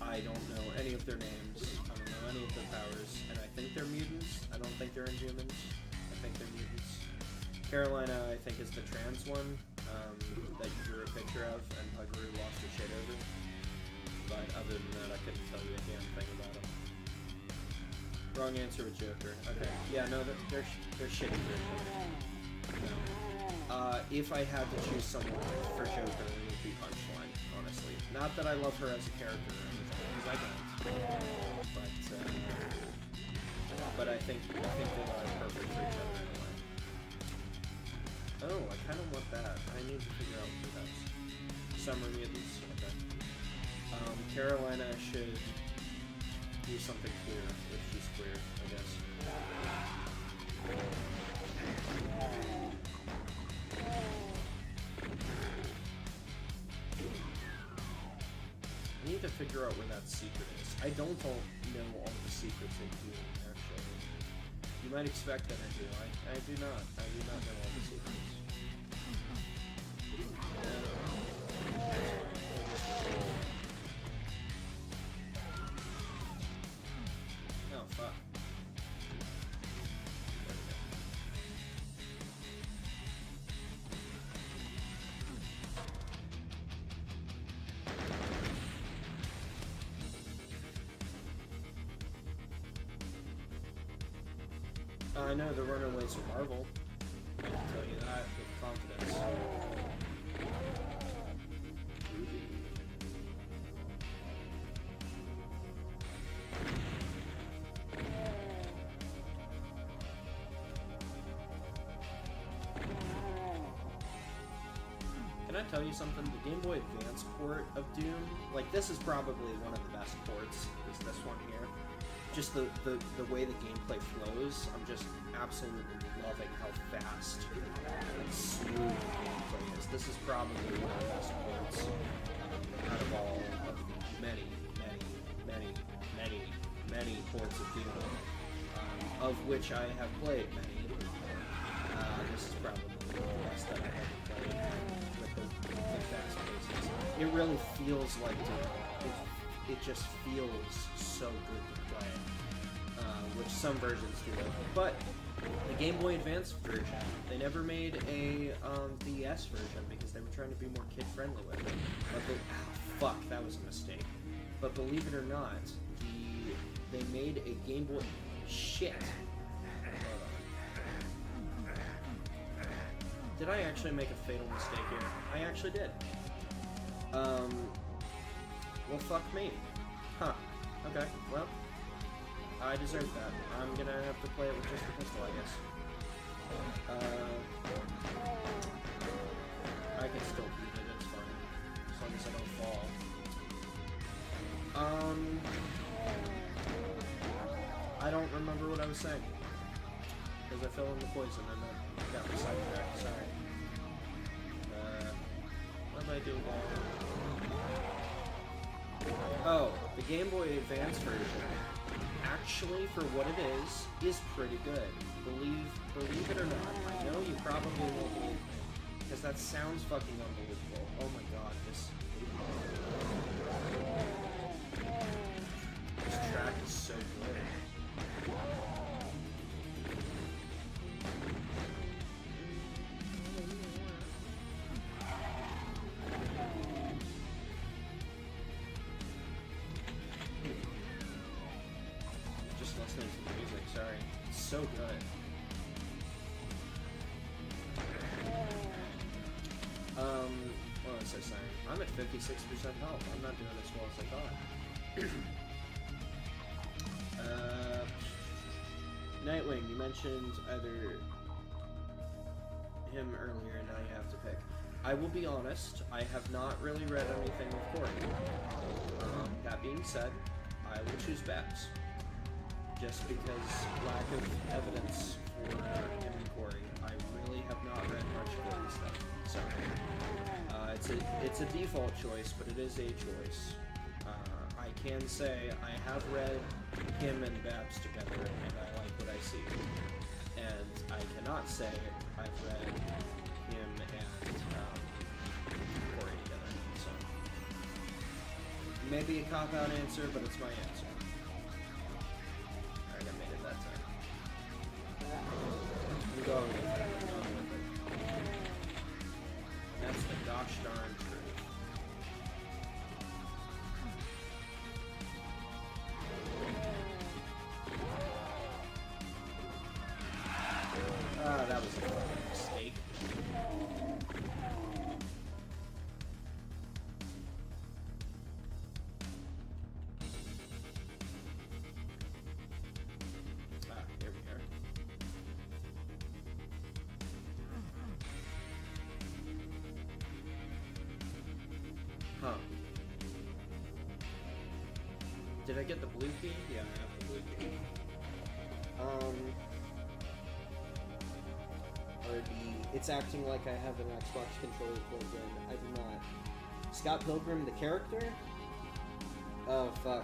I don't know any of their names. I don't know any of their powers. And I think they're mutants. I don't think they're Inhumans. I think they're mutants. Carolina, I think, is the trans one that you drew a picture of and Huggeroo lost her shit over. But other than that, I couldn't tell you a damn thing about them. Wrong answer with Joker. Okay. Yeah, no, they're shitty versions. No. If I had to choose someone for Joker, it would be Punchline, honestly. Not that I love her as a character or anything, because I don't. But I think they are perfect for each other anyway. Oh, I kind of want that. I need to figure out who that's. Summer Mutants. Okay. Carolina should do something queer, if she's queer, I guess. I need to figure out where that secret is. I don't know all the secrets in Doom, actually. You might expect that I do. I do not. I do not know all the secrets. Oh, fuck. I know the Runaways are Marvel. I can tell you that with confidence. Ruby. Can I tell you something? The Game Boy Advance port of Doom, like, this is probably one of the best ports, is this one here. Just the way the gameplay flows, I'm just absolutely loving how fast and smooth the gameplay is. This is probably one of the best ports out of all of the many ports of Doom, of which I have played many. This is probably the best that I have played with the fast paces. It really feels like Doom. It just feels so good to play, which some versions do. But the Game Boy Advance version, they never made a DS version because they were trying to be more kid-friendly with it. But fuck, that was a mistake. But believe it or not, they made a Game Boy... Shit. Did I actually make a fatal mistake here? I actually did. Well, fuck me. Huh. Okay, well, I deserve that. I'm gonna have to play it with just the pistol, I guess. I can still beat it, it's fine. As long as I don't fall. I don't remember what I was saying. Because I fell in the poison and then got me sidetracked, sorry. What did I do now? Oh, the Game Boy Advance version, actually, for what it is pretty good. Believe it or not. I know you probably won't believe me, because that sounds fucking unbelievable. Oh my god, this track is so good. Listening to the music, sorry. It's so good. What was I saying? I'm at 56% health. I'm not doing as well as I thought. Nightwing, you mentioned either him earlier, and now you have to pick. I will be honest, I have not really read anything with Corey. That being said, I will choose Babs. Just because lack of evidence for him and Corey. I really have not read much Corey stuff. So it's a default choice, but it is a choice. I can say I have read him and Babs together, and I like what I see. And I cannot say I've read him and Corey together. So maybe a cop-out answer, but it's my answer. I made it that time. I'm going with it. I'm going with it. That's the gosh darn truth. That was a fucking mistake. Here we are. Huh. Did I get the blue key? Yeah, I have the blue key. It's acting like I have an Xbox controller plugged in. I do not. Scott Pilgrim, the character? Oh, fuck.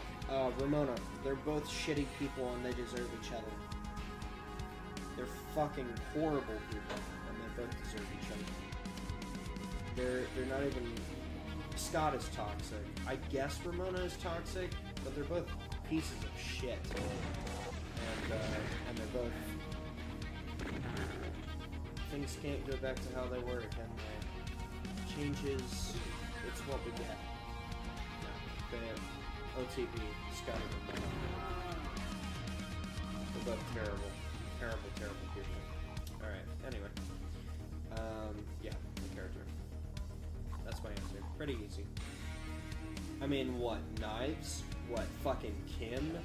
Ramona. They're both shitty people and they deserve each other. They're fucking horrible people and they both deserve each other. They're not even... Scott is toxic. I guess Ramona is toxic, but they're both pieces of shit. And they're both... Things can't go back to how they were, can they? Changes, it's what we get. Bam. OTP, Scott and Ramona. They're both terrible. Terrible, terrible people. Alright, anyway. Yeah, the character. That's my answer. Pretty easy. I mean, what? Knives? What? Fucking Kim?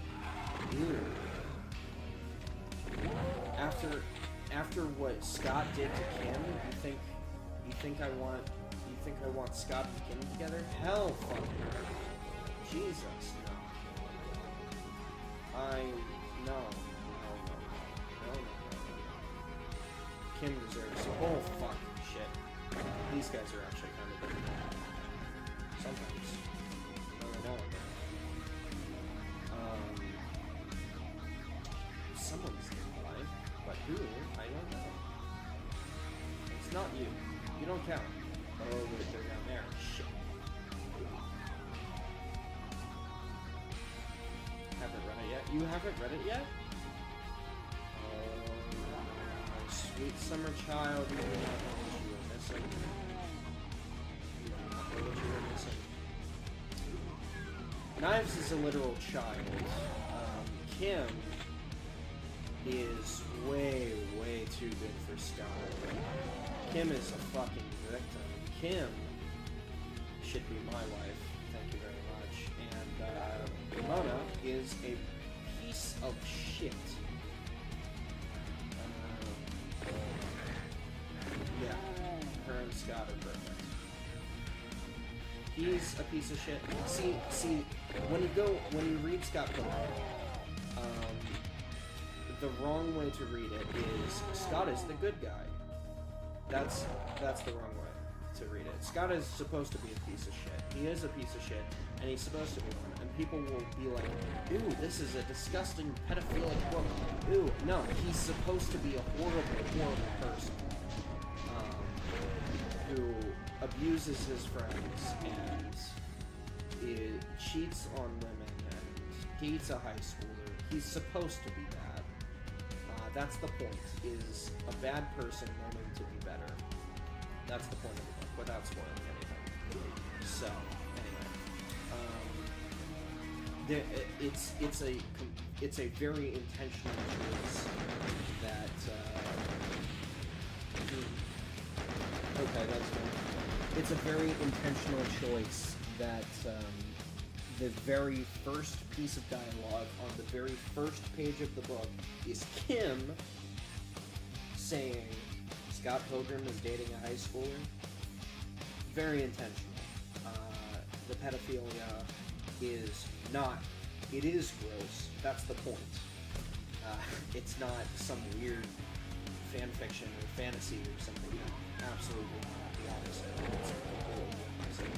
Ew. After what Scott did to Kim, you think think I want Scott and Kim together? Hell fucking no. Jesus, no. No. Kim deserves... Oh, fuck. Shit. These guys are actually kind of good. Sometimes. No. Someone's alive, but who? I don't know. It's not you. You don't count. Oh, wait, they're down there. Shit. Haven't read it yet? You haven't read it yet? Oh, my sweet summer child, you do not know what you were missing. You do not know what you were missing. Knives is a literal child. Kim is way too good for Scott. Kim is a fucking victim. Kim should be my wife. Thank you very much. And Mona is a piece of shit. Yeah, her and Scott are perfect. He's a piece of shit. See, when you read Scott Pilgrim, the wrong way to read it is Scott is the good guy. That's the wrong way to read it. Scott is supposed to be a piece of shit. He is a piece of shit, and he's supposed to be one. And people will be like, "Ooh, this is a disgusting pedophilic book." Ooh, no, he's supposed to be a horrible person who abuses his friends and cheats on women and hates a high schooler. He's supposed to be bad. That's the point, is a bad person learning to be better. That's the point of the book, without spoiling anything. So, anyway. It's a very intentional choice that, okay, that's good. It's a very intentional choice that, the very first piece of dialogue on the very first page of the book is Kim saying Scott Pilgrim is dating a high schooler. Very intentional. The pedophilia is not... It is gross. That's the point. It's not some weird fan fiction or fantasy or something. No, absolutely not. The opposite. It's completely the opposite.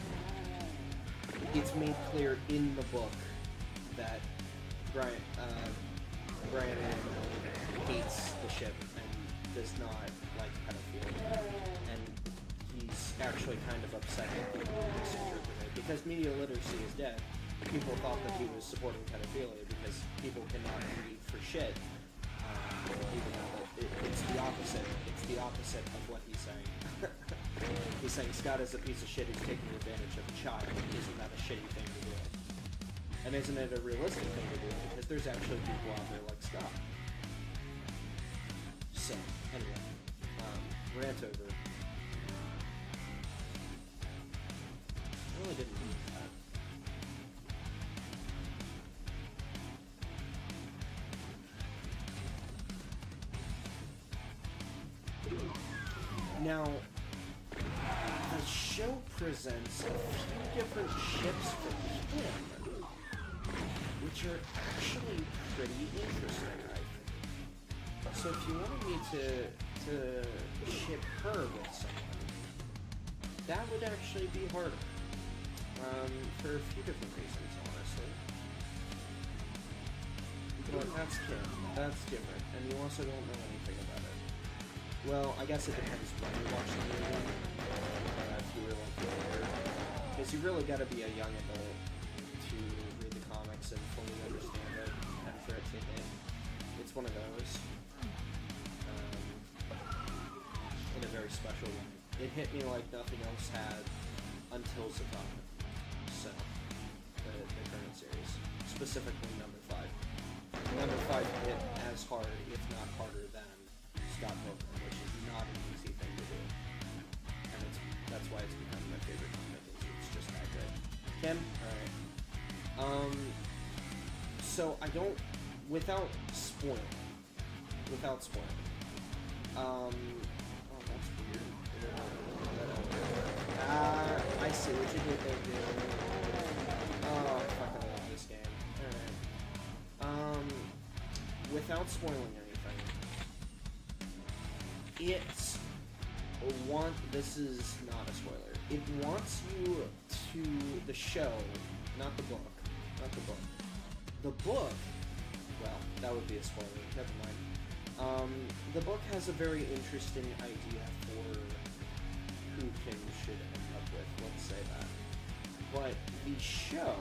It's made clear in the book that Brian hates the ship and does not like pedophilia, and he's actually kind of upset that people misinterpret it because media literacy is dead. People thought that he was supporting pedophilia because people cannot read for shit. Even though it's the opposite. It's the opposite of what he's saying. He's saying Scott is a piece of shit who's taking advantage of a child. Isn't that a shitty thing to do? And isn't it a realistic thing to do? Because there's actually people out there like Scott. So, anyway. Rant over. I really didn't need that. Now, the show presents a few different ships for Kim, which are actually pretty interesting, I think. So if you wanted me to ship her with someone, that would actually be harder. For a few different reasons, honestly. But that's Kim. That's different, and you also don't know anything about it. Well, I guess it depends when you watch the movie, if you were like older. Because you really gotta be a young adult to read the comics and fully understand it, and for it to hit. It's one of those. In a very special way. It hit me like nothing else had until Zatanna. So, the current series. Specifically number 5. Number 5 hit as hard, if not harder than Scott Pilgrim, which is not an easy thing to do. And that's why it's become my favorite comic. It's just that good. Kim? Alright. So I don't... Without spoiling. Oh, that's weird. I see what you did there, dude. Oh, I fucking love this game. Alright. Without spoiling anything, this is not a spoiler. It wants you to, the show, not the book, The book, well, that would be a spoiler, never mind. The book has a very interesting idea for who Kim should end up with, let's say that. But the show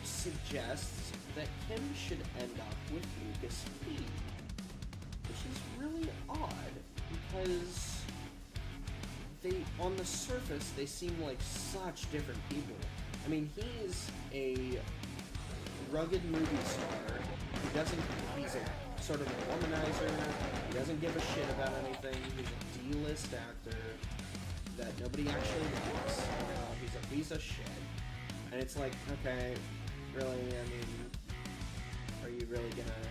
suggests that Kim should end up with Lucas P, which is really odd, because on the surface, they seem like such different people. I mean, he's a rugged movie star he's a sort of a womanizer, he doesn't give a shit about anything, he's a D-list actor that nobody actually likes, he's a piece of shit, and it's like, okay, really, I mean, are you really gonna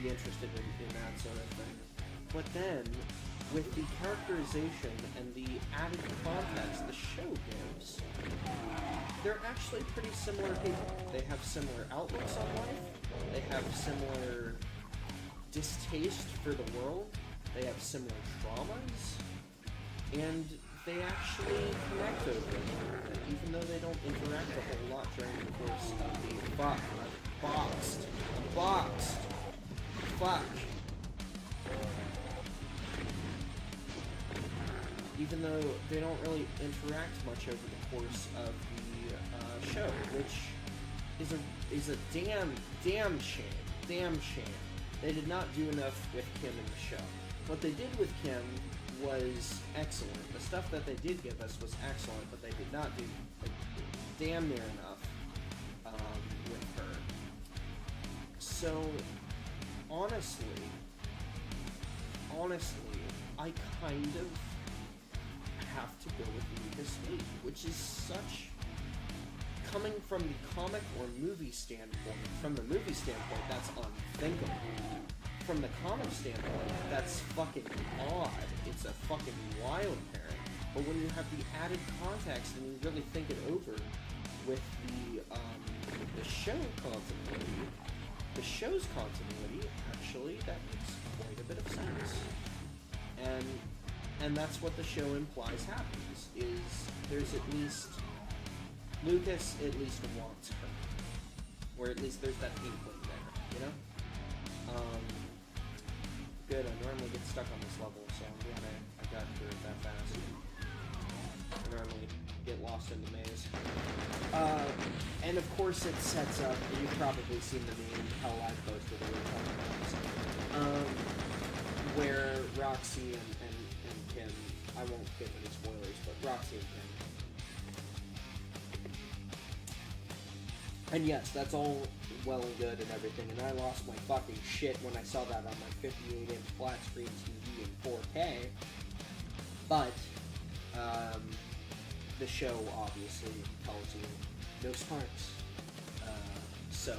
be interested in that sort of thing? But then, with the characterization and the added context the show gives, they're actually pretty similar people. They have similar outlooks on life, they have similar distaste for the world, they have similar traumas, and they actually connect over it, even though they don't interact a whole lot during the course of the boxed. Fuck. Even though they don't really interact much over the course of the show, which is a damn shame. They did not do enough with Kim in the show. What they did with Kim was excellent. The stuff that they did give us was excellent, but they did not do damn near enough with her. So, honestly, I kind of have to go with Lucas Lee, which is such, coming from the comic or movie standpoint, from the movie standpoint, that's unthinkable. From the comic standpoint, that's fucking odd. It's a fucking wild pairing. But when you have the added context and you really think it over with the show continuity, the show's continuity, actually, that makes quite a bit of sense. And that's what the show implies happens, is there's at least, Lucas at least wants her. Or at least there's that inkling there, you know? Good, I normally get stuck on this level, so I'm glad I got through it that fast. I normally get lost in the maze. And of course it sets up, you've probably seen the meme, how I posted it a couple times, where Roxy and Kim, I won't give any spoilers, but Roxy and Kim. And yes, that's all well and good and everything, and I lost my fucking shit when I saw that on my 58-inch flat screen TV in 4K, but the show obviously tells you no sparks, so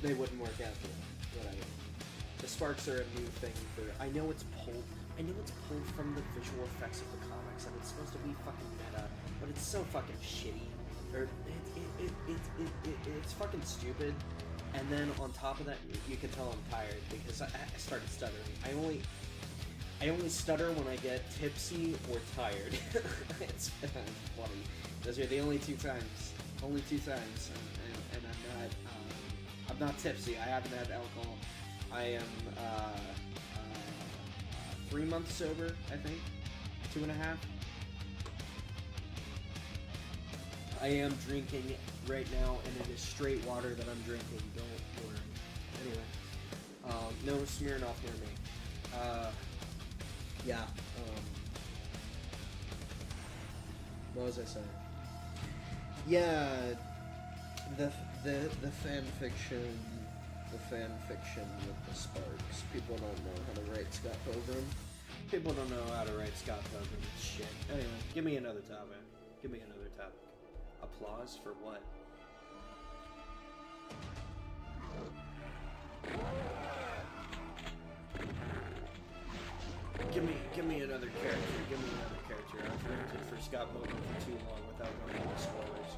they wouldn't work out for them, whatever. The sparks are a new thing for, I know it's pulled from the visual effects of the comics, and it's supposed to be fucking meta, but it's so fucking shitty. It's fucking stupid, and then on top of that, you can tell I'm tired because I started stuttering. I only stutter when I get tipsy or tired. It's funny. Those are the only two times, and I'm not tipsy. I haven't had alcohol. I am 3 months sober, I think, 2.5. I am drinking right now, and it is straight water that I'm drinking. Don't worry. Anyway, no Smirnoff near me. Yeah. What was I saying? Yeah, the fan fiction with the sparks. People don't know how to write Scott Pilgrim. People don't know how to write Scott Pilgrim. Shit. Anyway, give me another topic. Applause for what? Give me another character. Give me another character. I've rented for Scott Pilgrim for too long without going into spoilers.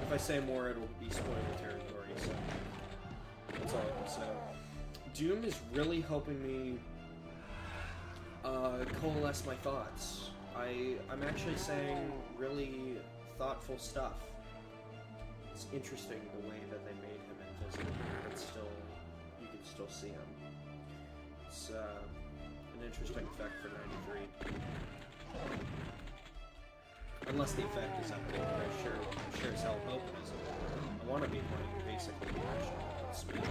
If I say more, it'll be spoiler territory, so that's all I can say. Doom is really helping me coalesce my thoughts. I'm actually saying really thoughtful stuff. It's interesting the way that they made him invisible, but still, you can still see him. It's an interesting effect for 93. Unless the effect is updated, I'm sure as hell hope it isn't. I want to be playing basically the original speed.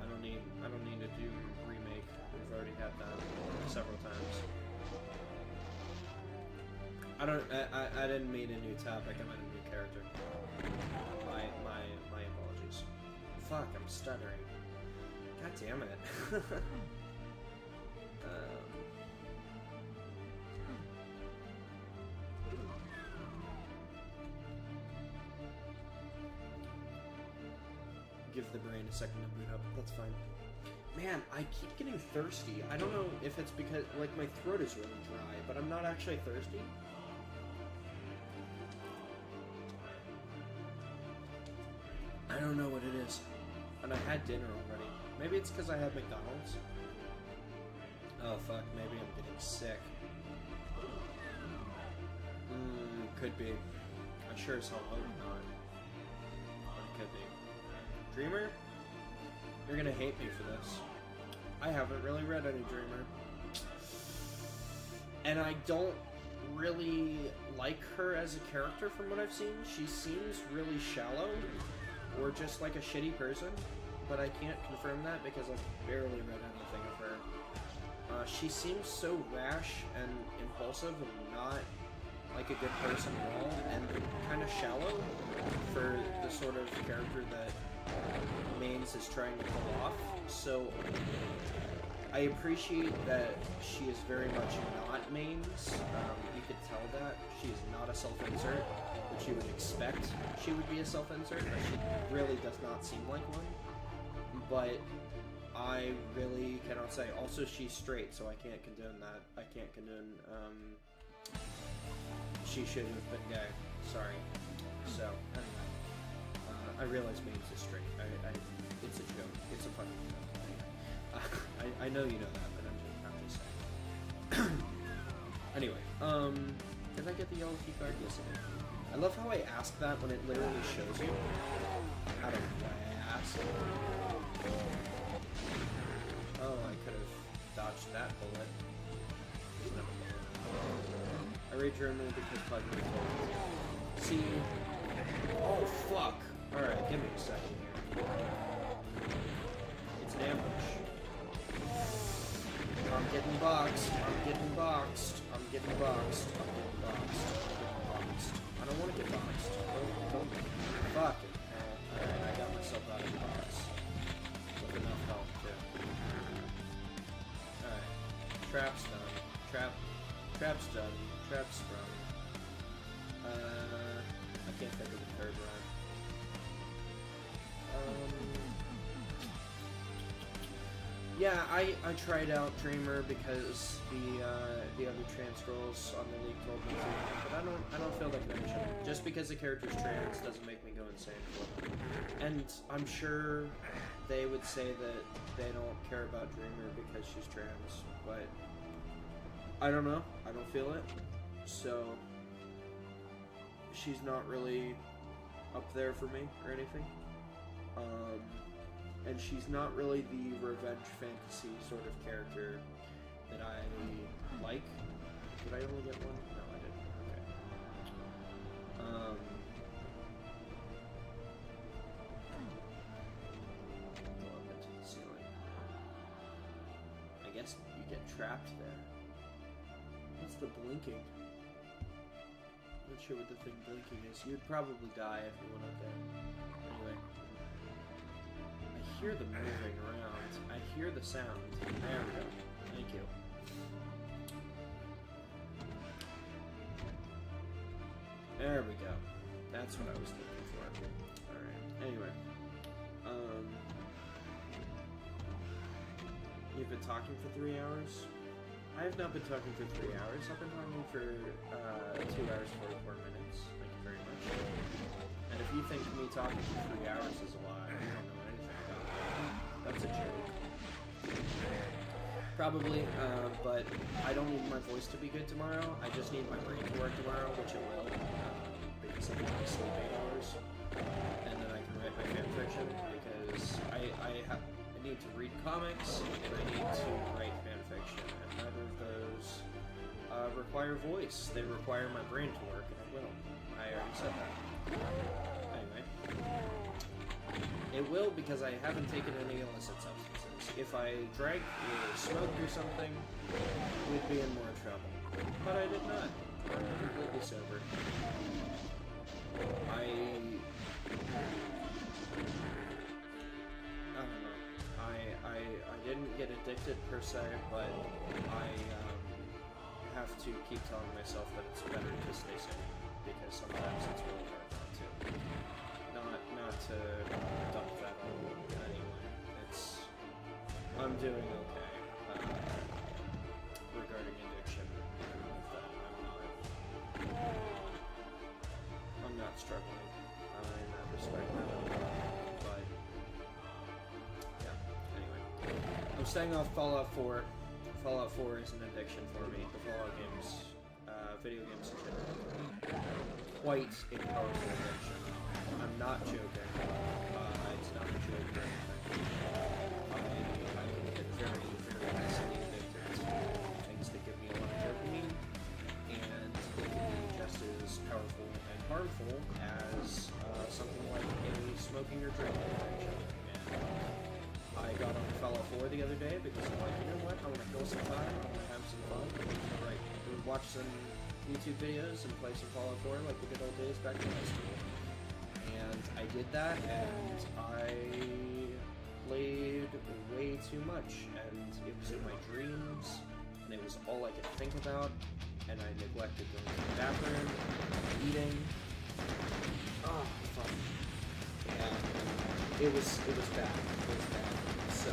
I don't need a Doom remake. We've already had that several times. I didn't mean a new topic. I meant a new character. My apologies. Fuck, I'm stuttering. God damn it. Give the brain a second to boot up. That's fine. Man, I keep getting thirsty. I don't know if it's because, like, my throat is really dry, but I'm not actually thirsty. I don't know what it is. And I had dinner already. Maybe it's because I had McDonald's. Oh, fuck. Maybe I'm getting sick. Could be. I sure as hell hope not. But it could be. Dreamer? You're gonna hate me for this. I haven't really read any Dreamer. And I don't really like her as a character from what I've seen. She seems really shallow, or just like a shitty person, but I can't confirm that because I've barely read anything of her. She seems so rash and impulsive and not like a good person at all, and kind of shallow for the sort of character that Maines is trying to pull off. So I appreciate that she is very much not Maines. You could tell that she is not a self-insert, which you would expect she would be a self-insert, but she really does not seem like one. But I really cannot say. Also, she's straight, so I can't condone that. I can't condone, she should have been gay. Sorry. So, anyway. I realize Maines is straight. It's a joke. It's a funny joke. Anyway. I know you know that, but I'm just saying. Anyway, did I get the yellow key card? Yes, I did. I love how I ask that when it literally shows you. I don't know why I asked. Oh, I could have dodged that bullet. I read German because Puggy told me. See? Oh, fuck. Alright, give me a second here. It's an ambush. I'm getting boxed. I'm getting boxed. I'm getting boxed. I'm getting boxed. I'm getting boxed. I don't want to get boxed. Don't. Fuck it. Alright, I got myself out of the box. With enough health, too. Alright. Trap's done. Trap's done. Trap's sprung. I can't think of the third rhyme. Yeah, I tried out Dreamer because the other trans girls on the league told me to, but I don't feel like I should. Just because the character's trans doesn't make me go insane for them. And I'm sure they would say that they don't care about Dreamer because she's trans, but I don't know. I don't feel it. So she's not really up there for me or anything. And she's not really the revenge fantasy sort of character that I like. Did I only get one? No, I didn't. Okay. Go up into the ceiling. I guess you get trapped there. What's the blinking? Not sure what the thing blinking is. You'd probably die if you went up there. Anyway. I hear them moving around. I hear the sound. There we go. Thank you. There we go. That's what I was looking for. Alright. Anyway. You've been talking for 3 hours? I have not been talking for 3 hours. I've been talking for 2 hours 44 minutes. Thank you very much. And if you think me talking for 3 hours is a lie, you don't know anything about that. That's a joke. Probably, but I don't need my voice to be good tomorrow. I just need my brain to work tomorrow, which it will, because I'm going to sleep 8 hours, and then I can write my fan fiction, because I need to read comics, and I need to write fan fiction, and neither of those require voice. They require my brain to work, and it will. I already said that. Anyway. It will, because I haven't taken any illicit substances. If I drank or smoked or something, we'd be in more trouble. But I did not. I'm completely sober. I don't know. I didn't get addicted per se, but I have to keep telling myself that it's better to stay sane, because sometimes it's really hard not to. Not to dump that on anyone. I'm doing okay regarding addiction. I'm not struggling in that respect now. But yeah. Anyway, I'm staying off Fallout 4. Fallout 4 is an addiction for me. The Fallout games, video games in general, quite a powerful addiction. I'm not joking. It's not a joke or anything. I can get very, very easily addicted to things that give me a lot of dopamine, and they can be just as powerful and harmful as something like a smoking or drinking addiction. And I got on Fallout 4 the other day because I'm like, you know what, I want to kill some time, I want to have some fun, right, watch some YouTube videos and play some Fallout 4 like the good old days back in high school. And I did that, and I played way too much, and it was in my dreams, and it was all I could think about, and I neglected going to the bathroom, eating. Oh, fuck. And it was bad. It was bad. So,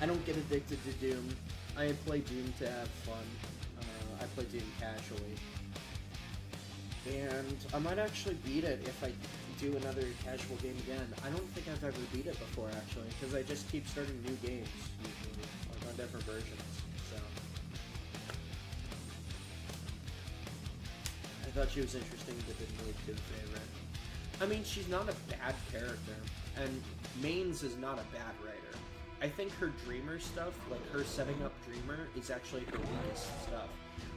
I don't get addicted to Doom. I play Doom to have fun. I play Doom casually. And I might actually beat it if I do another casual game again. I don't think I've ever beat it before, actually, because I just keep starting new games, usually, like on different versions, so. I thought she was interesting, but didn't really do favorite. I mean, she's not a bad character, and Maines is not a bad writer. I think her Dreamer stuff, like her setting up Dreamer, is actually her weakest stuff.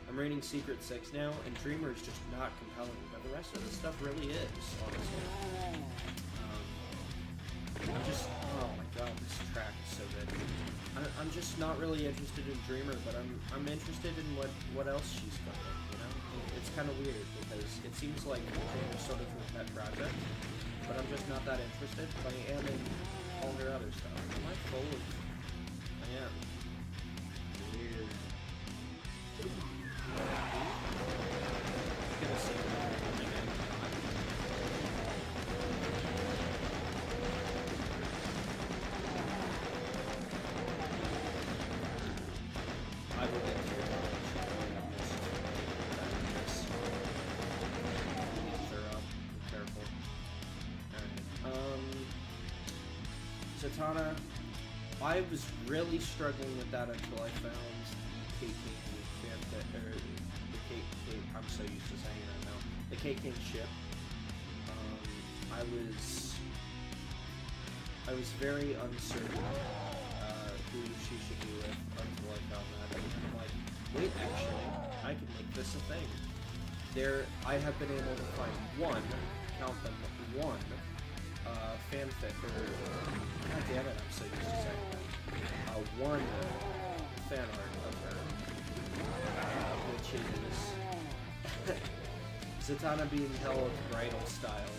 I'm reading Secret 6 now, and Dreamer is just not compelling, but the rest of the stuff really is, honestly. I'm just, oh my god, this track is so good. I'm just not really interested in Dreamer, but I'm interested in what else she's cooking, you know? It's kind of weird, because it seems like Dreamer's sort of her pet project, but I'm just not that interested, but I am in all her other stuff. Am I full of... I am. Weird. I will get to your knowledge. Careful. Alright. Zatanna. I was really struggling with that until I found Kate fanfic, or the Kate, I'm so used to saying that now. The Kate King ship. I was very uncertain who she should be with until I found that. And I'm like, wait, actually, I can make this a thing. I have been able to find one, count them, one fanfic, or god damn it, I'm so used to saying that. One fan art of her, which is Zatanna being held bridal style,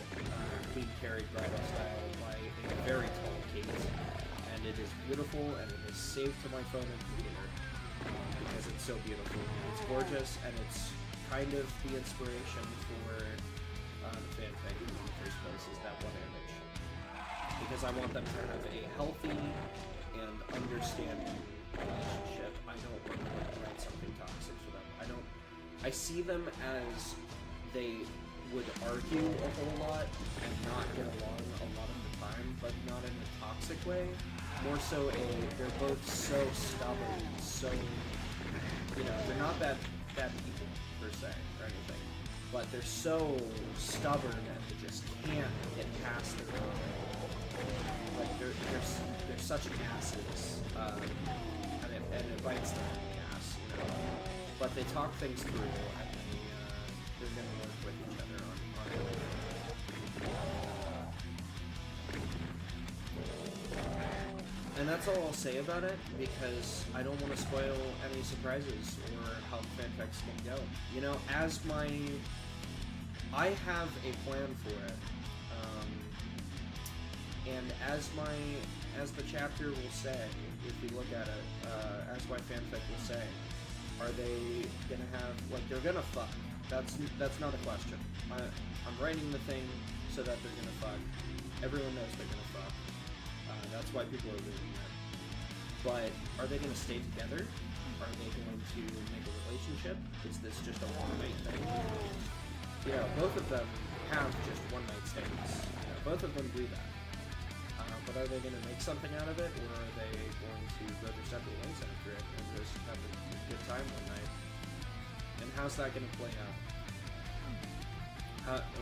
being carried bridal style by a very tall Kate, and it is beautiful, and it is saved to my phone and computer because it's so beautiful. It's gorgeous, and it's kind of the inspiration for the fanfic in the first place, is that one image. Because I want them to have a healthy and understanding relationship. I I don't want to write something toxic for them. I see them as they would argue a whole lot and not get along a lot of the time, but not in a toxic way. More so they're both so stubborn, so, you know, they're not bad people, per se, or anything, but they're so stubborn and they just can't get past the comment. Like, they're such asses, and it bites them in the ass, you know, but they talk things through, and they're gonna work with each other on it. And that's all I'll say about it, because I don't want to spoil any surprises or how fanfics can go. You know, I have a plan for it, and as the chapter will say, if we look at it, as my fanfic will say, are they gonna have, like, they're gonna fuck. That's not a question. I'm writing the thing so that they're gonna fuck. Everyone knows they're gonna fuck. That's why people are reading it. But are they gonna stay together? Are they going to make a relationship? Is this just a one-night thing? You know, both of them have just one-night stands. You know, both of them do that. But are they going to make something out of it, or are they going to go their separate ways after it and just have a good time one night? And how's that going to play out?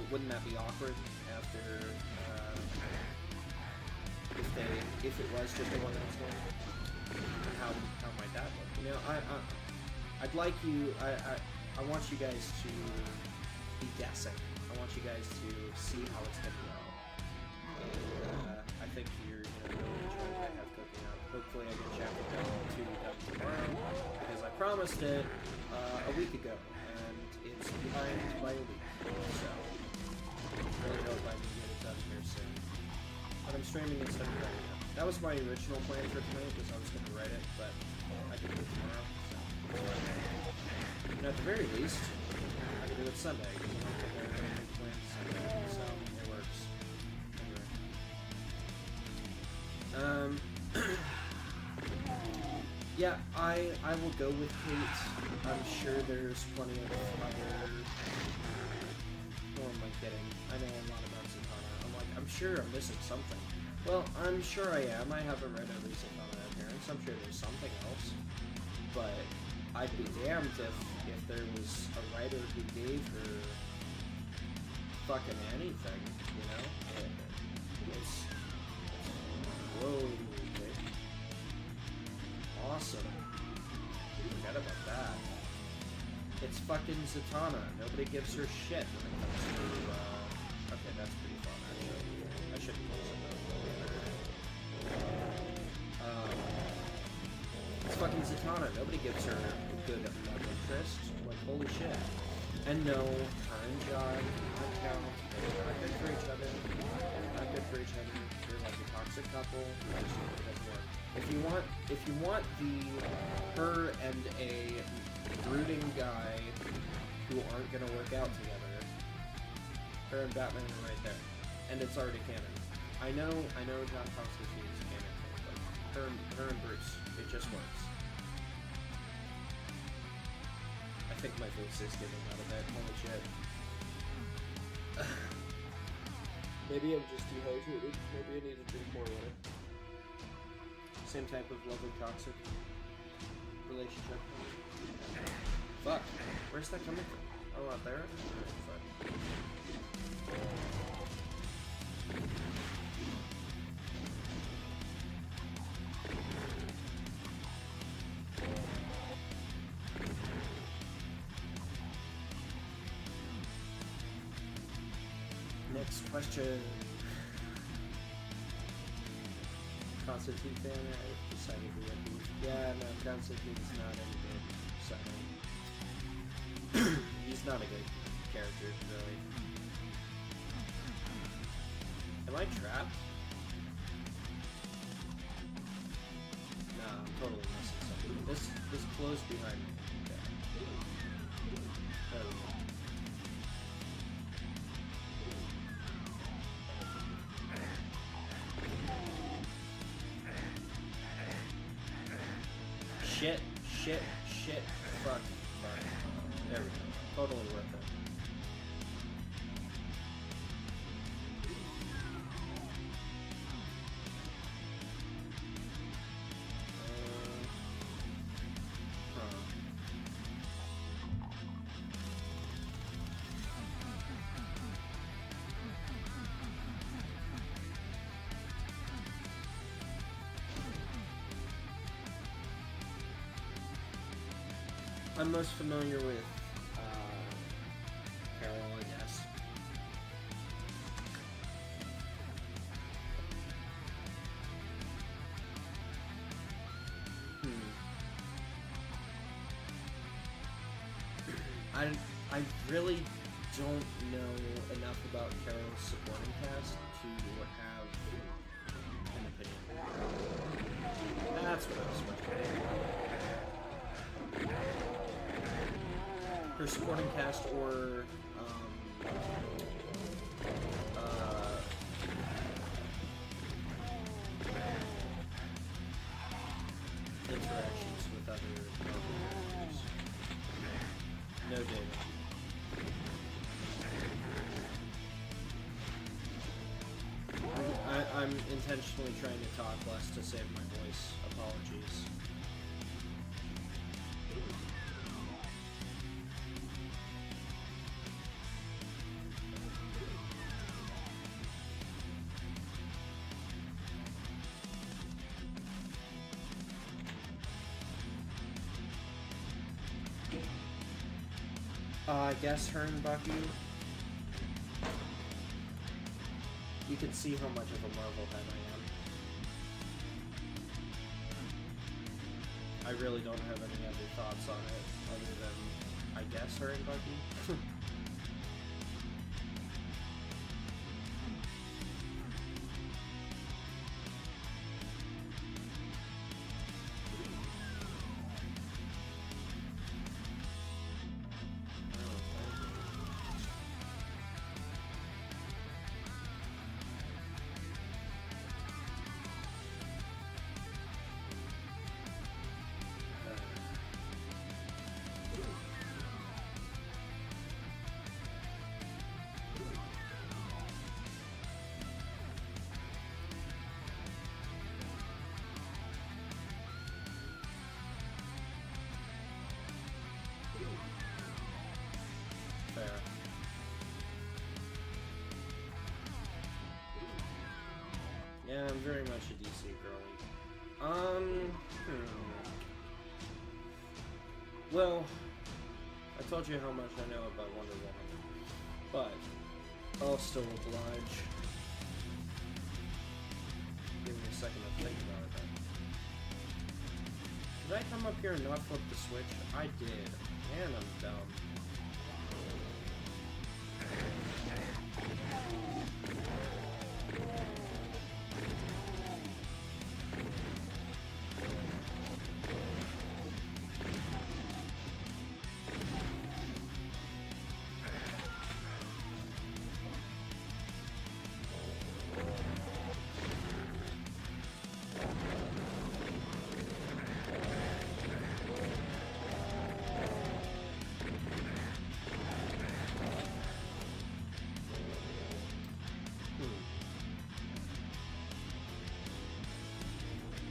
Wouldn't that be awkward after, if it was just a one-night stand? How might that look? You know, I'd like you, I want you guys to be guessing. I want you guys to see how it's going to go. I think you're going to really enjoy what I have cooking up. Hopefully I get chapter 2 done tomorrow, because I promised it a week ago, and it's behind by a week. So, I really hope I can get it done here soon. But I'm streaming instead of writing it. That was my original plan for tonight, because I was going to write it, but I can do it tomorrow. So, and at the very least, I can do it Sunday, because I don't think I have anything planned Sunday, so it works. Yeah, I will go with Kate. I'm sure there's plenty of other... Who am I kidding? I know a lot about Zatanna. I'm sure I'm missing something. Well, I'm sure I am. I haven't read every Zatanna appearance. I'm sure there's something else. But I'd be damned if there was a writer who gave her fucking anything, you know? It's whoa, okay. Awesome. Forget about that. It's fucking Zatanna. Nobody gives her shit when it comes to, okay, that's pretty fun, actually. I shouldn't close it though. It's fucking Zatanna. Nobody gives her a good love interest. Like, holy shit. And no, her and John, her count, they're not good for each other. They're not good for each other. They're like a toxic couple. It doesn't work. If you want her and a brooding guy who aren't gonna work out together, her and Batman are right there. And it's already canon. I know John Constantine is canon, but her and Bruce, it just works. I think my face is getting out of bed. Holy shit. Maybe I'm just dehydrated. Maybe I need to drink more water. Same type of lovely toxic relationship. Fuck. Where's that coming from? Oh, out there? Fuck. Next question. Constantine fan, I decided to let you. Yeah, no, Constantine's not any good. Sorry. He's not a good character, really. Am I trapped? No, I'm totally missing something. This closed behind me. Okay. There we go. Shit, fuck. There we go. Totally worth it. I'm most familiar with Carol, I guess. I really don't know enough about Carol's supporting cast to have an opinion. That's what I was supposed to do. Her supporting cast or interactions with other characters. No data. I'm intentionally trying to talk less to save my voice. Apologies. I guess her and Bucky. You can see how much of a Marvel head I am. I really don't have any other thoughts on it, other than, I guess, her and Bucky. Yeah, I'm very much a DC girly. Well, I told you how much I know about Wonder Woman, but I'll still oblige. Give me a second to think about it then. Did I come up here and not flip the switch? I did. Man, I'm dumb.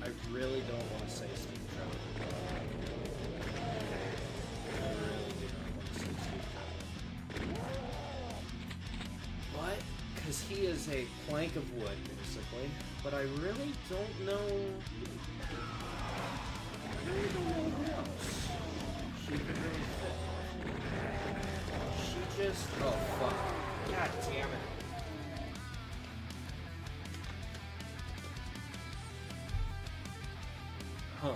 I really don't want to say Steve Trevor. I really do not want to say Steve Trevor. What? Because he is a plank of wood, basically. But I really don't know... who else she could really fit. She just... oh, fuck. God damn it. Huh.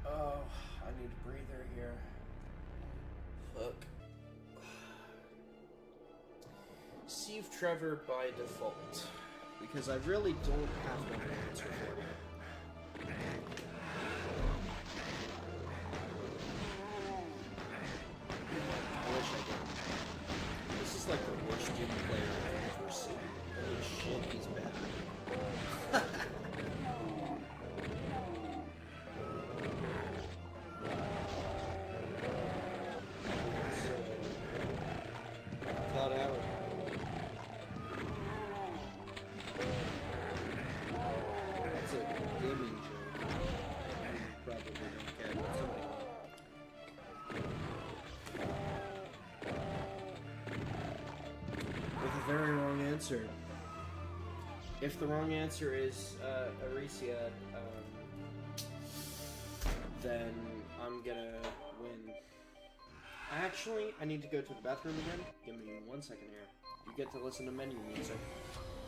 Oh, I need a breather here. Fuck. Steve Trevor by default. Because I really don't have an answer for you. Like the answer. If the wrong answer is Aricia, then I'm gonna win. Actually, I need to go to the bathroom again. Give me 1 second here. You get to listen to menu music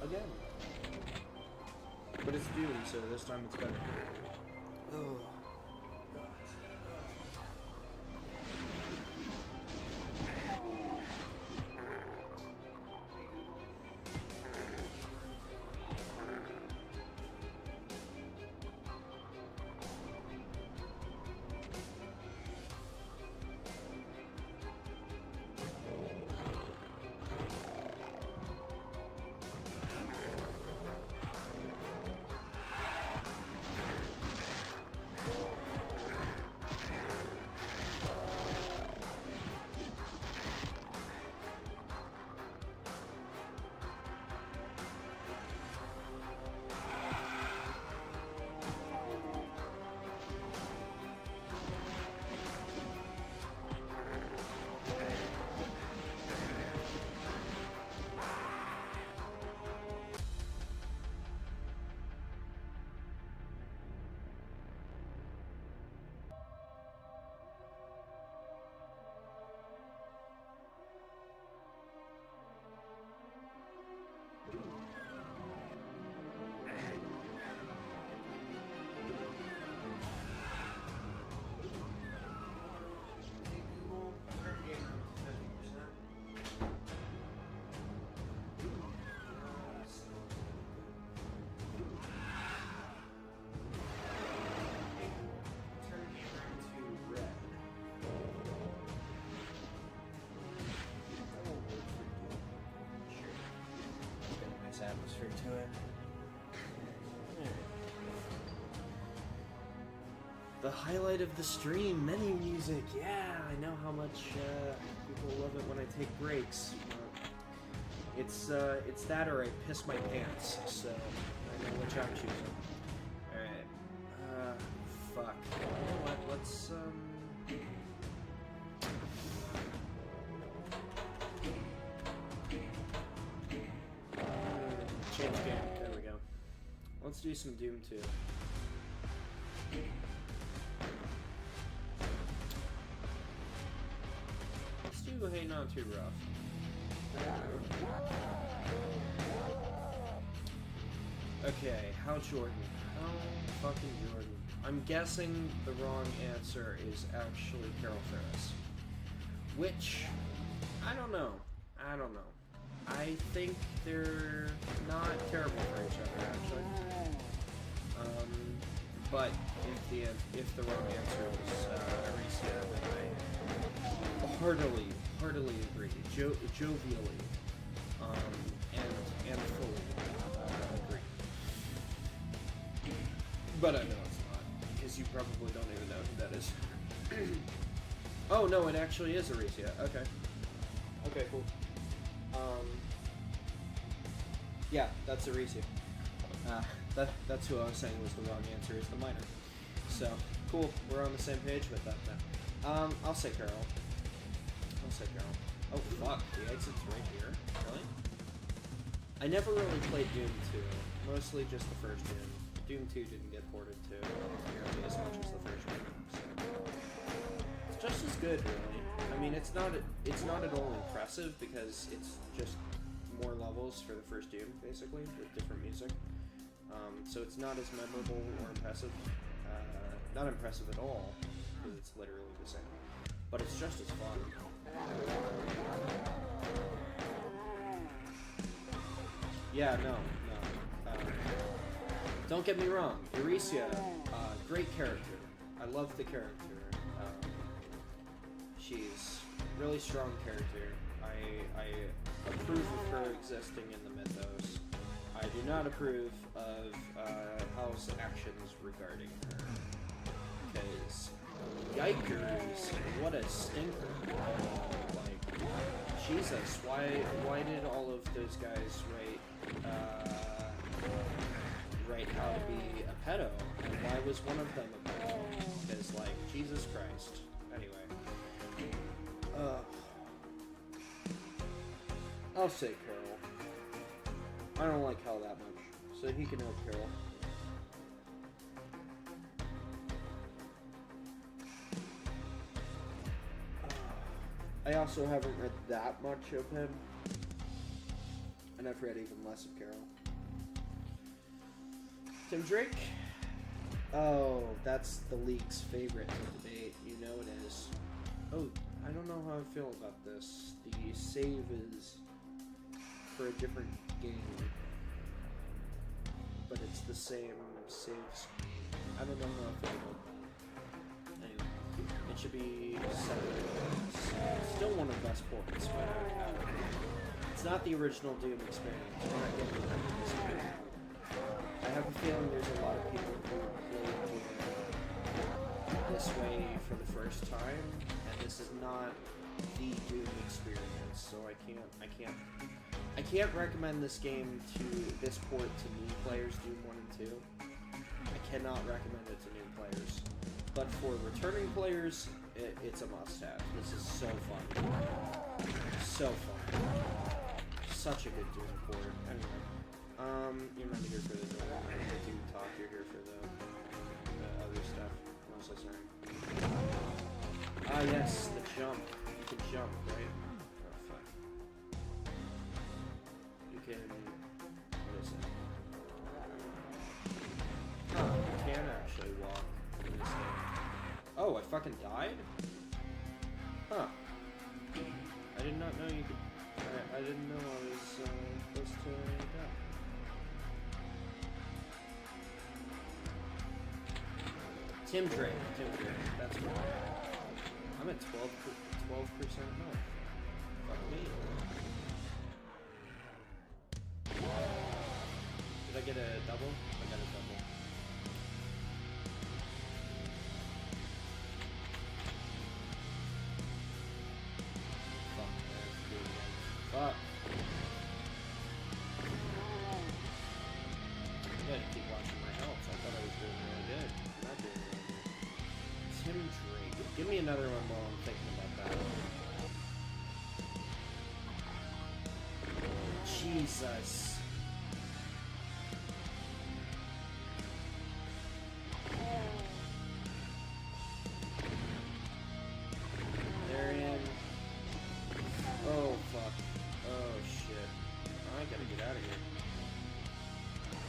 again. But it's Doom, so this time it's better. Oh. Atmosphere to it. The highlight of the stream, menu music. Yeah, I know how much people love it when I take breaks. It's that or I piss my pants, so I know which I'm choosing. Alright. Fuck. You know what? Let's change game. There we go. Let's do some Doom 2. Let's do Hey Not Too Rough. Okay, how Jordan? How fucking Jordan? I'm guessing the wrong answer is actually Carol Ferris. Which, I don't know. I think they're not terrible for each other, actually. But if the wrong answer was Aricia, then I heartily agree, jovially, and fully agree. But I know it's not, because you probably don't even know who that is. Oh no, it actually is Aricia. Okay. Okay, cool. Yeah, that's Aricia. That's who I was saying was the wrong answer, is the minor. So, cool, we're on the same page with that then. I'll say Carol. Oh fuck, the exit's right here? Really? I never really played Doom 2, mostly just the first Doom. Doom 2 didn't get ported to nearly as much as the first Doom, so. It's just as good, really. I mean, it's not at all impressive, because it's just more levels for the first Doom, basically, with different music. So it's not as memorable or impressive. Not impressive at all, because it's literally the same. But it's just as fun. Yeah, no. Don't get me wrong, Aricia, great character. I love the character. She's a really strong character. I approve of her existing in the mythos. I do not approve of Hal's actions regarding her. Because, yikers, what a stinker. Like, Jesus, why did all of those guys write how to be a pedo? And why was one of them a pedo? Because, like, Jesus Christ. Anyway. I'll say Carol. I don't like Hell that much, so he can help Carol. I also haven't read that much of him, and I've read even less of Carol. Tim Drake? Oh, that's the league's favorite to debate. You know it is. Oh, I don't know how I feel about this. The save is for a different game, but it's the same save screen. I don't know how I feel about that. Anyway, it should be separate. Still one of the best ports, but it's not the original Doom experience. We're not getting the experience. I have a feeling there's a lot of people who played this way for the first time, and this is not the Doom experience. So I can't recommend this game to this port to new players, Doom 1 and 2. I cannot recommend it to new players, but for returning players, it's a must-have. This is so fun, so fun, such a good Doom port. Anyway. You're not here for the Doom talk, you're here for the other stuff. What was I saying? Ah, yes, the jump. You can jump, right? Oh, fuck. You can... What is it? Oh, you can actually walk in this game. Oh, I fucking died? Huh. I did not know you could... I didn't know I was supposed to die. Tim Drake, that's right. I'm at 12% health. Fuck me. Did I get a double? I got a double. Fuck, man. Do it again. Fuck. I gotta keep watching my health. I thought I was doing really good. I'm not doing really good. Tim Drake. Give me another one while I'm thinking about that. Jesus. They're in. Oh, fuck. Oh, shit. I gotta get out of here.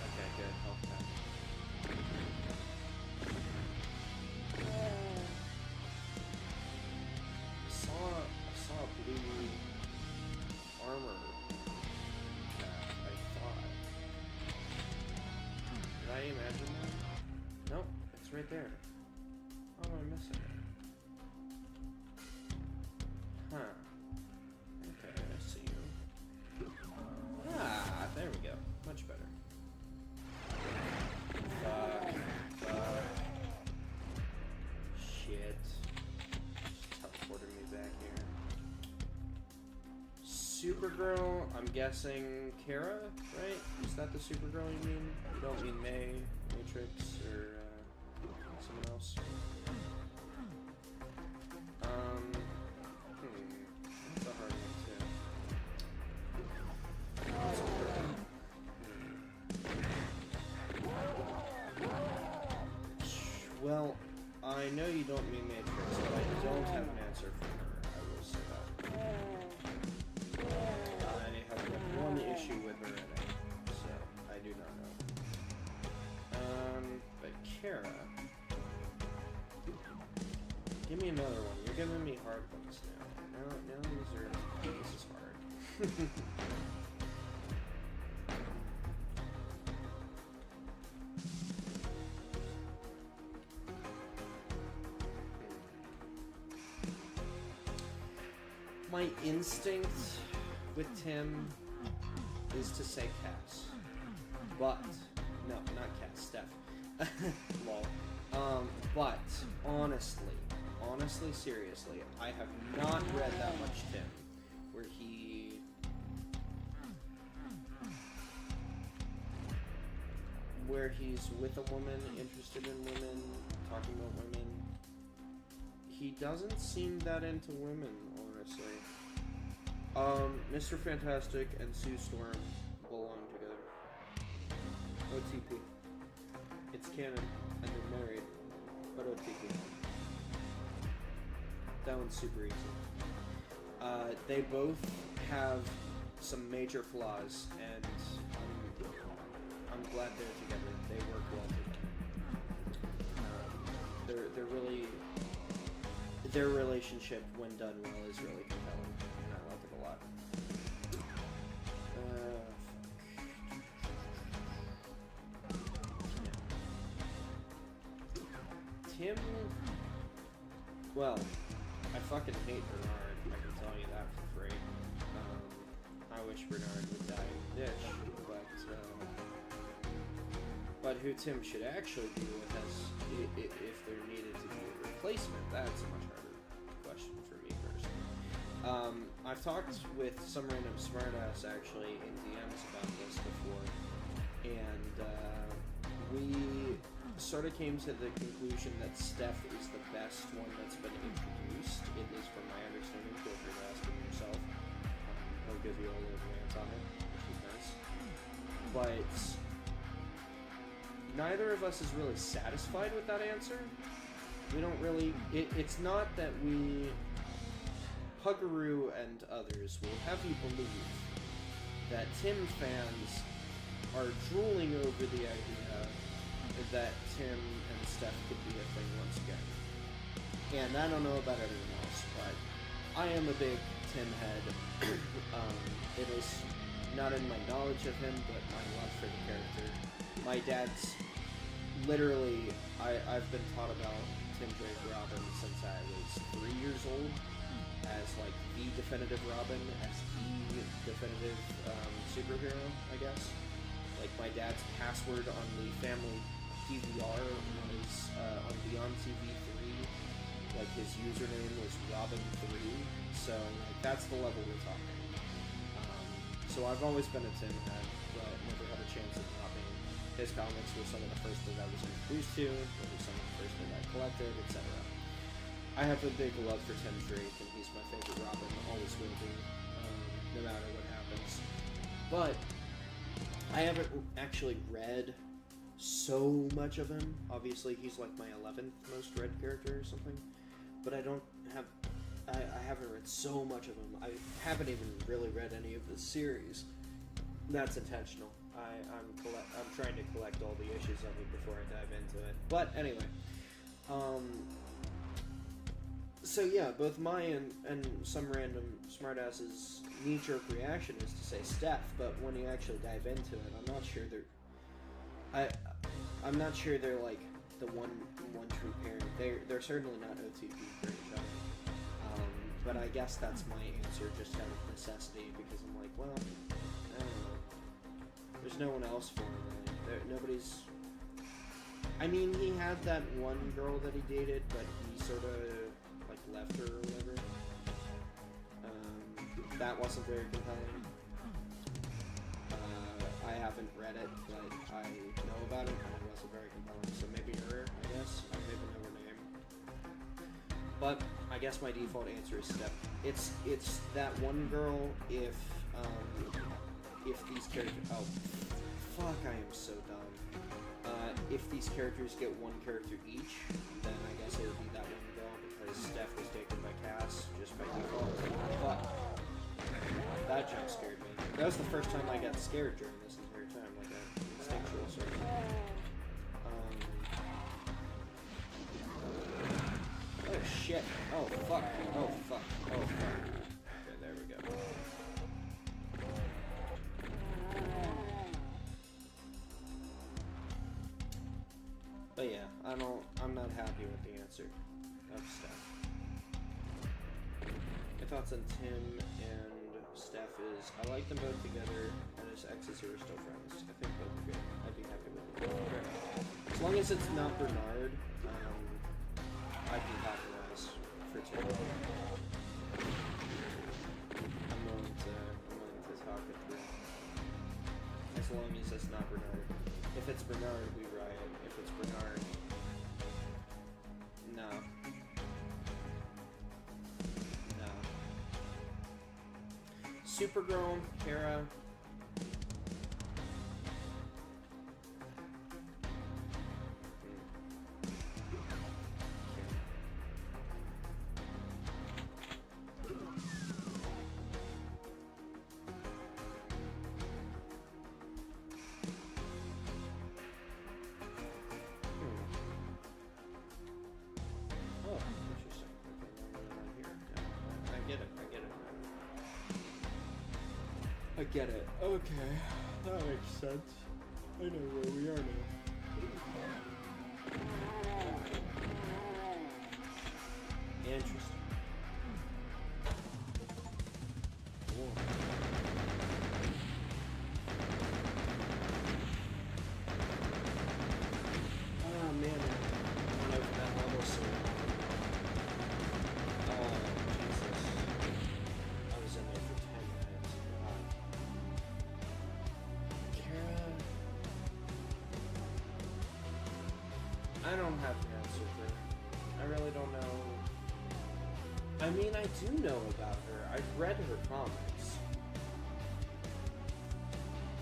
Okay, good. Health back. I saw a blue armor pack, I thought. Did I imagine that? Nope, it's right there. How am I missing it? Huh. Okay, I see you. Ah, there we go. Much better. Fuck. Shit. Just teleported me back here. Supergirl, I'm guessing Kara, right? Is that the Supergirl you mean? You don't mean May, Matrix, or someone else? That's a hard one too. Well, I know you don't mean Matrix, but I don't have an answer for her. I will say that. I have one issue with her in it, so I do not know. But Kara, give me another one. You're giving me hard ones now. Now this is hard. My instinct with Tim is to say Cass, but no, not Cass, Steph. Lol. But honestly, seriously, I have not read that much Tim, where he's with a woman, interested in women, talking about women. He doesn't seem that into women, honestly. Mr. Fantastic and Sue Storm belong together. OTP. It's canon, and they're married, but OTP. That one's super easy. They both have some major flaws, and I'm glad they're together. They work well together. They're really, their relationship when done well is really compelling, and I like it a lot. Tim, well, I fucking hate Bernard, I can tell you that for free. I wish Bernard would die in the ditch, but who Tim should actually be with if there needed to be a replacement, that's a much harder question for me personally. I've talked with some random smartass actually in DMs about this before, and we sort of came to the conclusion that Steph is the best one that's been introduced, at least from my understanding. Feel free to ask him yourself. He'll give you a little glance on it, which is nice. But neither of us is really satisfied with that answer. We don't really... It's not that we... Puggaroo and others will have you believe that Tim fans are drooling over the idea that Tim and Steph could be a thing once again. And I don't know about everyone else, but I am a big Tim head. It is not in my knowledge of him, but my love for the character. My dad's literally, I've been taught about Tim Drake Robin since I was 3 years old, as like the definitive Robin, as the definitive superhero, I guess. Like my dad's password on the family DVR was on Beyond TV 3. Like his username was Robin3, so like that's the level we're talking. So I've always been a Tim head, but never had a chance at dropping. His comics were some of the first that I was introduced to, they were some of the first that I collected, etc. I have a big love for Tim Drake, and he's my favorite Robin, always will be, no matter what happens. But I haven't actually read so much of him. Obviously, he's like my 11th most read character or something. But I haven't read so much of him. I haven't even really read any of the series. That's intentional. I'm trying to collect all the issues of it before I dive into it. But anyway, so yeah, both my and some random smartass's knee-jerk reaction is to say Steph, but when you actually dive into it, I'm not sure they're like the one true pairing. They're certainly not OTP for each other. But I guess that's my answer, just out of necessity, because I'm like, well, I don't know. There's no one else for him, really. Nobody's... I mean, he had that one girl that he dated, but he sort of, like, left her or whatever. That wasn't very compelling. I haven't read it, but I know about it, and it wasn't very compelling. So maybe her, I guess. I don't even know her name. But I guess my default answer is Steph. It's that one girl if these characters... Oh, fuck, I am so dumb. If these characters get one character each, then I guess it would be that one girl, because Steph was taken by Cass, just by default. Fuck. That jump scared me. That was the first time I got scared during this entire time, like an instinctual sort of... Oh shit. Oh fuck. Oh fuck. Oh fuck. Okay, there we go. But yeah, I'm not happy with the answer of Steph. My thoughts on Tim and Steph is, I like them both together, and his exes who are still friends. I think both are good. I'd be happy with it. As long as it's not Bernard, I can compromise for Tim. I'm willing to talk it through. As long as it's not Bernard. If it's Bernard, we riot. If it's Bernard, no. No. Supergirl, Kara. I get it. Okay, that makes sense. I know where we are now. Interesting. Whoa. Oh man, I went over that level so oh Jesus. I was in there for 10 minutes. God. Kara, I don't have an answer for her. I really don't know. I mean, I do know about her. I've read her comics.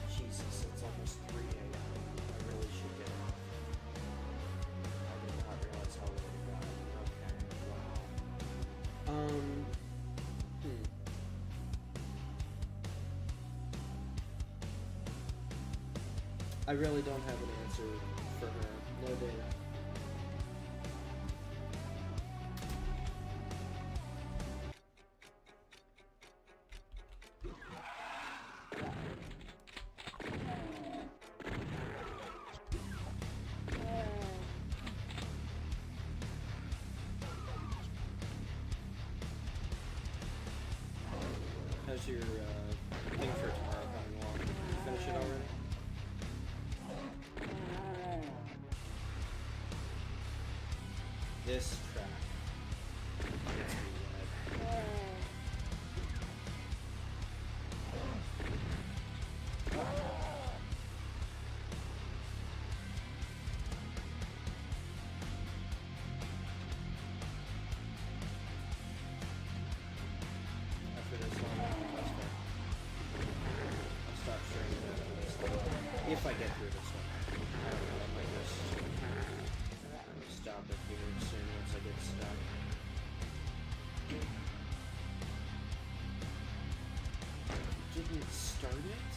Jesus, it's almost 3 a.m. I really should get off. I did not realize how late it got. Okay, wow. I really don't have an answer for her. No data. How's your thing for tomorrow coming along? Did you finish it already? This track gets me red. After this one, I'll stop streaming it at least. If I get through this one. I don't know, I might just stop it here soon once I get stuck. Didn't start it?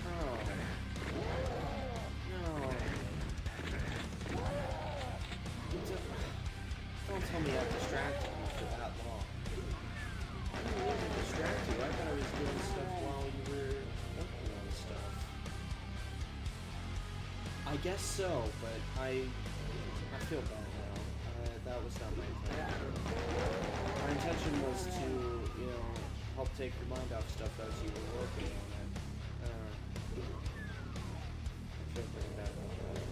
Oh. No. Don't tell me I've distracted you for that long. I didn't mean to distract you. I thought I was doing stuff while you were working on stuff. I guess so, but I feel bad now. That was not my intention. My intention was to, you know, help take your mind off stuff as you were working on it. I feel pretty bad about that.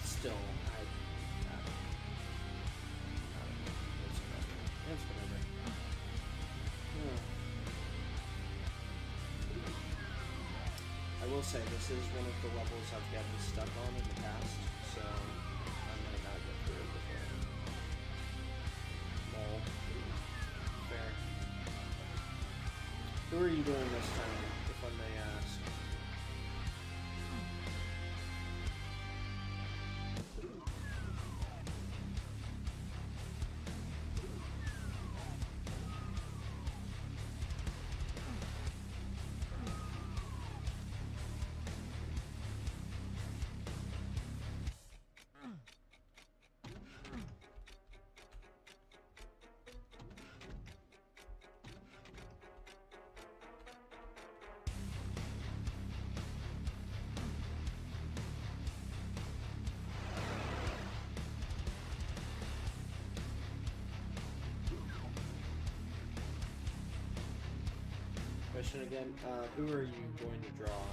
Still, I don't know. It's whatever. I will say, this is one of the levels I've gotten stuck on in the past, so I might not get through it before. Lol. Fair. Who are you doing this time, if I may ask? Question again, who are you going to draw?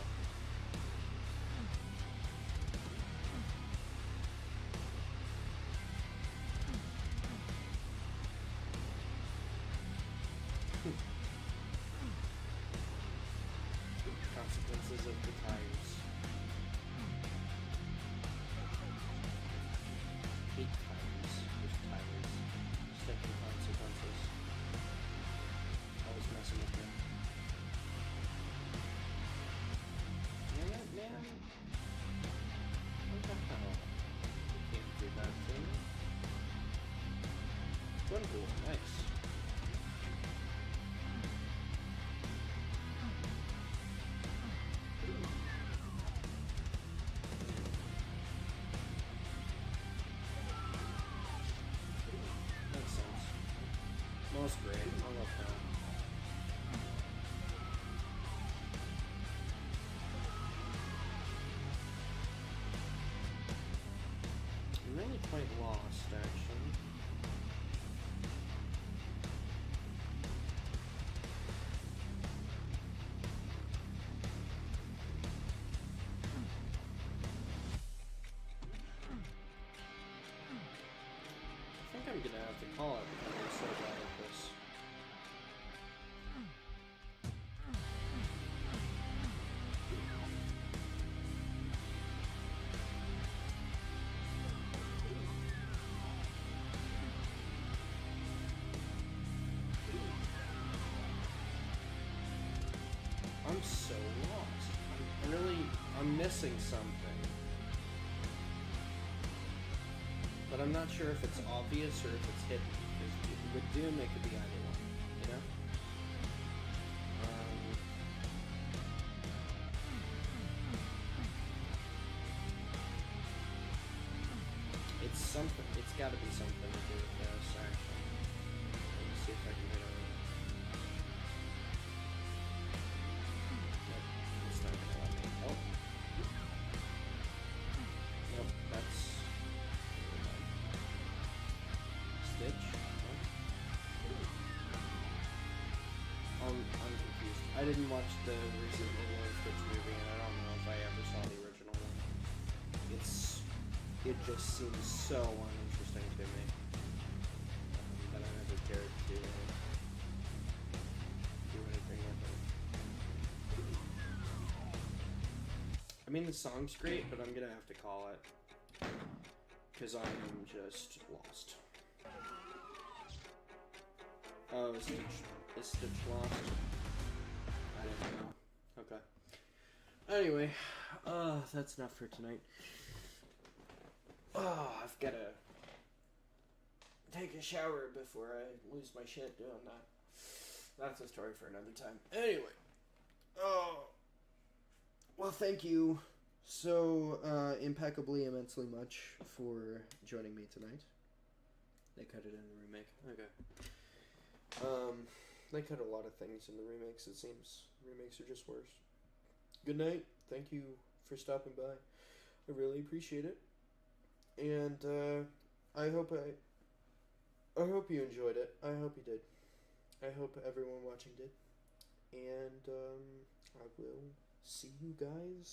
because of the tires. Hate tires. There's tires. Second consequences. Always messing with them. Man. What the hell? You can't do that to me. Wonderful. Nice. Makes sense. Most great. I love that. I'm really quite lost, actually. I think I'm gonna have to call it because I'm so bad at this. I'm so lost. I'm missing something. But I'm not sure if it's obvious or if it's hidden. Because with Doom, it could be either one, you know? It's something. It's gotta be something to do with this, actually. Let me see if I can hit it. It's not gonna let me. Oh. Nope, that's Stitch. Oh. I'm confused. I didn't watch the recent Lilo and Stitch movie, and I don't know if I ever saw the original one. It just seems so uninteresting to me that I never cared to do anything with it. I mean, the song's great, but I'm gonna have to call it because I'm just lost. Oh, is Stitch lost? I didn't know. Okay. Anyway, that's enough for tonight. Oh, I've gotta take a shower before I lose my shit doing that. That's a story for another time. Anyway. Oh. Well, thank you so impeccably, immensely much for joining me tonight. They cut it in the remake. Okay. They cut a lot of things in the remakes, it seems. Remakes are just worse. Good night. Thank you for stopping by. I really appreciate it. And I hope you enjoyed it. I hope you did. I hope everyone watching did. And I will see you guys